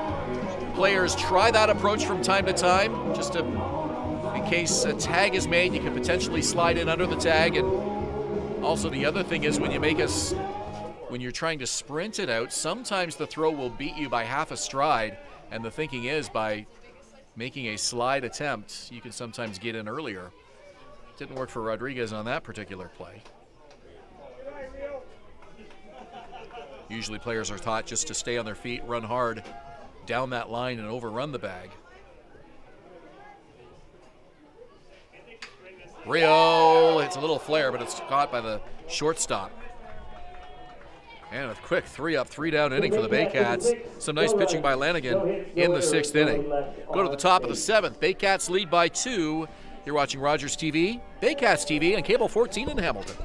players try that approach from time to time, just to make in case a tag is made, you can potentially slide in under the tag. And also the other thing is when you're trying to sprint it out, sometimes the throw will beat you by half a stride. And the thinking is by making a slide attempt, you can sometimes get in earlier. Didn't work for Rodriguez on that particular play. Usually players are taught just to stay on their feet, run hard down that line and overrun the bag. Rio, it's a little flare, but it's caught by the shortstop. And a quick 3-up, 3-down inning for the Baycats. Some nice pitching by Lanigan in the 6th inning. Go to the top of the 7th. Baycats lead by 2. You're watching Rogers TV, Baycats TV, and Cable 14 in Hamilton.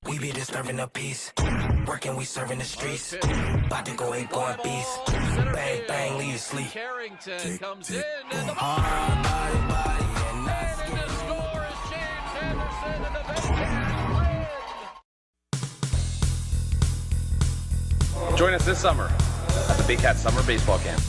We be disturbing the peace. Working, we serving the streets. About to go ape, going beast. Bang, bang, leave you sleep. Carrington comes in, and the Hard body, and and the score is James Anderson, and the Baycats win. Join us this summer at the Baycats Summer Baseball Camp.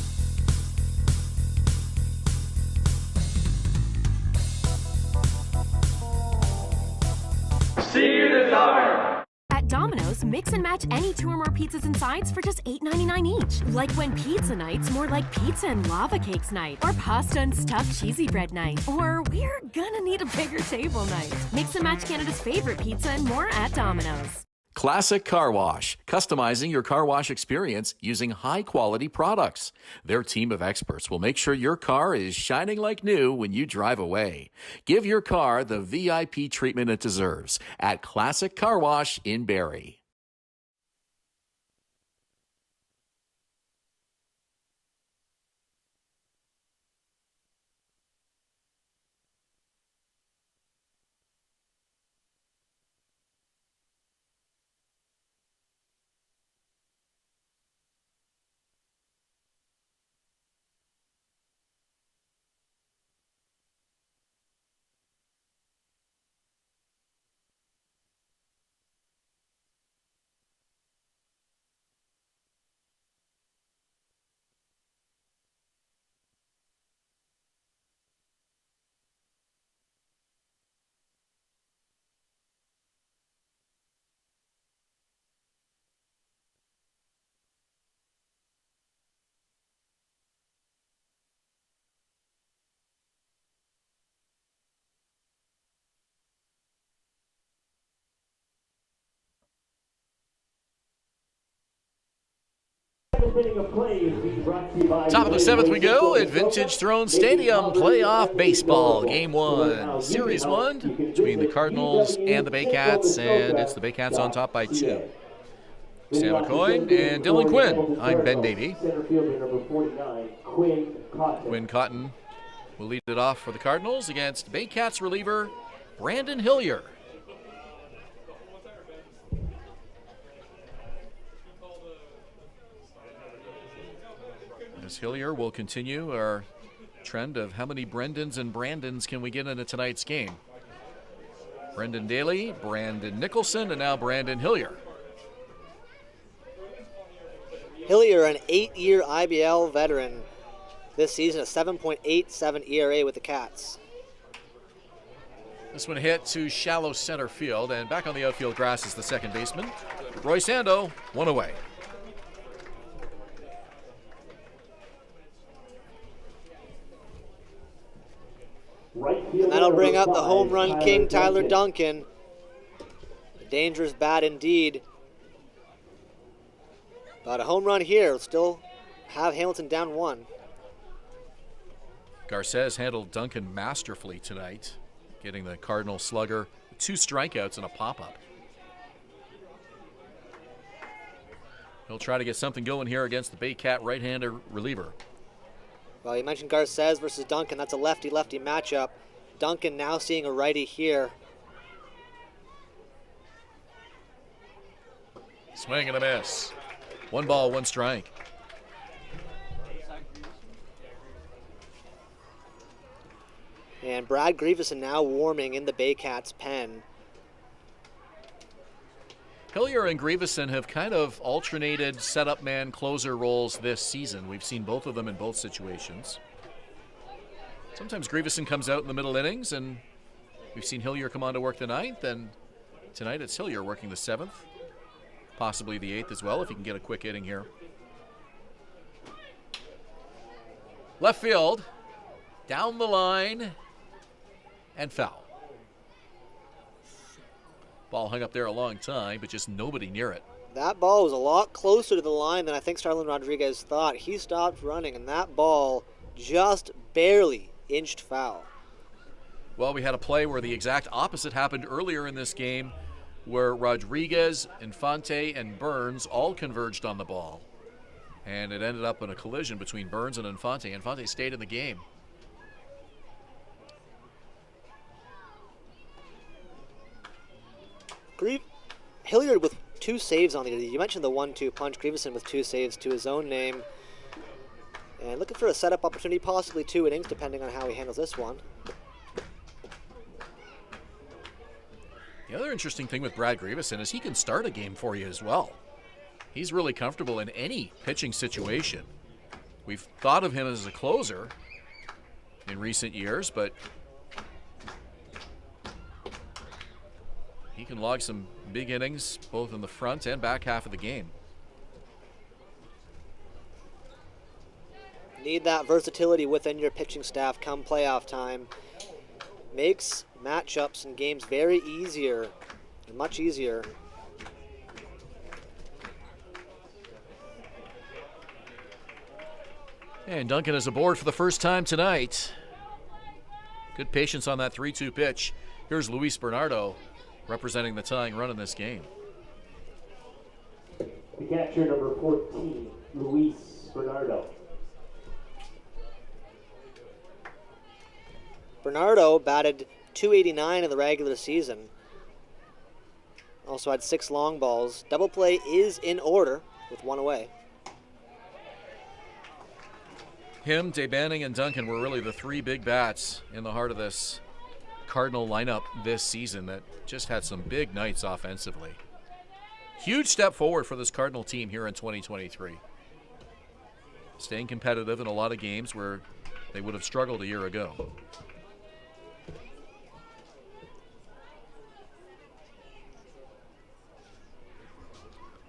See you this summer! At Domino's, mix and match any 2 or more pizzas and sides for just $8.99 each. Like when pizza night's more like pizza and lava cakes night, or pasta and stuffed cheesy bread night, or we're gonna need a bigger table night. Mix and match Canada's favorite pizza and more at Domino's. Classic Car Wash, customizing your car wash experience using high-quality products. Their team of experts will make sure your car is shining like new when you drive away. Give your car the VIP treatment it deserves at Classic Car Wash in Barrie. Top of the 7th we go at Vintage Throne Stadium, playoff baseball, Game 1, Series 1 between the Cardinals and the Baycats, and it's the Baycats on top by 2. Sam McCoy and Dylan Quinn. I'm Ben Davy. Quinn Cotton will lead it off for the Cardinals against Baycats reliever Brandon Hillier. As Hillier will continue our trend of how many Brendans and Brandons can we get into tonight's game. Brendan Daly, Brandon Nicholson, and now Brandon Hillier. Hillier, an 8-year IBL veteran. This season, a 7.87 ERA with the Cats. This one hit to shallow center field, and back on the outfield grass is the second baseman, Roy Sando, one away. And that'll bring up the home run king, Tyler Duncan. A dangerous bat indeed. But a home run here will still have Hamilton down 1. Garces handled Duncan masterfully tonight, getting the Cardinal slugger 2 strikeouts and a pop-up. He'll try to get something going here against the Baycat right-hander reliever. Well, you mentioned Garces versus Duncan. That's a lefty-lefty matchup. Duncan now seeing a righty here. Swing and a miss. 1 ball, 1 strike. And Brad Grieveson now warming in the Baycats pen. Hillier and Grieveson have kind of alternated setup man closer roles this season. We've seen both of them in both situations. Sometimes Grieveson comes out in the middle innings, and we've seen Hillier come on to work the 9th, and tonight it's Hillier working the 7th, possibly the 8th as well if he can get a quick inning here. Left field, down the line, and foul. Ball hung up there a long time, but just nobody near it. That ball was a lot closer to the line than I think Starlin Rodriguez thought. He stopped running, and that ball just barely inched foul. Well, we had a play where the exact opposite happened earlier in this game, where Rodriguez, Infante, and Burns all converged on the ball. And it ended up in a collision between Burns and Infante. Infante stayed in the game. Hilliard with 2 saves on the year. You mentioned the 1-2 punch. Grieveson with 2 saves to his own name. And looking for a setup opportunity, possibly 2 innings, depending on how he handles this one. The other interesting thing with Brad Grieveson is he can start a game for you as well. He's really comfortable in any pitching situation. We've thought of him as a closer in recent years, but he can log some big innings both in the front and back half of the game. Need that versatility within your pitching staff come playoff time. Makes matchups and games very easier, much easier. And Duncan is aboard for the first time tonight. Good patience on that 3-2 pitch. Here's Luis Bernardo representing the tying run in this game. The catcher, number 14, Luis Bernardo. Bernardo batted .289 in the regular season. Also had 6 long balls. Double play is in order with 1 away. Him, Debanning, and Duncan were really the 3 big bats in the heart of this Cardinal lineup this season that just had some big nights offensively. Huge step forward for this Cardinal team here in 2023. Staying competitive in a lot of games where they would have struggled a year ago.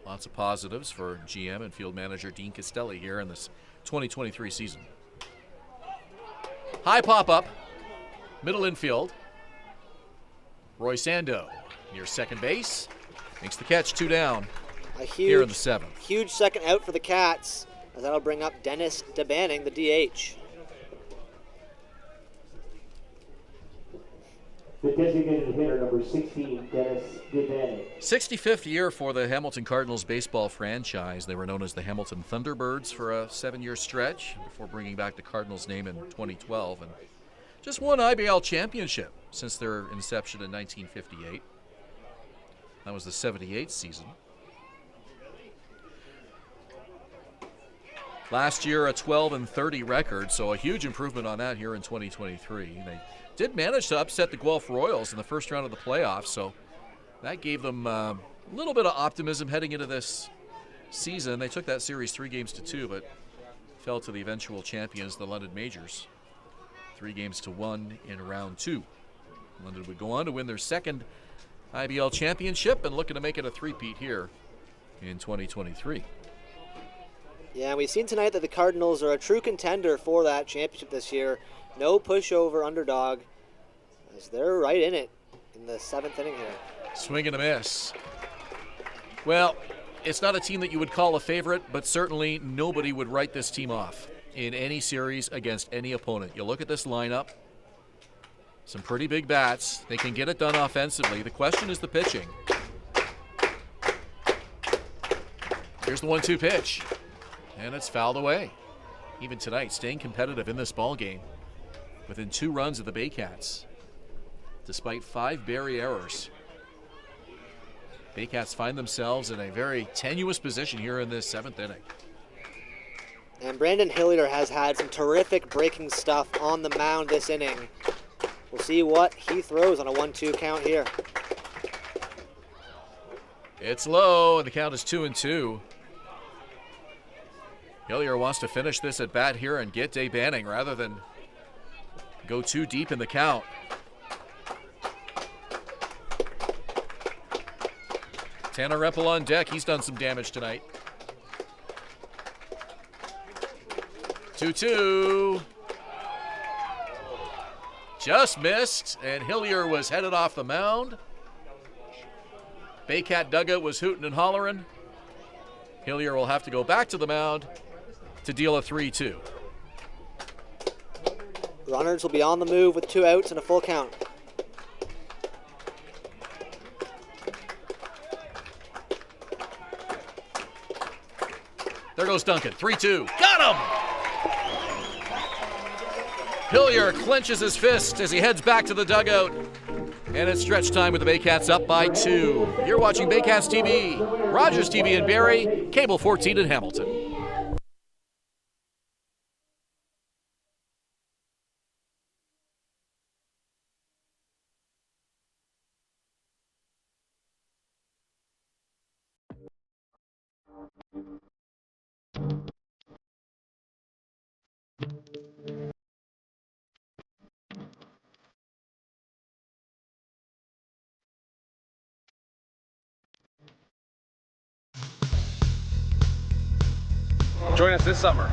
Lots of positives for GM and field manager Dean Castelli here in this 2023 season. High pop-up, middle infield. Roy Sando near second base, makes the catch, 2 down here in the 7th. Huge second out for the Cats, as that'll bring up Dennis Debanning, the DH. The designated hitter, number 16, Dennis Debanning. 65th year for the Hamilton Cardinals baseball franchise. They were known as the Hamilton Thunderbirds for a 7-year stretch before bringing back the Cardinals name in 2012. And just won IBL championship since their inception in 1958. That was the 78th season. Last year, a 12-30 record, so a huge improvement on that here in 2023. They did manage to upset the Guelph Royals in the first round of the playoffs, so that gave them a little bit of optimism heading into this season. They took that series 3-2, but fell to the eventual champions, the London Majors, 3-1 in round 2. London would go on to win their 2nd IBL championship and looking to make it a three-peat here in 2023. Yeah, we've seen tonight that the Cardinals are a true contender for that championship this year. No pushover underdog, as they're right in it in the 7th inning here. Swing and a miss. Well, it's not a team that you would call a favorite, but certainly nobody would write this team off in any series against any opponent. You look at this lineup, some pretty big bats. They can get it done offensively. The question is the pitching. Here's the 1-2 pitch, and it's fouled away. Even tonight, staying competitive in this ball game, within 2 runs of the Baycats, despite 5 Barrie errors. Baycats find themselves in a very tenuous position here in this 7th inning. And Brandon Hillier has had some terrific breaking stuff on the mound this inning. We'll see what he throws on a 1-2 count here. It's low, and the count is 2-2. Hillier wants to finish this at bat here and get Dave Banning rather than go too deep in the count. Tanner Rempel on deck. He's done some damage tonight. 2-2. Just missed, and Hillier was headed off the mound. Baycat dugout was hooting and hollering. Hillier will have to go back to the mound to deal a 3-2. Runners will be on the move with 2 outs and a full count. There goes Duncan. 3-2. Got him! Hillier clenches his fist as he heads back to the dugout. And it's stretch time with the Baycats up by 2. You're watching Baycats TV, Rogers TV in Barrie, Cable 14 in Hamilton. Join us this summer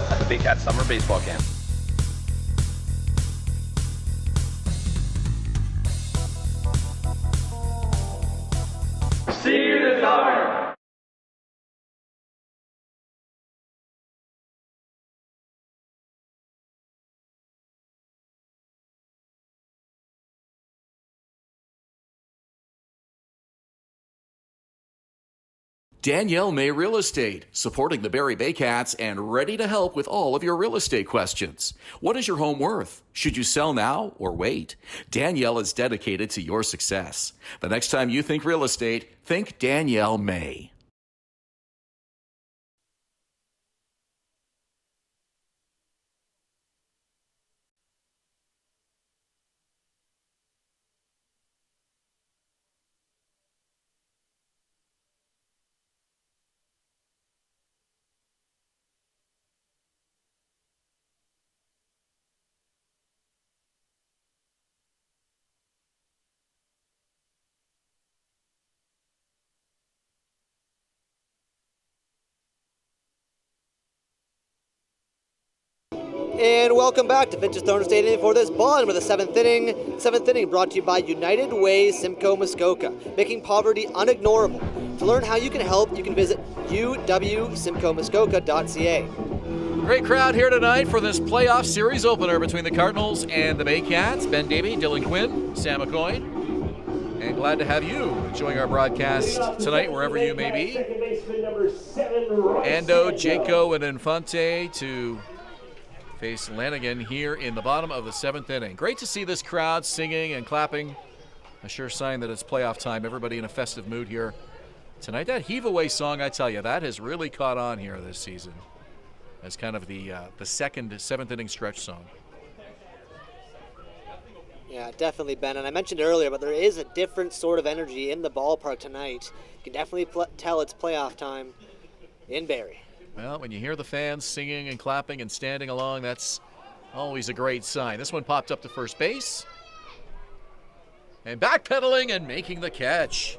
at the Baycats Summer Baseball Camp. See you this summer! Danielle May Real Estate, supporting the Barrie Baycats and ready to help with all of your real estate questions. What is your home worth? Should you sell now or wait? Danielle is dedicated to your success. The next time you think real estate, think Danielle May. And welcome back to Finch's Throne Stadium for this ball with the 7th inning. 7th inning brought to you by United Way Simcoe Muskoka, making poverty unignorable. To learn how you can help, you can visit uwsimcoemuskoka.ca. Great crowd here tonight for this playoff series opener between the Cardinals and the Baycats. Ben Davy, Dylan Quinn, Sam McCoy. And glad to have you enjoying our broadcast tonight, wherever you may be. Ando, Jaco, and Infante to face Lanigan here in the bottom of the 7th inning. Great to see this crowd singing and clapping. A sure sign that it's playoff time. Everybody in a festive mood here tonight. That Heave Away song, I tell you, that has really caught on here this season as kind of the second 7th inning stretch song. Yeah, definitely, Ben. And I mentioned earlier, but there is a different sort of energy in the ballpark tonight. You can definitely tell it's playoff time in Barrie. Well, when you hear the fans singing and clapping and standing along, that's always a great sign. This one popped up to first base. And backpedaling and making the catch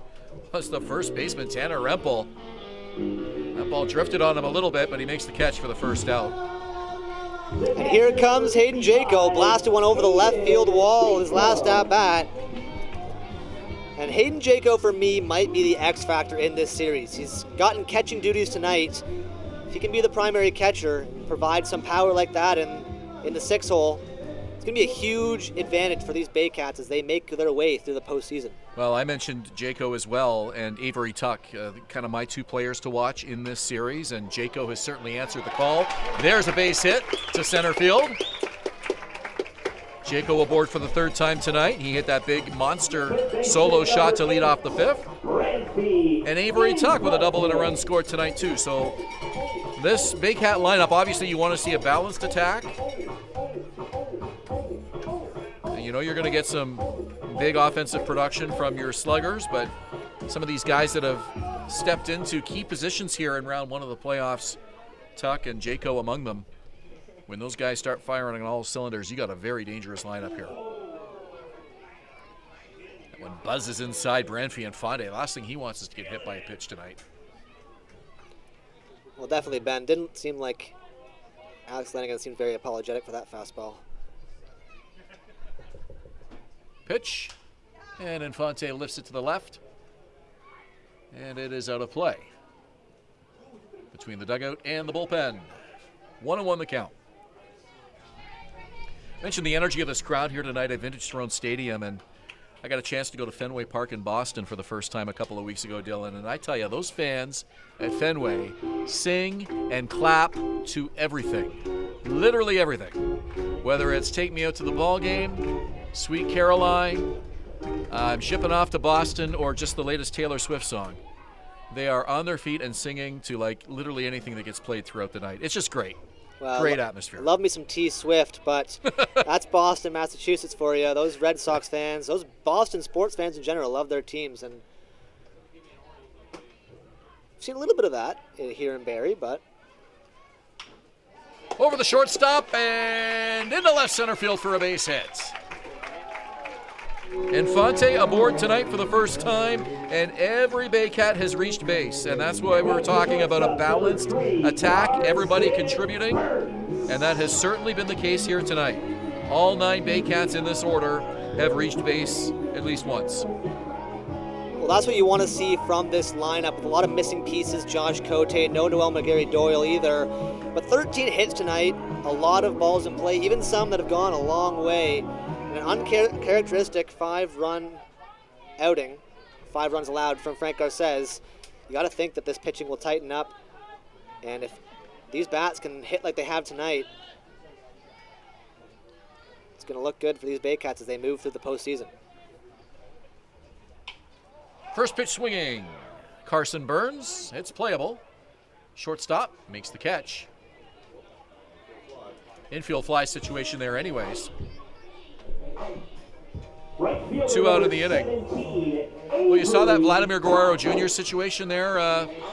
was the first baseman, Tanner Rempel. That ball drifted on him a little bit, but he makes the catch for the first out. And here comes Hayden Jaco, blasted one over the left field wall his last at-bat. And Hayden Jaco, for me, might be the X factor in this series. He's gotten catching duties tonight. If he can be the primary catcher, provide some power like that in the 6 hole, it's going to be a huge advantage for these Baycats as they make their way through the postseason. Well, I mentioned Jaco as well, and Avery Tuck, kind of my 2 players to watch in this series, and Jaco has certainly answered the call. There's a base hit to center field. Jaco aboard for the third time tonight. He hit that big monster solo shot to lead off the fifth. And Avery Tuck with a double and a run scored tonight too. So this Baycat lineup, obviously you want to see a balanced attack. And you know you're going to get some big offensive production from your sluggers, but some of these guys that have stepped into key positions here in round one of the playoffs, Tuck and Jaco among them. When those guys start firing on all cylinders, you got a very dangerous lineup here. That one buzzes inside Branfi and Fonde. Last thing he wants is to get hit by a pitch tonight. Well, definitely, Ben. Didn't seem like Alex Lanigan seemed very apologetic for that fastball. Pitch, and Infante lifts it to the left, and it is out of play. Between the dugout and the bullpen. 1-1 the count. Mentioned the energy of this crowd here tonight at Vintage Throne Stadium, and I got a chance to go to Fenway Park in Boston for the first time a couple of weeks ago, Dylan, and I tell you, those fans at Fenway sing and clap to everything. Literally everything. Whether it's Take Me Out to the Ball Game, Sweet Caroline, I'm Shipping Off to Boston, or just the latest Taylor Swift song. They are on their feet and singing to like literally anything that gets played throughout the night. It's just great. Well, great atmosphere. Love me some T Swift, but that's Boston, Massachusetts for you. Those Red Sox fans, those Boston sports fans in general love their teams, and I've seen a little bit of that here in Barrie, but over the shortstop and into left center field for a base hit. Infante aboard tonight for the first time, and every Baycat has reached base, and that's why we're talking about a balanced attack, everybody contributing, and that has certainly been the case here tonight. All 9 Baycats in this order have reached base at least once. Well, that's what you want to see from this lineup, with a lot of missing pieces. Josh Cote, no Noel McGarry Doyle either, but 13 hits tonight, a lot of balls in play, even some that have gone a long way. An uncharacteristic 5-run outing, 5 runs allowed from Frank Garces. You got to think that this pitching will tighten up, and if these bats can hit like they have tonight, it's going to look good for these Baycats as they move through the postseason. First pitch swinging. Carson Burns, it's playable. Shortstop makes the catch. Infield fly situation there anyways. 2 out in the inning. Well, you saw that Vladimir Guerrero Jr. situation there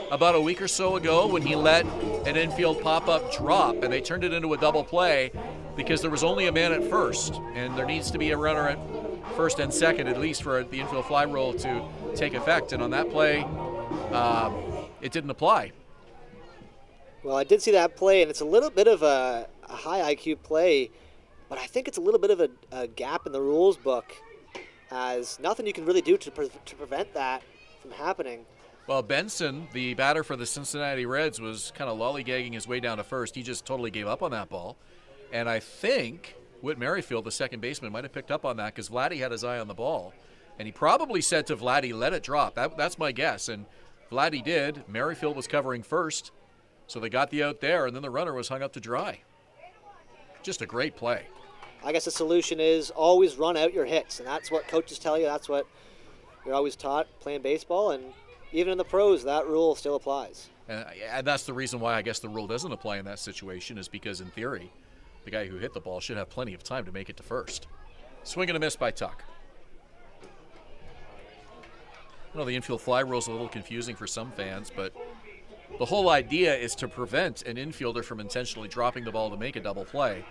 about a week or so ago when he let an infield pop-up drop, and they turned it into a double play because there was only a man at first, and there needs to be a runner at first and second at least for the infield fly rule to take effect. And on that play, it didn't apply. Well, I did see that play, and it's a little bit of a high IQ play, but I think it's a little bit of a gap in the rules book, as nothing you can really do to prevent that from happening. Well, Benson, the batter for the Cincinnati Reds, was kind of lollygagging his way down to first. He just totally gave up on that ball. And I think Whit Merrifield, the second baseman, might have picked up on that because Vladdy had his eye on the ball. And he probably said to Vladdy, let it drop. That's my guess. And Vladdy did. Merrifield was covering first. So they got the out there, and then the runner was hung up to dry. Just a great play. I guess the solution is always run out your hits, and that's what coaches tell you. That's what you're always taught playing baseball, and even in the pros, that rule still applies. And that's the reason why I guess the rule doesn't apply in that situation, is because in theory, the guy who hit the ball should have plenty of time to make it to first. Swing and a miss by Tuck. I know the infield fly rule is a little confusing for some fans, but the whole idea is to prevent an infielder from intentionally dropping the ball to make a double play,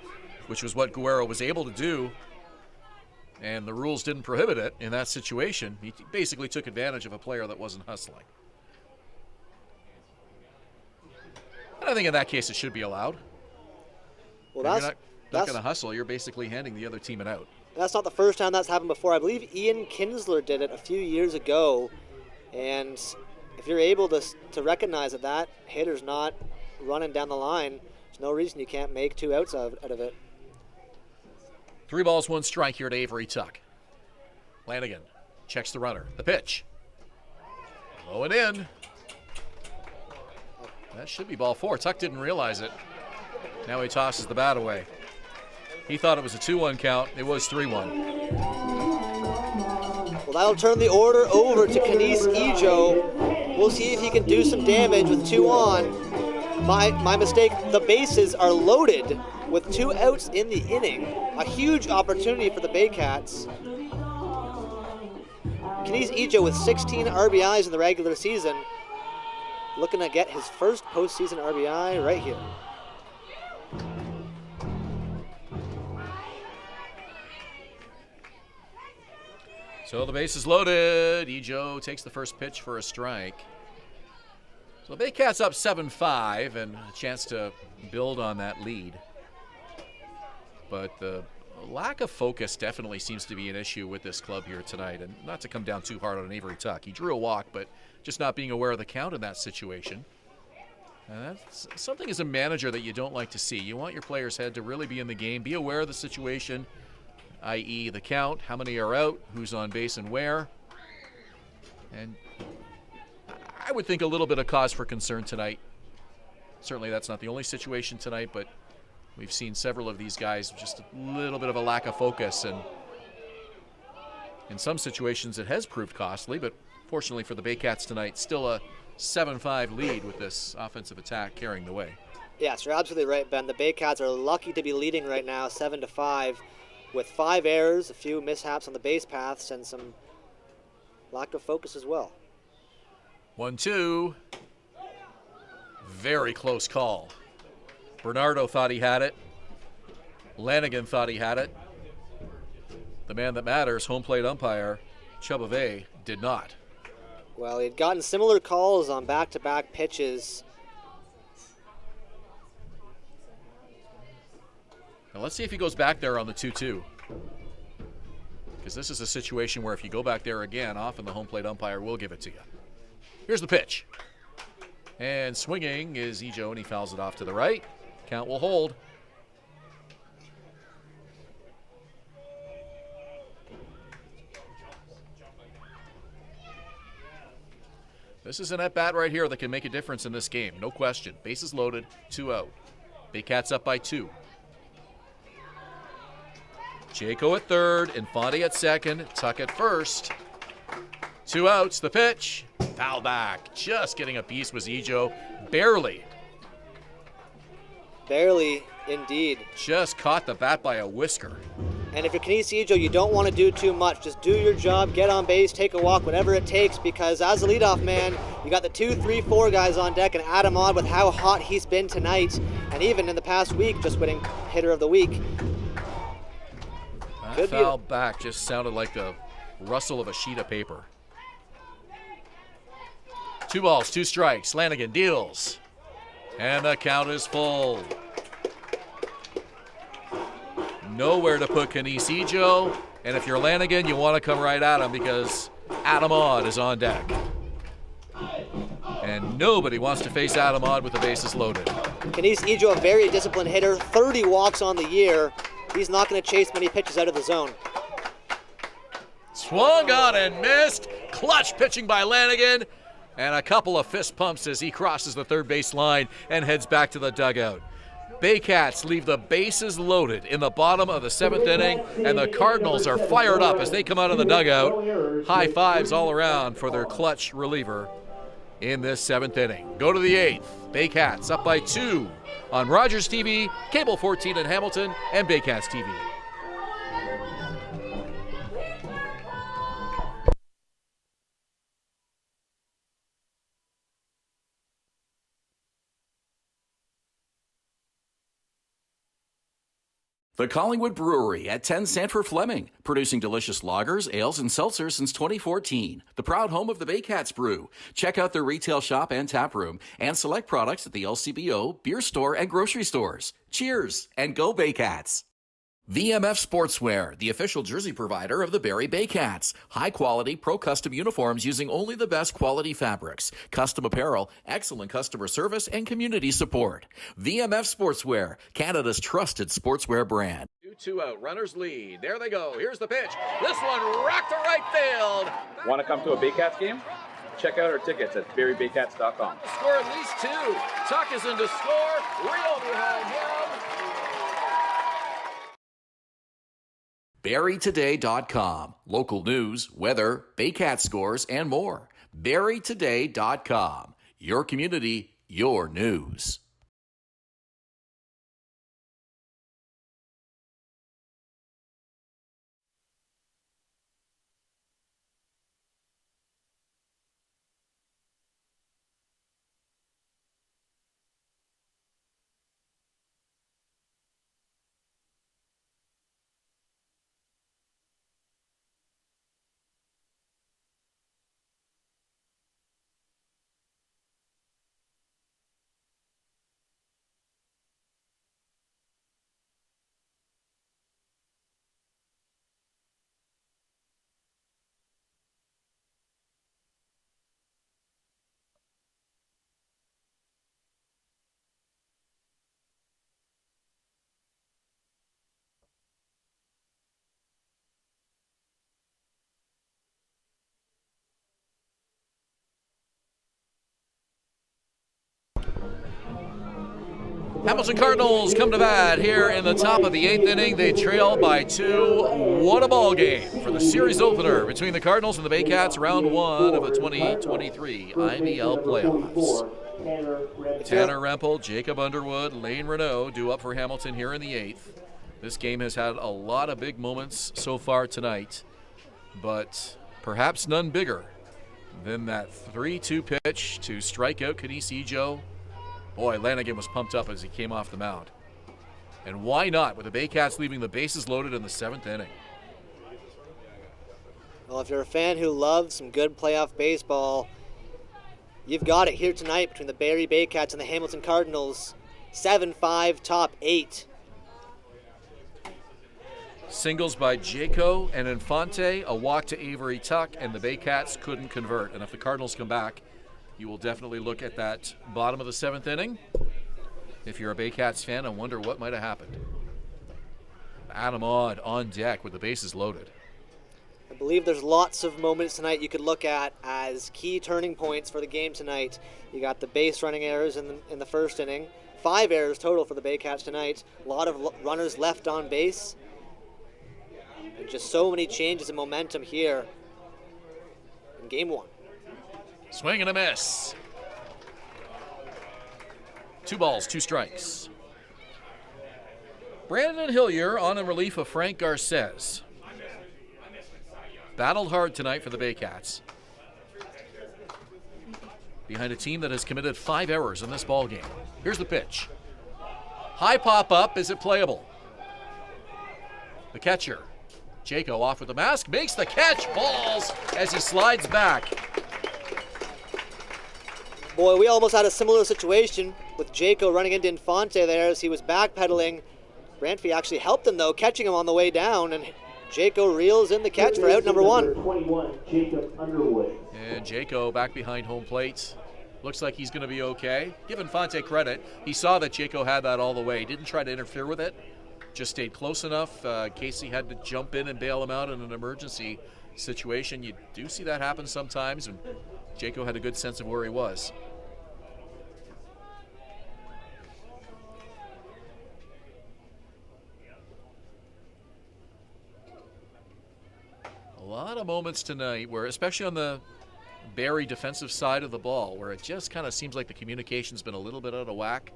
which was what Guerrero was able to do, and the rules didn't prohibit it in that situation. He basically took advantage of a player that wasn't hustling. And I think in that case it should be allowed. Well, if you're not going to hustle, you're basically handing the other team an out. That's not the first time that's happened before. I believe Ian Kinsler did it a few years ago, and if you're able to recognize that hitter's not running down the line, there's no reason you can't make 2 outs out of it. 3 balls, 1 strike here to Avery Tuck. Lanigan checks the runner. The pitch. Low and in. That should be ball 4. Tuck didn't realize it. Now he tosses the bat away. He thought it was a 2-1 count. It was 3-1. Well, that'll turn the order over to Kenise Ejo. We'll see if he can do some damage with 2 on. My mistake, the bases are loaded with 2 outs in the inning. A huge opportunity for the Baycats. Kenise Ejo with 16 RBIs in the regular season. Looking to get his first postseason RBI right here. So the base is loaded. Ejo takes the first pitch for a strike. So the Baycats up 7-5 and a chance to build on that lead. But the lack of focus definitely seems to be an issue with this club here tonight. And not to come down too hard on Avery Tuck. He drew a walk, but just not being aware of the count in that situation. And that's something as a manager that you don't like to see. You want your players' head to really be in the game, be aware of the situation, i.e. the count, how many are out, who's on base and where. And I would think a little bit of cause for concern tonight. Certainly that's not the only situation tonight, but we've seen several of these guys just a little bit of a lack of focus, and in some situations it has proved costly, but fortunately for the Baycats tonight, still a 7-5 lead with this offensive attack carrying the way. Yes, you're absolutely right, Ben. The Baycats are lucky to be leading right now 7-5 with 5 errors, a few mishaps on the base paths, and some lack of focus as well. 1-2. Very close call. Bernardo thought he had it. Lanigan thought he had it. The man that matters, home plate umpire, Chubave, did not. Well, he had gotten similar calls on back-to-back pitches. Now let's see if he goes back there on the 2-2. Because this is a situation where if you go back there again, often the home plate umpire will give it to you. Here's the pitch. And swinging is Ejo, and he fouls it off to the right. Count will hold. This is an at-bat right here that can make a difference in this game, no question. Bases loaded, 2 out. Baycats up by 2. Jaco at third, Infante at second, Tuck at first. 2 outs, the pitch. Foul back. Just getting a piece was Ejo. Barely. Barely, indeed. Just caught the bat by a whisker. And if you're Kenise Ejo, you don't want to do too much. Just do your job, get on base, take a walk, whatever it takes, because as a leadoff man, you got the 2, 3, 4 guys on deck, and Adam Odd with how hot he's been tonight, and even in the past week, just winning hitter of the week. That foul back just sounded like the rustle of a sheet of paper. 2 balls, 2 strikes. Lanigan deals. And the count is full. Nowhere to put Kenise Ejo. And if you're Lanigan, you want to come right at him because Adam Odd is on deck. And nobody wants to face Adam Odd with the bases loaded. Kenise Ejo, a very disciplined hitter, 30 walks on the year. He's not going to chase many pitches out of the zone. Swung on and missed. Clutch pitching by Lanigan. And a couple of fist pumps as he crosses the third base line and heads back to the dugout. Baycats leave the bases loaded in the bottom of the 7th inning, and the Cardinals are fired up as they come out of the dugout. High fives all around for their clutch reliever in this 7th inning. Go to the 8th. Baycats up by 2 on Rogers TV, Cable 14 in Hamilton, and Baycats TV. The Collingwood Brewery at 10 Sanford Fleming, producing delicious lagers, ales, and seltzers since 2014. The proud home of the Baycats Brew. Check out their retail shop and tap room, and select products at the LCBO, beer store, and grocery stores. Cheers, and go Baycats! VMF Sportswear, the official jersey provider of the Barrie Baycats. High-quality, pro-custom uniforms using only the best quality fabrics. Custom apparel, excellent customer service, and community support. VMF Sportswear, Canada's trusted sportswear brand. 2 out, runners lead. There they go. Here's the pitch. This one rocked to right field. Want to come to a Baycats game? Check out our tickets at barriebaycats.com. Score at least 2. Tuck is in to score. Real behind him. BarrieToday.com. Local news, weather, Baycat scores, and more. BarrieToday.com. Your community, your news. Hamilton Cardinals come to bat here in the top of the 8th inning. They trail by 2. What a ball game for the series opener between the Cardinals and the Baycats, round 1 of the 2023 IBL playoffs. Tanner Rempel, Jacob Underwood, Lane Renault due up for Hamilton here in the 8th. This game has had a lot of big moments so far tonight, but perhaps none bigger than that 3-2 pitch to strike out Kenisi Joe. Boy, Lanigan was pumped up as he came off the mound. And why not, with the Baycats leaving the bases loaded in the 7th inning? Well, if you're a fan who loves some good playoff baseball, you've got it here tonight between the Barrie Baycats and the Hamilton Cardinals. 7-5, top 8. Singles by Jaco and Infante, a walk to Avery Tuck, and the Baycats couldn't convert. And if the Cardinals come back, you will definitely look at that bottom of the 7th inning. If you're a Baycats fan, I wonder what might have happened. Adam Odd on deck with the bases loaded. I believe there's lots of moments tonight you could look at as key turning points for the game tonight. You got the base running errors in the first inning. 5 errors total for the Baycats tonight. A lot of runners left on base. And just so many changes in momentum here in game 1. Swing and a miss. 2 balls, 2 strikes. Brandon Hillier on in relief of Frank Garces. Battled hard tonight for the Baycats. Behind a team that has committed 5 errors in this ball game. Here's the pitch. High pop up. Is it playable? The catcher, Jaco, off with the mask, makes the catch. Balls as he slides back. Boy, we almost had a similar situation with Jaco running into Infante there as he was backpedaling. Brantfee actually helped him, though, catching him on the way down, and Jaco reels in the catch for out number 1. 21, Jacob Underwood. And Jaco back behind home plate. Looks like he's going to be okay. Give Infante credit. He saw that Jaco had that all the way. Didn't try to interfere with it. Just stayed close enough. Casey had to jump in and bail him out in an emergency situation. You do see that happen sometimes, and Jaco had a good sense of where he was. A lot of moments tonight where, especially on the Barrie defensive side of the ball, where it just kind of seems like the communication's been a little bit out of whack.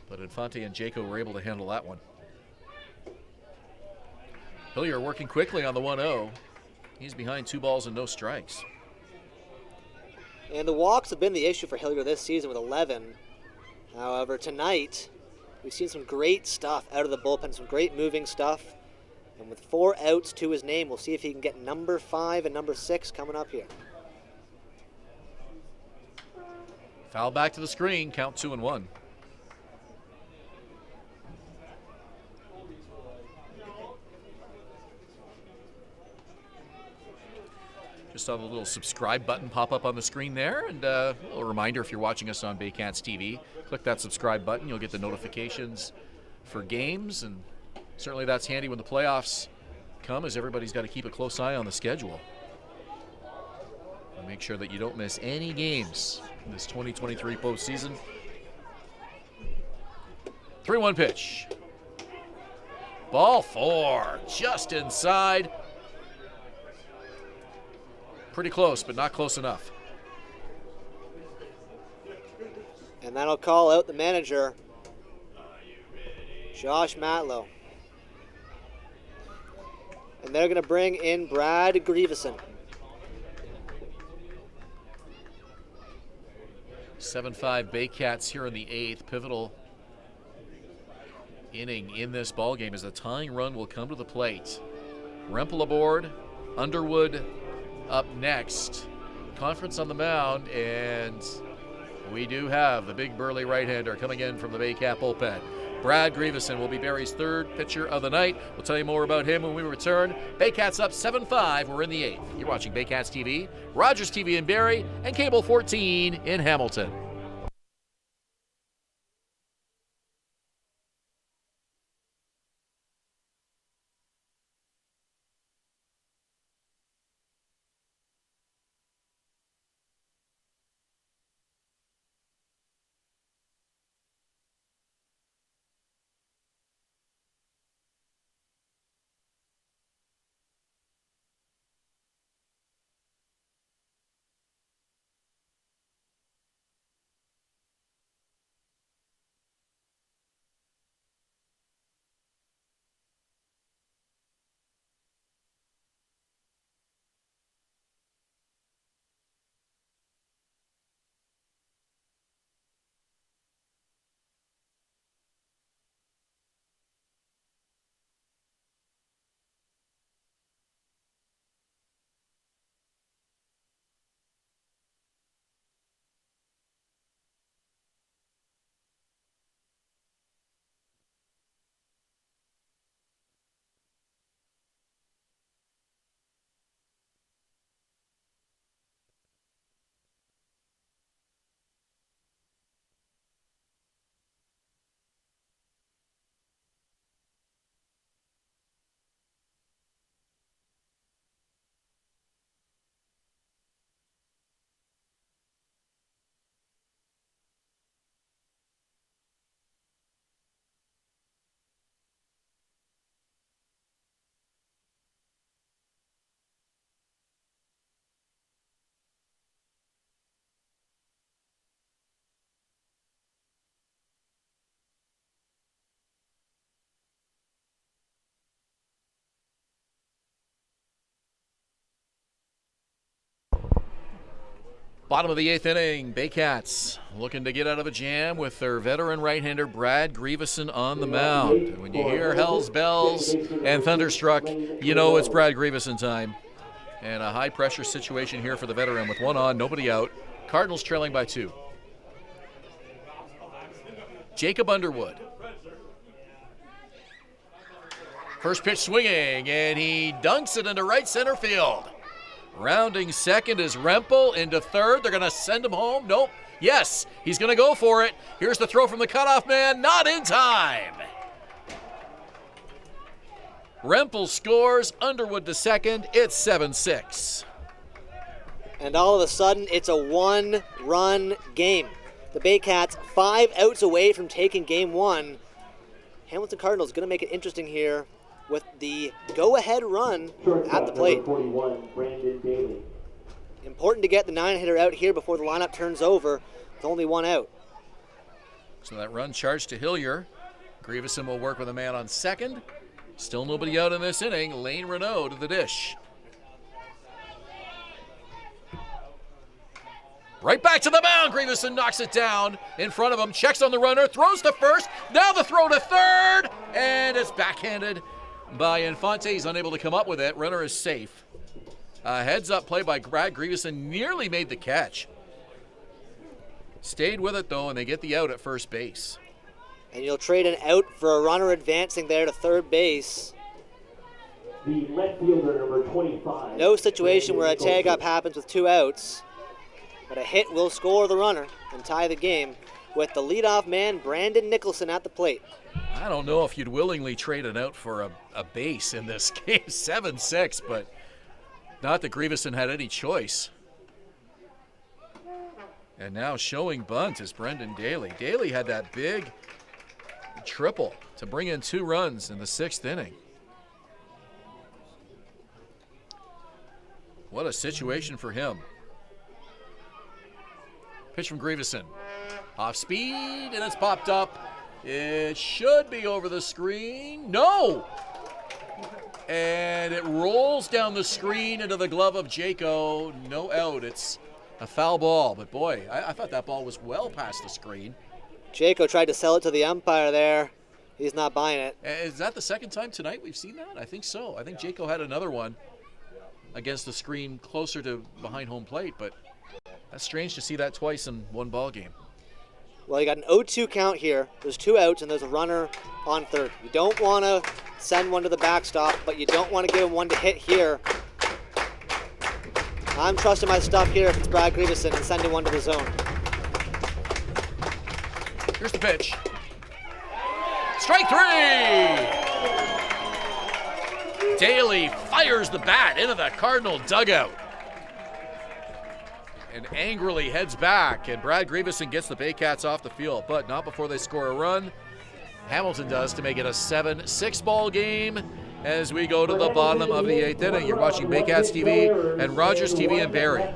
But Infante and Jaco were able to handle that one. Hillier working quickly on the 1-0. He's behind 2 balls and no strikes. And the walks have been the issue for Hillier this season with 11. However, tonight, we've seen some great stuff out of the bullpen, some great moving stuff. And with 4 outs to his name, we'll see if he can get number 5 and number 6 coming up here. Foul back to the screen, count 2-1. Just saw the little subscribe button pop up on the screen there, and a little reminder, if you're watching us on Baycats TV, click that subscribe button. You'll get the notifications for games, and certainly that's handy when the playoffs come, as everybody's got to keep a close eye on the schedule. And make sure that you don't miss any games in this 2023 postseason. 3-1 pitch. Ball 4, just inside. Pretty close, but not close enough. And that'll call out the manager, Josh Matlow. And they're going to bring in Brad Grieveson. 7-5 Baycats here in the 8th. Pivotal inning in this ball game as the tying run will come to the plate. Rempel aboard, Underwood up next. Conference on the mound, and we do have the big burly right-hander coming in from the Baycat bullpen. Brad Grieveson will be Barrie's third pitcher of the night. We'll tell you more about him when we return. Baycats up 7-5. We're in the 8th. You're watching Baycats TV, Rogers TV in Barrie, and Cable 14 in Hamilton. Bottom of the 8th inning, Baycats looking to get out of a jam with their veteran right-hander Brad Grieveson on the mound. When you hear Hell's Bells and Thunderstruck, you know it's Brad Grieveson time. And a high-pressure situation here for the veteran with one on, nobody out. Cardinals trailing by 2. Jacob Underwood. First pitch swinging, and he dunks it into right center field. Rounding second is Rempel, into third. They're going to send him home. Nope. Yes, he's going to go for it. Here's the throw from the cutoff man. Not in time. Rempel scores. Underwood to second. It's 7-6. And all of a sudden, it's a one-run game. The Baycats 5 outs away from taking game 1. Hamilton Cardinals going to make it interesting here with the go-ahead run at the plate. 41, Brandon Davy. Important to get the 9-hitter out here before the lineup turns over with only 1 out. So that run charged to Hillier. Grieveson will work with a man on second. Still nobody out in this inning. Lane Renaud to the dish. Right back to the mound. Grieveson knocks it down in front of him. Checks on the runner. Throws to first. Now the throw to third. And it's backhanded by Infante. He's unable to come up with it. Runner is safe. Heads up play by Brad Grieveson. Nearly made the catch. Stayed with it though, and they get the out at first base. And you'll trade an out for a runner advancing there to third base. The left fielder, number 25. No situation where a tag up happens with 2 outs. But a hit will score the runner and tie the game with the leadoff man, Brandon Nicholson, at the plate. I don't know if you'd willingly trade it out for a base in this game, 7-6, but not that Grieveson had any choice. And now showing bunt is Brendan Daly. Daly had that big triple to bring in 2 runs in the 6th inning. What a situation for him. Pitch from Grieveson. Off speed, and it's popped up. It should be over the screen. No! And it rolls down the screen into the glove of Jaco. No out. It's a foul ball. But boy, I thought that ball was well past the screen. Jaco tried to sell it to the umpire there. He's not buying it. Is that the second time tonight we've seen that? I think so. I think Jaco had another one against the screen closer to behind home plate, but that's strange to see that twice in one ball game. Well, you got an 0-2 count here. There's 2 outs, and there's a runner on third. You don't want to send one to the backstop, but you don't want to give him one to hit here. I'm trusting my stuff here if it's Brad Grieveson and sending one to the zone. Here's the pitch. Strike 3! Daly fires the bat into the Cardinal dugout and angrily heads back, and Brad Grieveson gets the Baycats off the field, but not before they score a run. Hamilton does to make it a 7-6 ball game as we go to the bottom of the 8th inning. You're watching Baycats TV and Rogers TV in Barrie.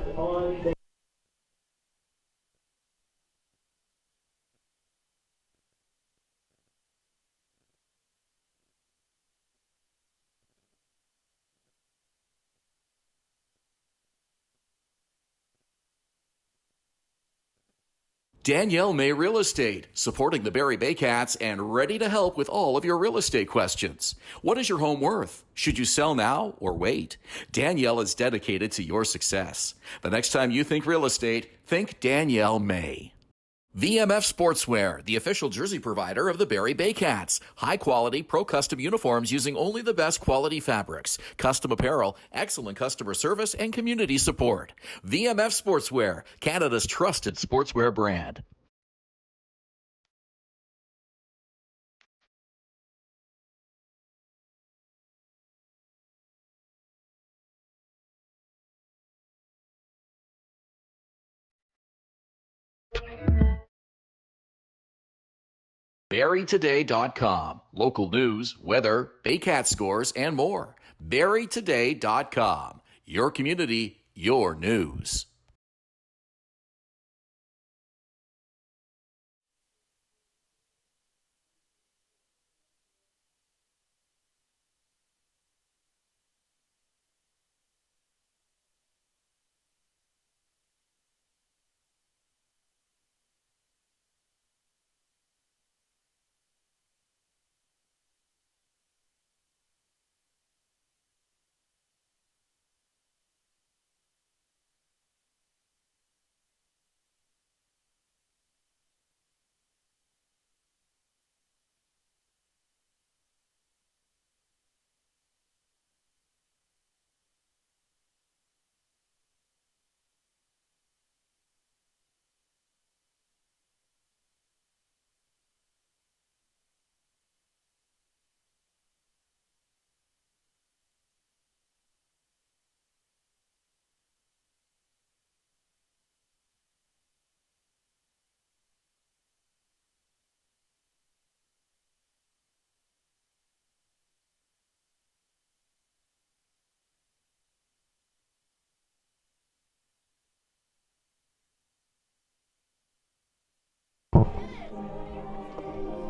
Danielle May Real Estate, supporting the Barrie Baycats and ready to help with all of your real estate questions. What is your home worth? Should you sell now or wait? Danielle is dedicated to your success. The next time you think real estate, think Danielle May. VMF Sportswear, the official jersey provider of the Barrie Baycats. High-quality, pro-custom uniforms using only the best quality fabrics. Custom apparel, excellent customer service, and community support. VMF Sportswear, Canada's trusted sportswear brand. BarrieToday.com. Local news, weather, Baycat scores, and more. BarrieToday.com. Your community, your news.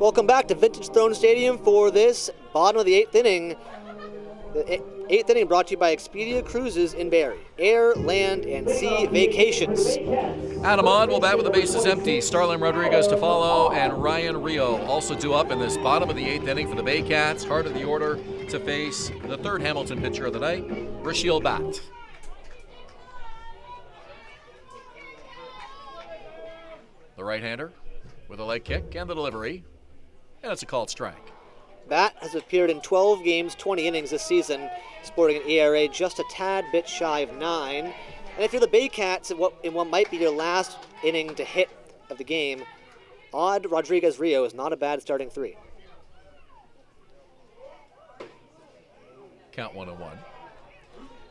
Welcome back to Vintage Throne Stadium for this bottom of the 8th inning. The 8th inning brought to you by Expedia Cruises in Barrie. Air, land, and sea vacations. Adam Ott will bat with the bases empty. Starlin Rodriguez to follow, and Ryan Rio also due up in this bottom of the 8th inning for the Baycats. Heart of the order to face the third Hamilton pitcher of the night, Rasheal Bat. The right-hander with a leg kick and the delivery, and it's a called strike. Bat has appeared in 12 games, 20 innings this season, sporting an ERA just a tad bit shy of 9. And if you're the Baycats in what might be your last inning to hit of the game, Odd Rodriguez-Rio is not a bad starting 3. Count 1-1.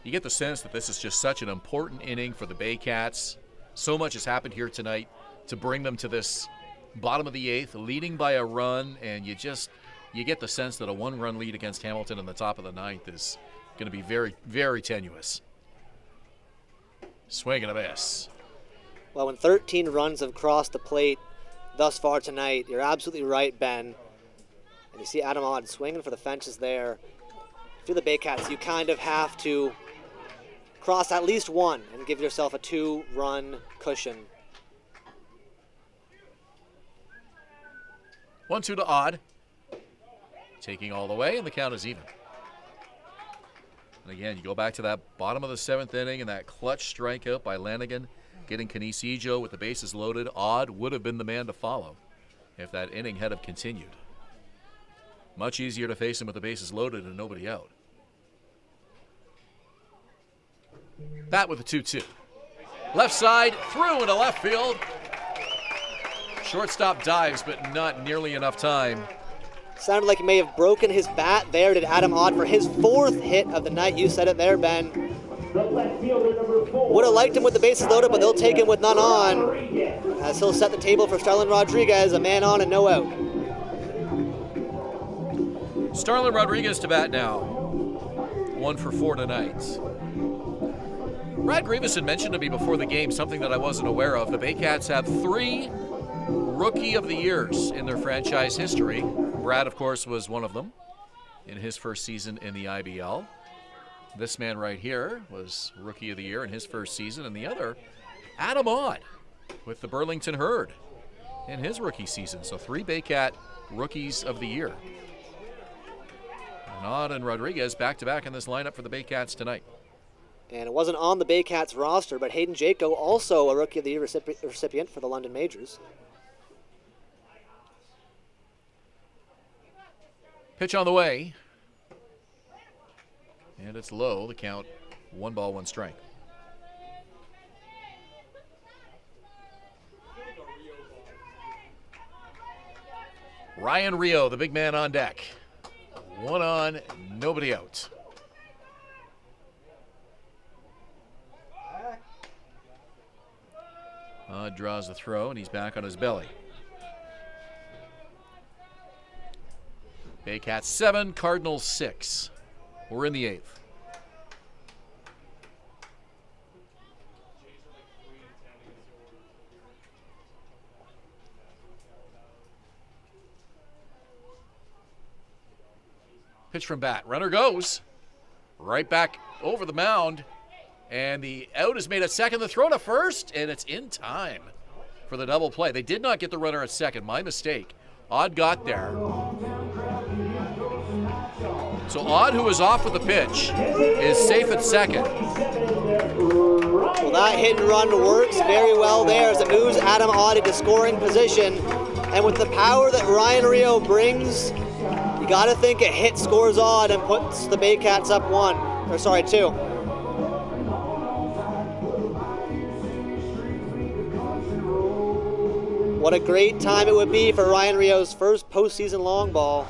You get the sense that this is just such an important inning for the Baycats. So much has happened here tonight to bring them to this bottom of the 8th, leading by a run, and you get the sense that a 1-run lead against Hamilton in the top of the 9th is going to be very, very tenuous. Swing and a miss. Well, when 13 runs have crossed the plate thus far tonight, you're absolutely right, Ben. And you see Adam Odd swinging for the fences there. If you're the Baycats, you kind of have to cross at least one and give yourself a 2-run cushion. 1-2 to Odd. Taking all the way, and the count is even. And again, you go back to that bottom of the 7th inning and that clutch strikeout by Lanigan, getting Canisijo with the bases loaded. Odd would have been the man to follow if that inning had have continued. Much easier to face him with the bases loaded and nobody out. Bat with a 2-2. Left side, through into left field. Shortstop dives, but not nearly enough time. Sounded like he may have broken his bat there, did Adam Odd, for his 4th hit of the night. You said it there, Ben. Would have liked him with the bases loaded, but they'll take him with none on, as he'll set the table for Starlin Rodriguez, a man on and no out. Starlin Rodriguez to bat now. 1 for 4 tonight. Brad Grievous had mentioned to me before the game something that I wasn't aware of. The Baycats have 3 Rookie of the Years in their franchise history. Brad, of course, was one of them in his first season in the IBL. This man right here was Rookie of the Year in his first season, and the other, Adam Odd, with the Burlington Herd in his rookie season. So 3 Baycat Rookies of the Year. And Odd and Rodriguez back-to-back in this lineup for the Baycats tonight. And it wasn't on the Baycats roster, but Hayden Jaco, also a Rookie of the Year recipient for the London Majors. Pitch on the way. And it's low. The count, 1 ball, 1 strike. Ryan Rio, the big man on deck. 1 on, nobody out. Draws the throw, and he's back on his belly. Baycats 7, Cardinals 6. We're in the 8th. Pitch from bat. Runner goes. Right back over the mound. And the out is made at second. The throw to first, and it's in time for the double play. They did not get the runner at second. My mistake. Odd got there. So Odd, who was off with the pitch, is safe at second. Well, that hit and run works very well there as it moves Adam Odd into scoring position. And with the power that Ryan Rio brings, you got to think a hit scores Odd and puts the Baycats up 2. What a great time it would be for Ryan Rio's first postseason long ball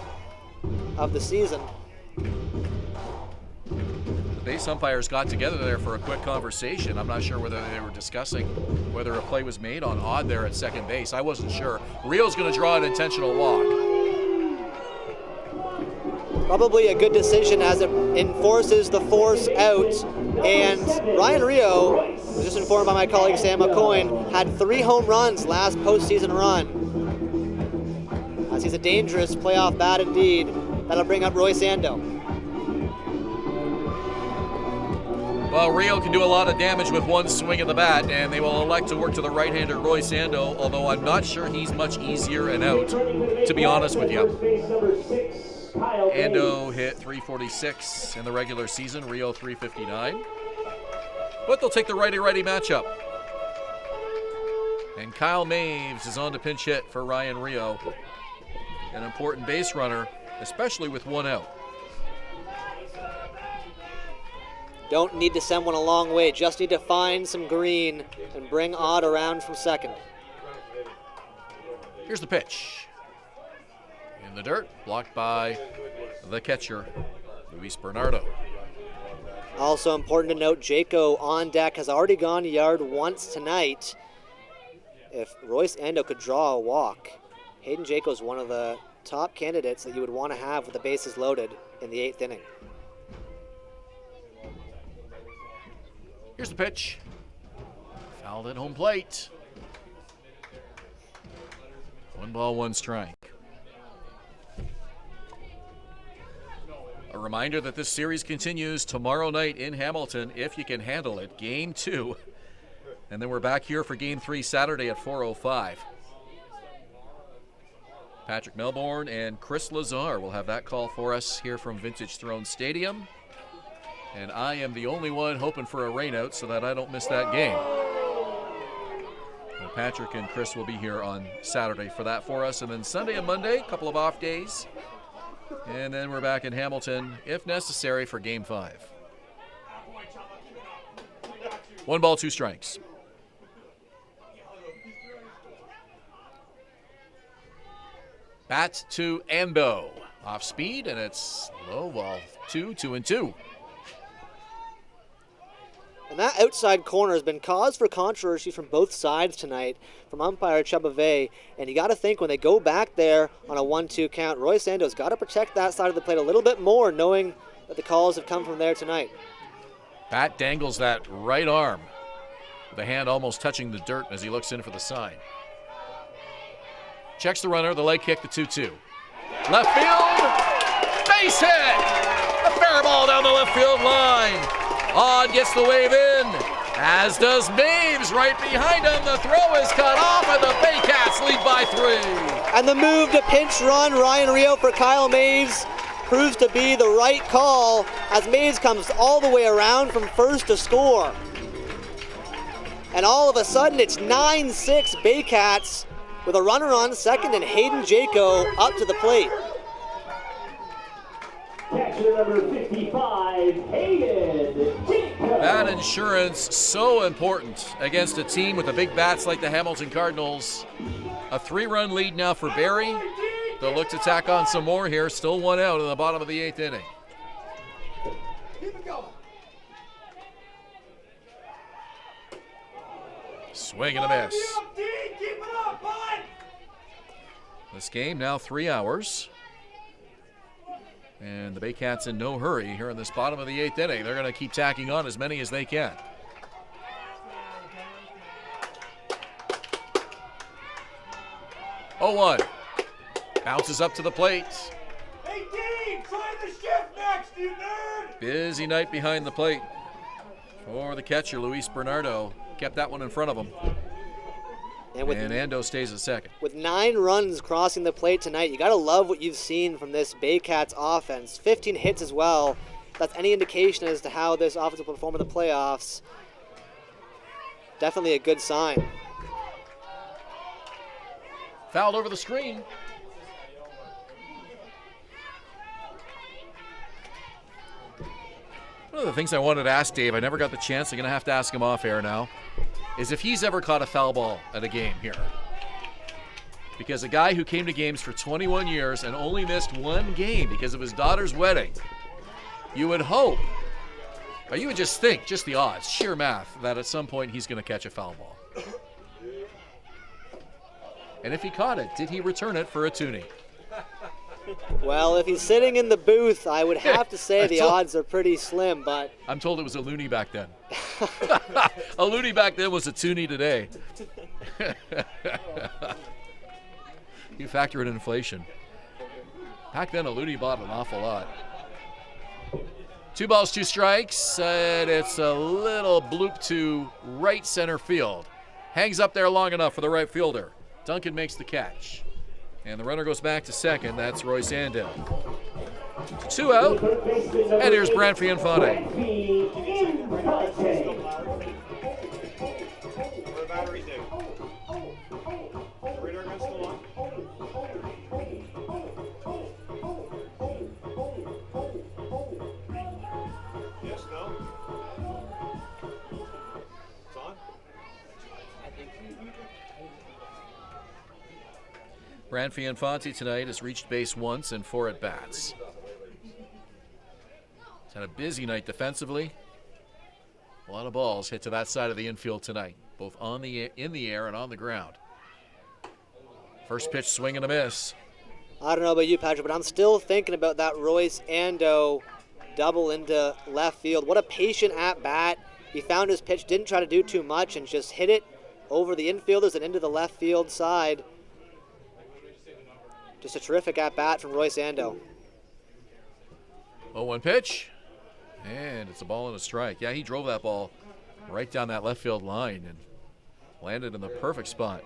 of the season. The base umpires got together there for a quick conversation. I'm not sure whether they were discussing whether a play was made on Odd there at second base. I wasn't sure. Rio's going to draw an intentional walk. Probably a good decision as it enforces the force out. And Ryan Rio, was just informed by my colleague Sam McCoyne, had 3 home runs last postseason run. As he's a dangerous playoff bat indeed. That'll bring up Roy Sando. Well, Rio can do a lot of damage with 1 swing of the bat, and they will elect to work to the right-hander Roy Sando, although I'm not sure he's much easier and out, to be honest with you. Ando hit 346 in the regular season, Rio 359. But they'll take the righty-righty matchup. And Kyle Maves is on to pinch hit for Ryan Rio. An important base runner, especially with 1 out. Don't need to send one a long way, just need to find some green and bring Odd around from second. Here's the pitch. In the dirt, blocked by the catcher, Luis Bernardo. Also important to note, Jaco on deck has already gone yard once tonight. if Royce Ando could draw a walk, Hayden Jaco is one of the top candidates that you would want to have with the bases loaded in the 8th inning. Here's the pitch. Fouled at home plate. 1 ball, 1 strike. A reminder that this series continues tomorrow night in Hamilton, if you can handle it. Game 2. And then we're back here for Game 3 Saturday at 4:05. Patrick Melbourne and Chris Lazar will have that call for us here from Vintage Throne Stadium. And I am the only one hoping for a rainout so that I don't miss that game. And Patrick and Chris will be here on Saturday for that for us. And then Sunday and Monday, a couple of off days. And then we're back in Hamilton, if necessary, for Game 5. 1 ball, 2 strikes. Bat to Ando. Off speed, and it's low ball. 2-2-2. And that outside corner has been cause for controversy from both sides tonight, from umpire Chubave. And you got to think when they go back there on a 1-2 count, Royce Ando's got to protect that side of the plate a little bit more, knowing that the calls have come from there tonight. Bat dangles that right arm, the hand almost touching the dirt as he looks in for the sign. Checks the runner, the leg kick, the 2-2. Left field, base hit! A fair ball down the left field line. Odd gets the wave in, as does Maves right behind him. The throw is cut off, and the Baycats lead by 3. And the move to pinch run Ryan Rio for Kyle Maves proves to be the right call, as Maves comes all the way around from first to score. And all of a sudden, it's 9-6 Baycats with a runner on second and Hayden Jaco up to the plate. Catcher number 55, Hayden Jaco. Bat insurance so important against a team with the big bats like the Hamilton Cardinals. A 3-run lead now for Barrie. They'll look to tack on some more here. Still 1 out in the bottom of the 8th inning. Swing and a miss. This game now 3 hours. And the Baycats in no hurry here in this bottom of the 8th inning. They're going to keep tacking on as many as they can. Oh, 1. Bounces up to the plate. Hey, Dave, try the shift next, you nerd! Busy night behind the plate for the catcher, Luis Bernardo. Kept that one in front of him. And Ando stays at second. With 9 runs crossing the plate tonight, you got to love what you've seen from this Baycats offense. 15 hits as well. That's any indication as to how this offense will perform in the playoffs. Definitely a good sign. Fouled over the screen. One of the things I wanted to ask Dave, I never got the chance, I'm going to have to ask him off air now, is if he's ever caught a foul ball at a game here. Because a guy who came to games for 21 years and only missed 1 game because of his daughter's wedding, you would hope, or you would just think, just the odds, sheer math, that at some point he's going to catch a foul ball. And if he caught it, did he return it for a toonie? Well, if he's sitting in the booth, I would have to say the odds are pretty slim, but... I'm told it was a loony back then. A loony back then was a toonie today. You factor in inflation. Back then, a loony bought an awful lot. 2 balls, 2 strikes, and it's a little bloop to right center field. Hangs up there long enough for the right fielder. Duncan makes the catch. And the runner goes back to second. That's Royce Andel. 2 out. And here's Branfy Infante. Yes, no? It's on? Branfy Infante tonight has reached base once in 4 at-bats. He's had a busy night defensively. A lot of balls hit to that side of the infield tonight. both in the air and on the ground. First pitch, swing and a miss. I don't know about you, Patrick, but I'm still thinking about that Royce Ando double into left field. What a patient at bat. He found his pitch, didn't try to do too much, and just hit it over the infielders and into the left field side. Just a terrific at bat from Royce Ando. 0-1 pitch, and it's a ball and a strike. Yeah, he drove that ball right down that left field line and landed in the perfect spot.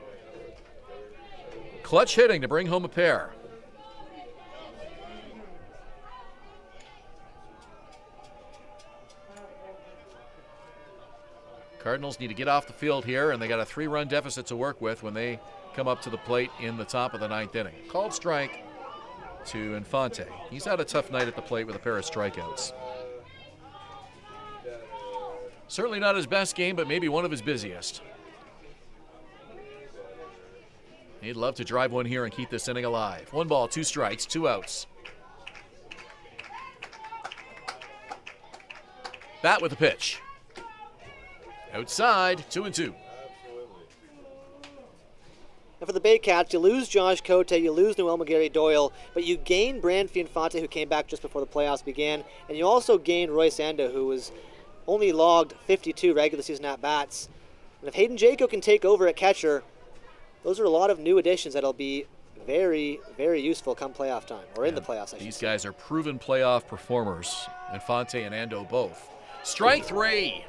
Clutch hitting to bring home a pair. Cardinals need to get off the field here, and they got a 3-run deficit to work with when they come up to the plate in the top of the 9th inning. Called strike to Infante. He's had a tough night at the plate with a pair of strikeouts. Certainly not his best game, but maybe one of his busiest. He'd love to drive one here and keep this inning alive. 1 ball, 2 strikes, 2 outs. Bat with the pitch. Outside, 2-2. And for the Baycats, you lose Josh Cote, you lose Noel McGarry-Doyle, but you gain Brandon Infante, who came back just before the playoffs began, and you also gain Royce Ando, who was only logged 52 regular season at-bats. And if Hayden Jaco can take over at catcher, those are a lot of new additions that'll be very, very useful come playoff time, or in the playoffs, I should These say. guys are proven playoff performers, Infante and Ando both. Strike 3.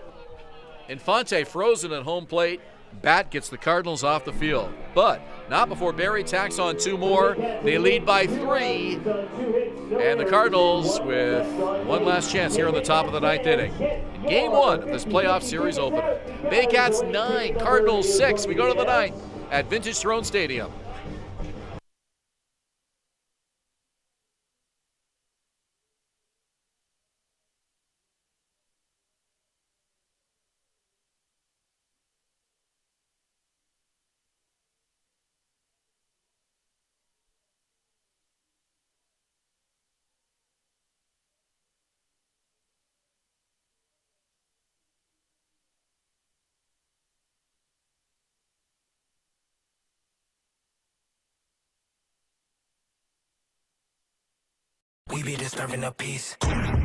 Infante frozen at home plate. Bat gets the Cardinals off the field, but not before Barrie tacks on 2 more. They lead by 3, and the Cardinals with one last chance here in the top of the 9th inning. In game 1 of this playoff series opener. Baycats 9, Cardinals 6. We go to the 9th at Vintage Throne Stadium. We be disturbing the peace.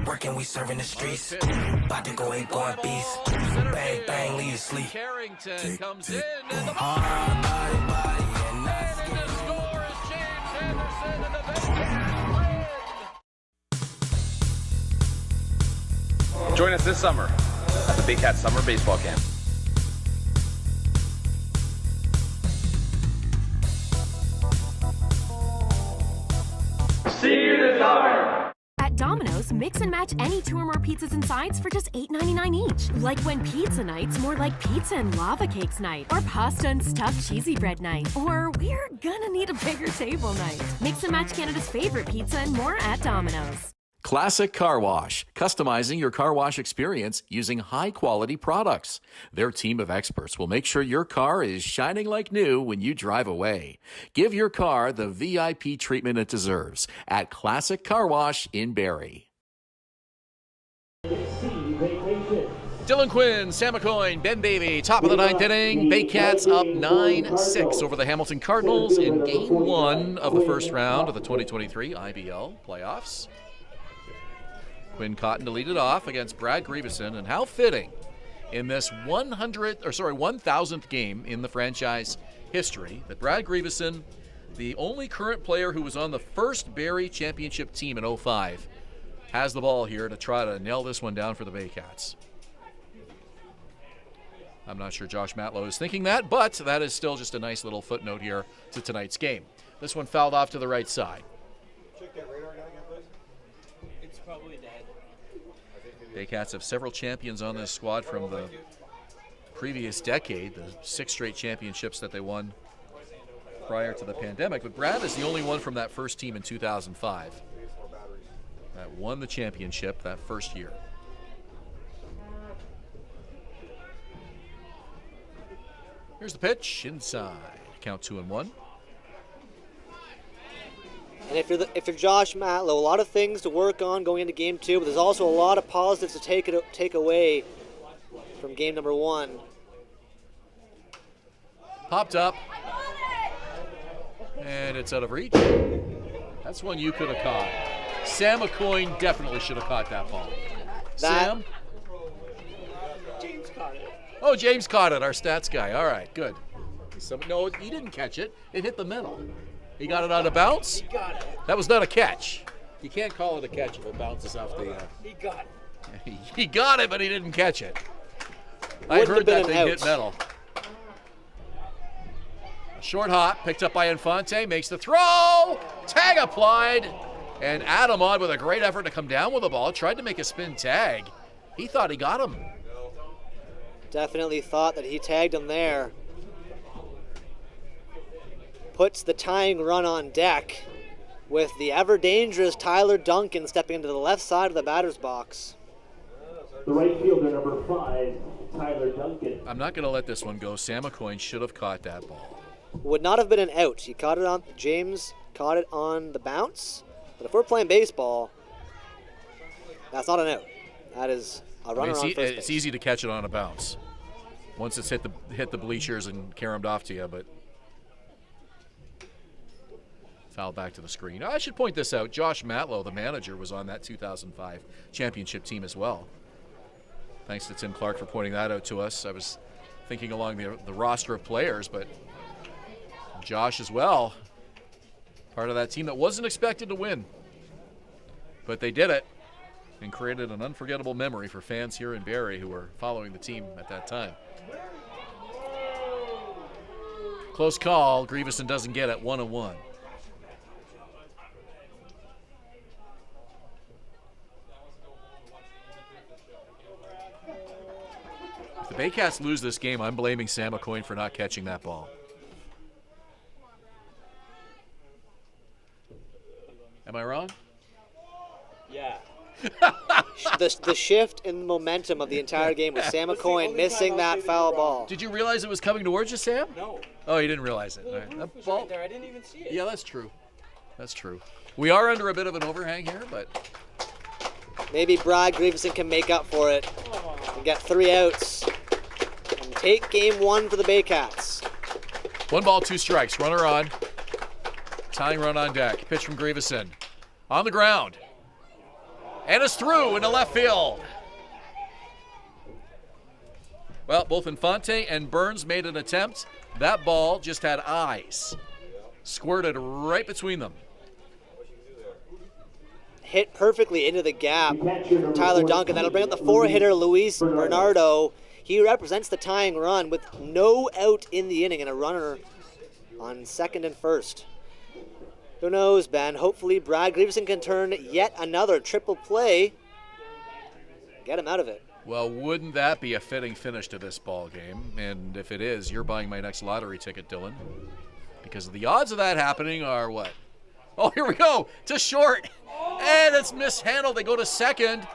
Working, we serving the streets. About to go ain't going beast. Bang, bang, leave you sleep. Carrington comes in, and the Hard body, and and the score is James Anderson, and the Baycats win. Join us this summer at the Baycats Summer Baseball Camp. See you this summer. At Domino's, mix and match any 2 or more pizzas and sides for just $8.99 each. Like when pizza night's more like pizza and lava cakes night, or pasta and stuffed cheesy bread night, or we're gonna need a bigger table night. Mix and match Canada's favorite pizza and more at Domino's. Classic Car Wash, customizing your car wash experience using high-quality products. Their team of experts will make sure your car is shining like new when you drive away. Give your car the VIP treatment it deserves at Classic Car Wash in Barrie. Dylan Quinn, Sam McCoy, Ben Davy, top of the 9th inning. Baycats up 9-6 over the Hamilton Cardinals in game 1 of the first round of the 2023 IBL playoffs. Quinn Cotton to lead it off against Brad Grieveson, and how fitting in this 1,000th game in the franchise history that Brad Grieveson, the only current player who was on the first Barrie championship team in 05, has the ball here to try to nail this one down for the Baycats. I'm not sure Josh Matlow is thinking that, but that is still just a nice little footnote here to tonight's game. This one fouled off to the right side. Check that radar guy again, please. It's probably dead. Baycats have several champions on this squad from the previous decade, the 6 straight championships that they won prior to the pandemic. But Brad is the only one from that first team in 2005 that won the championship that first year. Here's the pitch, inside. Count 2-1. And if you're Josh Matlow, a lot of things to work on going into game 2, but there's also a lot of positives to take away from game number 1. Popped up. And it's out of reach. That's one you could have caught. Sam McCoy definitely should have caught that ball. Sam? James caught it. Oh, James caught it, our stats guy. All right, good. No, he didn't catch it. It hit the middle. He got it on a bounce. He got it. That was not a catch. You can't call it a catch if it bounces off the... He got it. He got it, but he didn't catch it. I heard that thing hit metal. A short hop, picked up by Infante, makes the throw. Tag applied. And Adam Odd with a great effort to come down with the ball. Tried to make a spin tag. He thought he got him. Definitely thought that he tagged him there. Puts the tying run on deck with the ever-dangerous Tyler Duncan stepping into the left side of the batter's box. The right fielder, number 5, Tyler Duncan. I'm not going to let this one go. Sam McCoy should have caught that ball. Would not have been an out. He caught it on, James caught it on the bounce. But if we're playing baseball, that's not an out. That is a runner on first base. It's easy to catch it on a bounce once it's hit the bleachers and caromed off to you, but foul back to the screen. I should point this out. Josh Matlow, the manager, was on that 2005 championship team as well. Thanks to Tim Clark for pointing that out to us. I was thinking along the roster of players, but Josh as well, part of that team that wasn't expected to win. But they did it and created an unforgettable memory for fans here in Barrie who were following the team at that time. Close call. Grieveson doesn't get it. 1-1. If the Baycats lose this game, I'm blaming Sam McCoy for not catching that ball. Am I wrong? Yeah. The shift in momentum of the entire game was Sam McCoy missing that foul ball. Did you realize it was coming towards you, Sam? No. Oh, you didn't realize it. All right. That It was ball, right there. I didn't even see it. yeah, that's true. That's true. We are under a bit of an overhang here, but Maybe Brad Grieveson can make up for it and get 3 outs and take game 1 for the Baycats. 1 ball, 2 strikes. Runner on. Tying run on deck. Pitch from Grieveson. On the ground. And it's through into left field. Well, both Infante and Burns made an attempt. That ball just had eyes. Squirted right between them. Hit perfectly into the gap from Tyler Duncan. That'll bring up the 4-hitter Luis Bernardo. He represents the tying run with no out in the inning and a runner on second and first. Who knows, Ben? Hopefully Brad Grieveson can turn yet another triple play. Get him out of it. Well, wouldn't that be a fitting finish to this ball game? And if it is, you're buying my next lottery ticket, Dylan. Because the odds of that happening are what? Oh, here we go. To short. And it's mishandled. They go to second.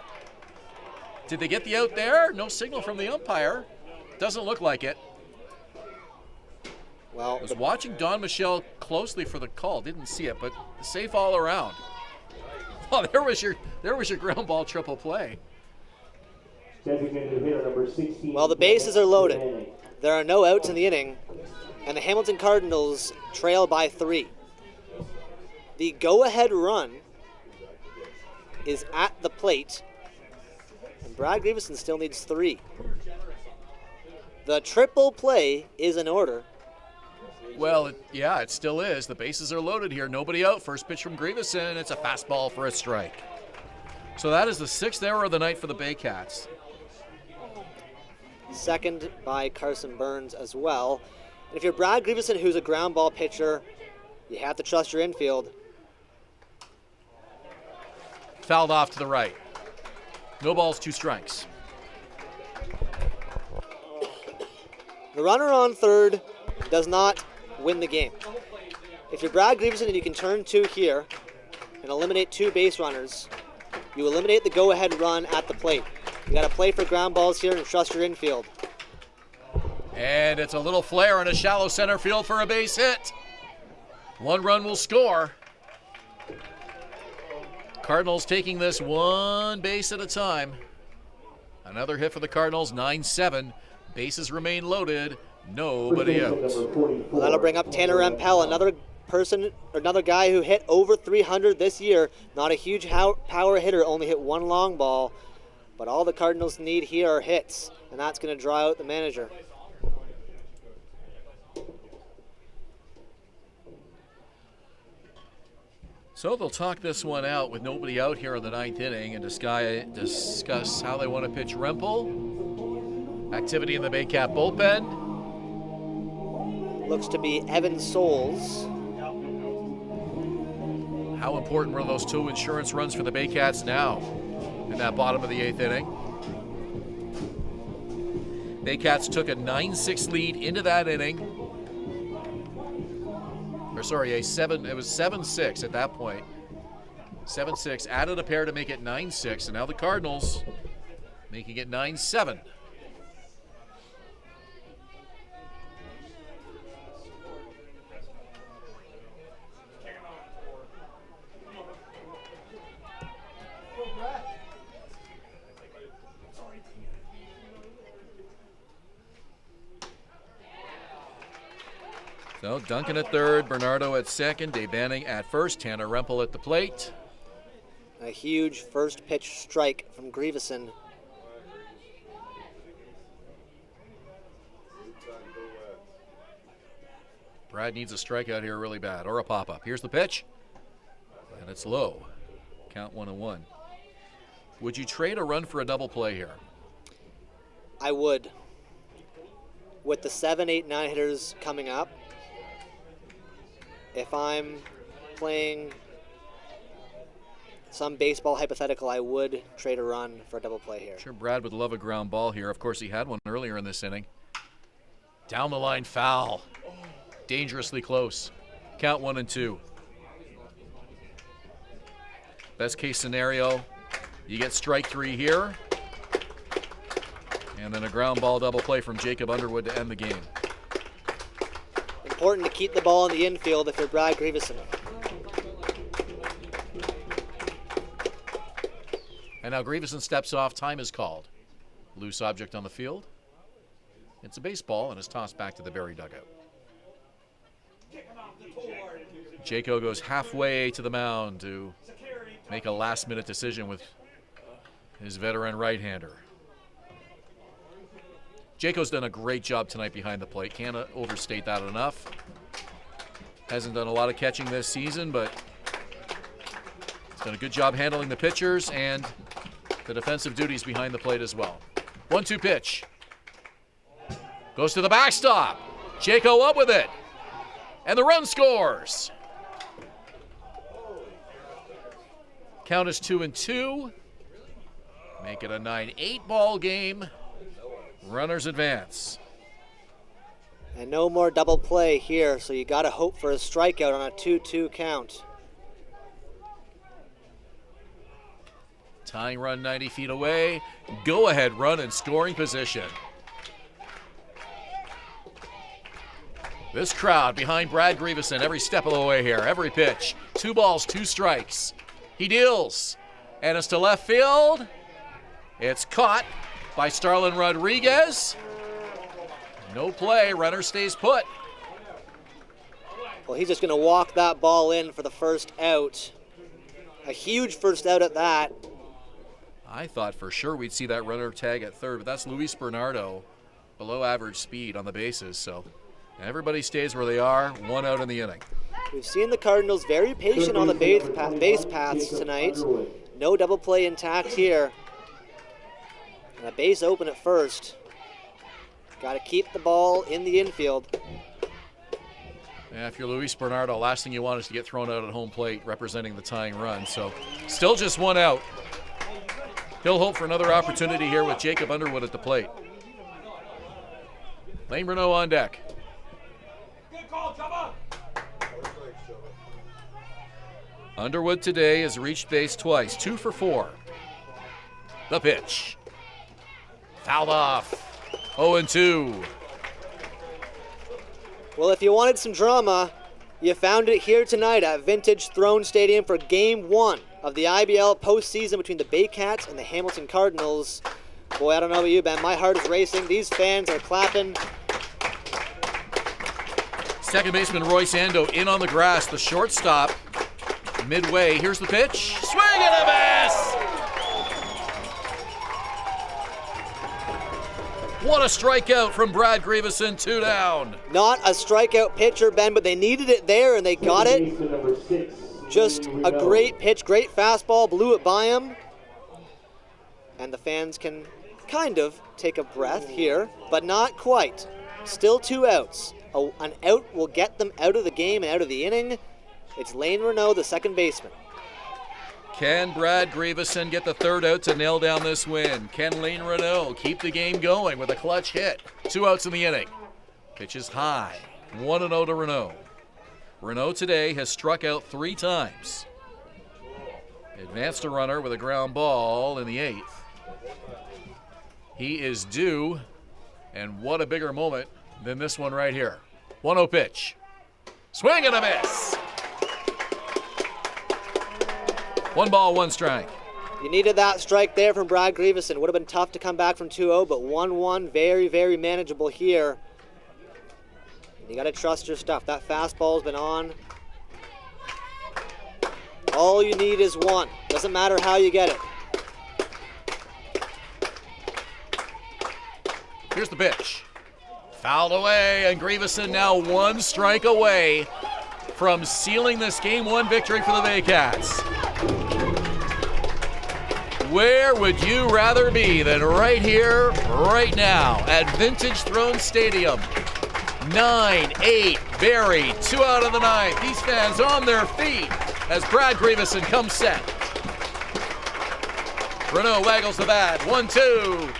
Did they get the out there? No signal from the umpire. Doesn't look like it. Well, I was watching Don Michelle closely for the call. Didn't see it, but safe all around. Oh, there was your ground ball triple play. Designated hitter number 16. Well, the bases are loaded. There are no outs in the inning, and the Hamilton Cardinals trail by 3. The go-ahead run is at the plate, and Brad Grieveson still needs 3. The triple play is in order. Well, it still is. The bases are loaded here. Nobody out. First pitch from Grieveson. It's a fastball for a strike. So that is the 6th error of the night for the Baycats. Second by Carson Burns as well. And if you're Brad Grieveson, who's a ground ball pitcher, you have to trust your infield. Fouled off to the right. No balls, 2 strikes. The runner on third does not win the game. If you're Brad Grieveson and you can turn 2 here and eliminate 2 base runners, you eliminate the go-ahead run at the plate. You got to play for ground balls here and trust your infield. And it's a little flare in a shallow center field for a base hit. 1 run will score. Cardinals taking this 1 base at a time. Another hit for the Cardinals, 9-7. Bases remain loaded. Nobody out. Well, that'll bring up Tanner Rampell, another guy who hit over 300 this year. Not a huge power hitter, only hit one long ball. But all the Cardinals need here are hits, and that's going to draw out the manager. So they'll talk this one out with nobody out here in the 9th inning and discuss how they want to pitch Rempel. Activity in the Baycat bullpen. Looks to be Evan Souls. How important were those 2 insurance runs for the Baycats now in that bottom of the 8th inning? Baycats took a 9-6 lead into that inning. Or sorry, it was 7-6 at that point. 7-6, added a pair to make it 9-6, and now the Cardinals making it 9-7. So Duncan at third, Bernardo at second, Dave Banning at first, Tanner Rempel at the plate. A huge first pitch strike from Grieveson. Brad needs a strikeout here really bad, or a pop-up. Here's the pitch, and it's low. Count 1-1. Would you trade a run for a double play here? I would. With the 7, 8, 9 hitters coming up, if I'm playing some baseball hypothetical, I would trade a run for a double play here. Sure, Brad would love a ground ball here. Of course, he had one earlier in this inning. Down the line, foul. Dangerously close. Count 1-2. Best case scenario, you get strike 3 here, and then a ground ball double play from Jacob Underwood to end the game. Important to keep the ball in the infield if you're Brad Grieveson. And now Grieveson steps off. Time is called. Loose object on the field. It's a baseball and is tossed back to the Barrie dugout. Jaco goes halfway to the mound to make a last-minute decision with his veteran right-hander. Jaco's done a great job tonight behind the plate. Can't overstate that enough. Hasn't done a lot of catching this season, but he's done a good job handling the pitchers and the defensive duties behind the plate as well. 1-2 pitch. Goes to the backstop. Jaco up with it. And the run scores. Count is 2-2. Make it a 9-8 ball game. Runners advance. And no more double play here, so you got to hope for a strikeout on a 2-2 count. Tying run 90 feet away. Go ahead run in scoring position. This crowd behind Brad Grieveson every step of the way here, every pitch. 2 balls, 2 strikes. He deals. And it's to left field. It's caught by Starlin Rodriguez. No play, runner stays put. Well, he's just going to walk that ball in for the first out. A huge first out at that. I thought for sure we'd see that runner tag at third, but that's Luis Bernardo, below average speed on the bases. So everybody stays where they are, 1 out in the inning. We've seen the Cardinals very patient on the base paths tonight. No double play intact here. And a base open at first. Got to keep the ball in the infield. Yeah, if you're Luis Bernardo, last thing you want is to get thrown out at home plate representing the tying run. So still just 1 out. He'll hope for another opportunity here with Jacob Underwood at the plate. Lane Renault on deck. Good call, Chubba. Underwood today has reached base twice, 2 for 4. The pitch. Fouled off. 0-2. Well, if you wanted some drama, you found it here tonight at Vintage Throne Stadium for Game 1 of the IBL postseason between the Baycats and the Hamilton Cardinals. Boy, I don't know about you, Ben. My heart is racing. These fans are clapping. Second baseman Roy Sando in on the grass. The shortstop midway. Here's the pitch. Swing and a miss! What a strikeout from Brad Grieveson, 2 down. Not a strikeout pitcher, Ben, but they needed it there and they got it. Just a great pitch, great fastball, blew it by him. And the fans can kind of take a breath here, but not quite. Still 2 outs. An out will get them out of the game and out of the inning. It's Lane Renault, the second baseman. Can Brad Grieveson get the 3rd out to nail down this win? Can Lane Renault keep the game going with a clutch hit? 2 outs in the inning. Pitch is high. 1-0 to Renault. Renault today has struck out 3 times. Advanced a runner with a ground ball in the 8th. He is due, and what a bigger moment than this one right here. 1-0 pitch. Swing and a miss. 1 ball, 1 strike. You needed that strike there from Brad Grieveson. Would have been tough to come back from 2-0, but 1-1, very, very manageable here. You got to trust your stuff. That fastball's been on. All you need is 1. Doesn't matter how you get it. Here's the pitch. Fouled away, and Grieveson now 1 strike away from sealing this Game 1 victory for the Baycats. Where would you rather be than right here, right now, at Vintage Throne Stadium? 9-8, Barrie, 2 out of the 9th. These fans on their feet as Brad Grieveson comes set. Renault waggles the bat, 1-2.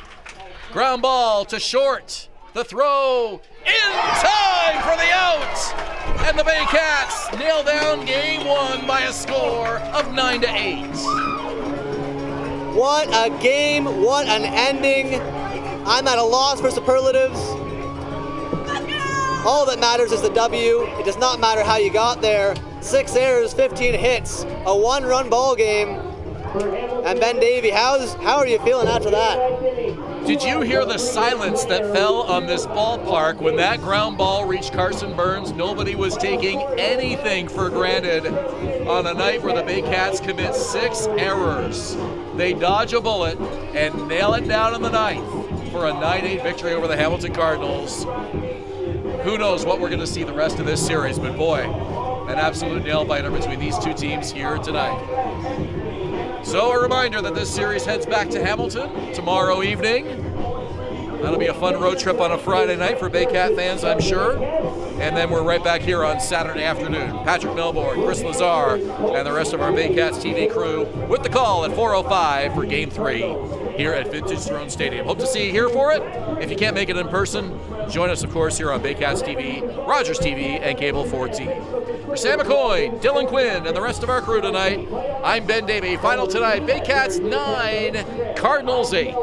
Ground ball to short. The throw in time for the out. And the Baycats nail down Game 1 by a score of 9-8. What a game, what an ending. I'm at a loss for superlatives. All that matters is the W. It does not matter how you got there. 6 errors, 15 hits, a 1-run ball game. And Ben Davy, how are you feeling after that? Did you hear the silence that fell on this ballpark when that ground ball reached Carson Burns? Nobody was taking anything for granted on a night where the Baycats commit 6 errors. They dodge a bullet and nail it down in the 9th for a 9-8 victory over the Hamilton Cardinals. Who knows what we're going to see the rest of this series, but boy, an absolute nail-biter between these 2 teams here tonight. So a reminder that this series heads back to Hamilton tomorrow evening. That'll be a fun road trip on a Friday night for Baycat fans, I'm sure. And then we're right back here on Saturday afternoon. Patrick Melbourne, Chris Lazar, and the rest of our Baycats TV crew with the call at 4:05 for Game 3 here at Vintage Throne Stadium. Hope to see you here for it. If you can't make it in person, join us, of course, here on Baycats TV, Rogers TV, and Cable 14. For Sam McCoy, Dylan Quinn, and the rest of our crew tonight, I'm Ben Davy. Final tonight, Baycats 9, Cardinals 8.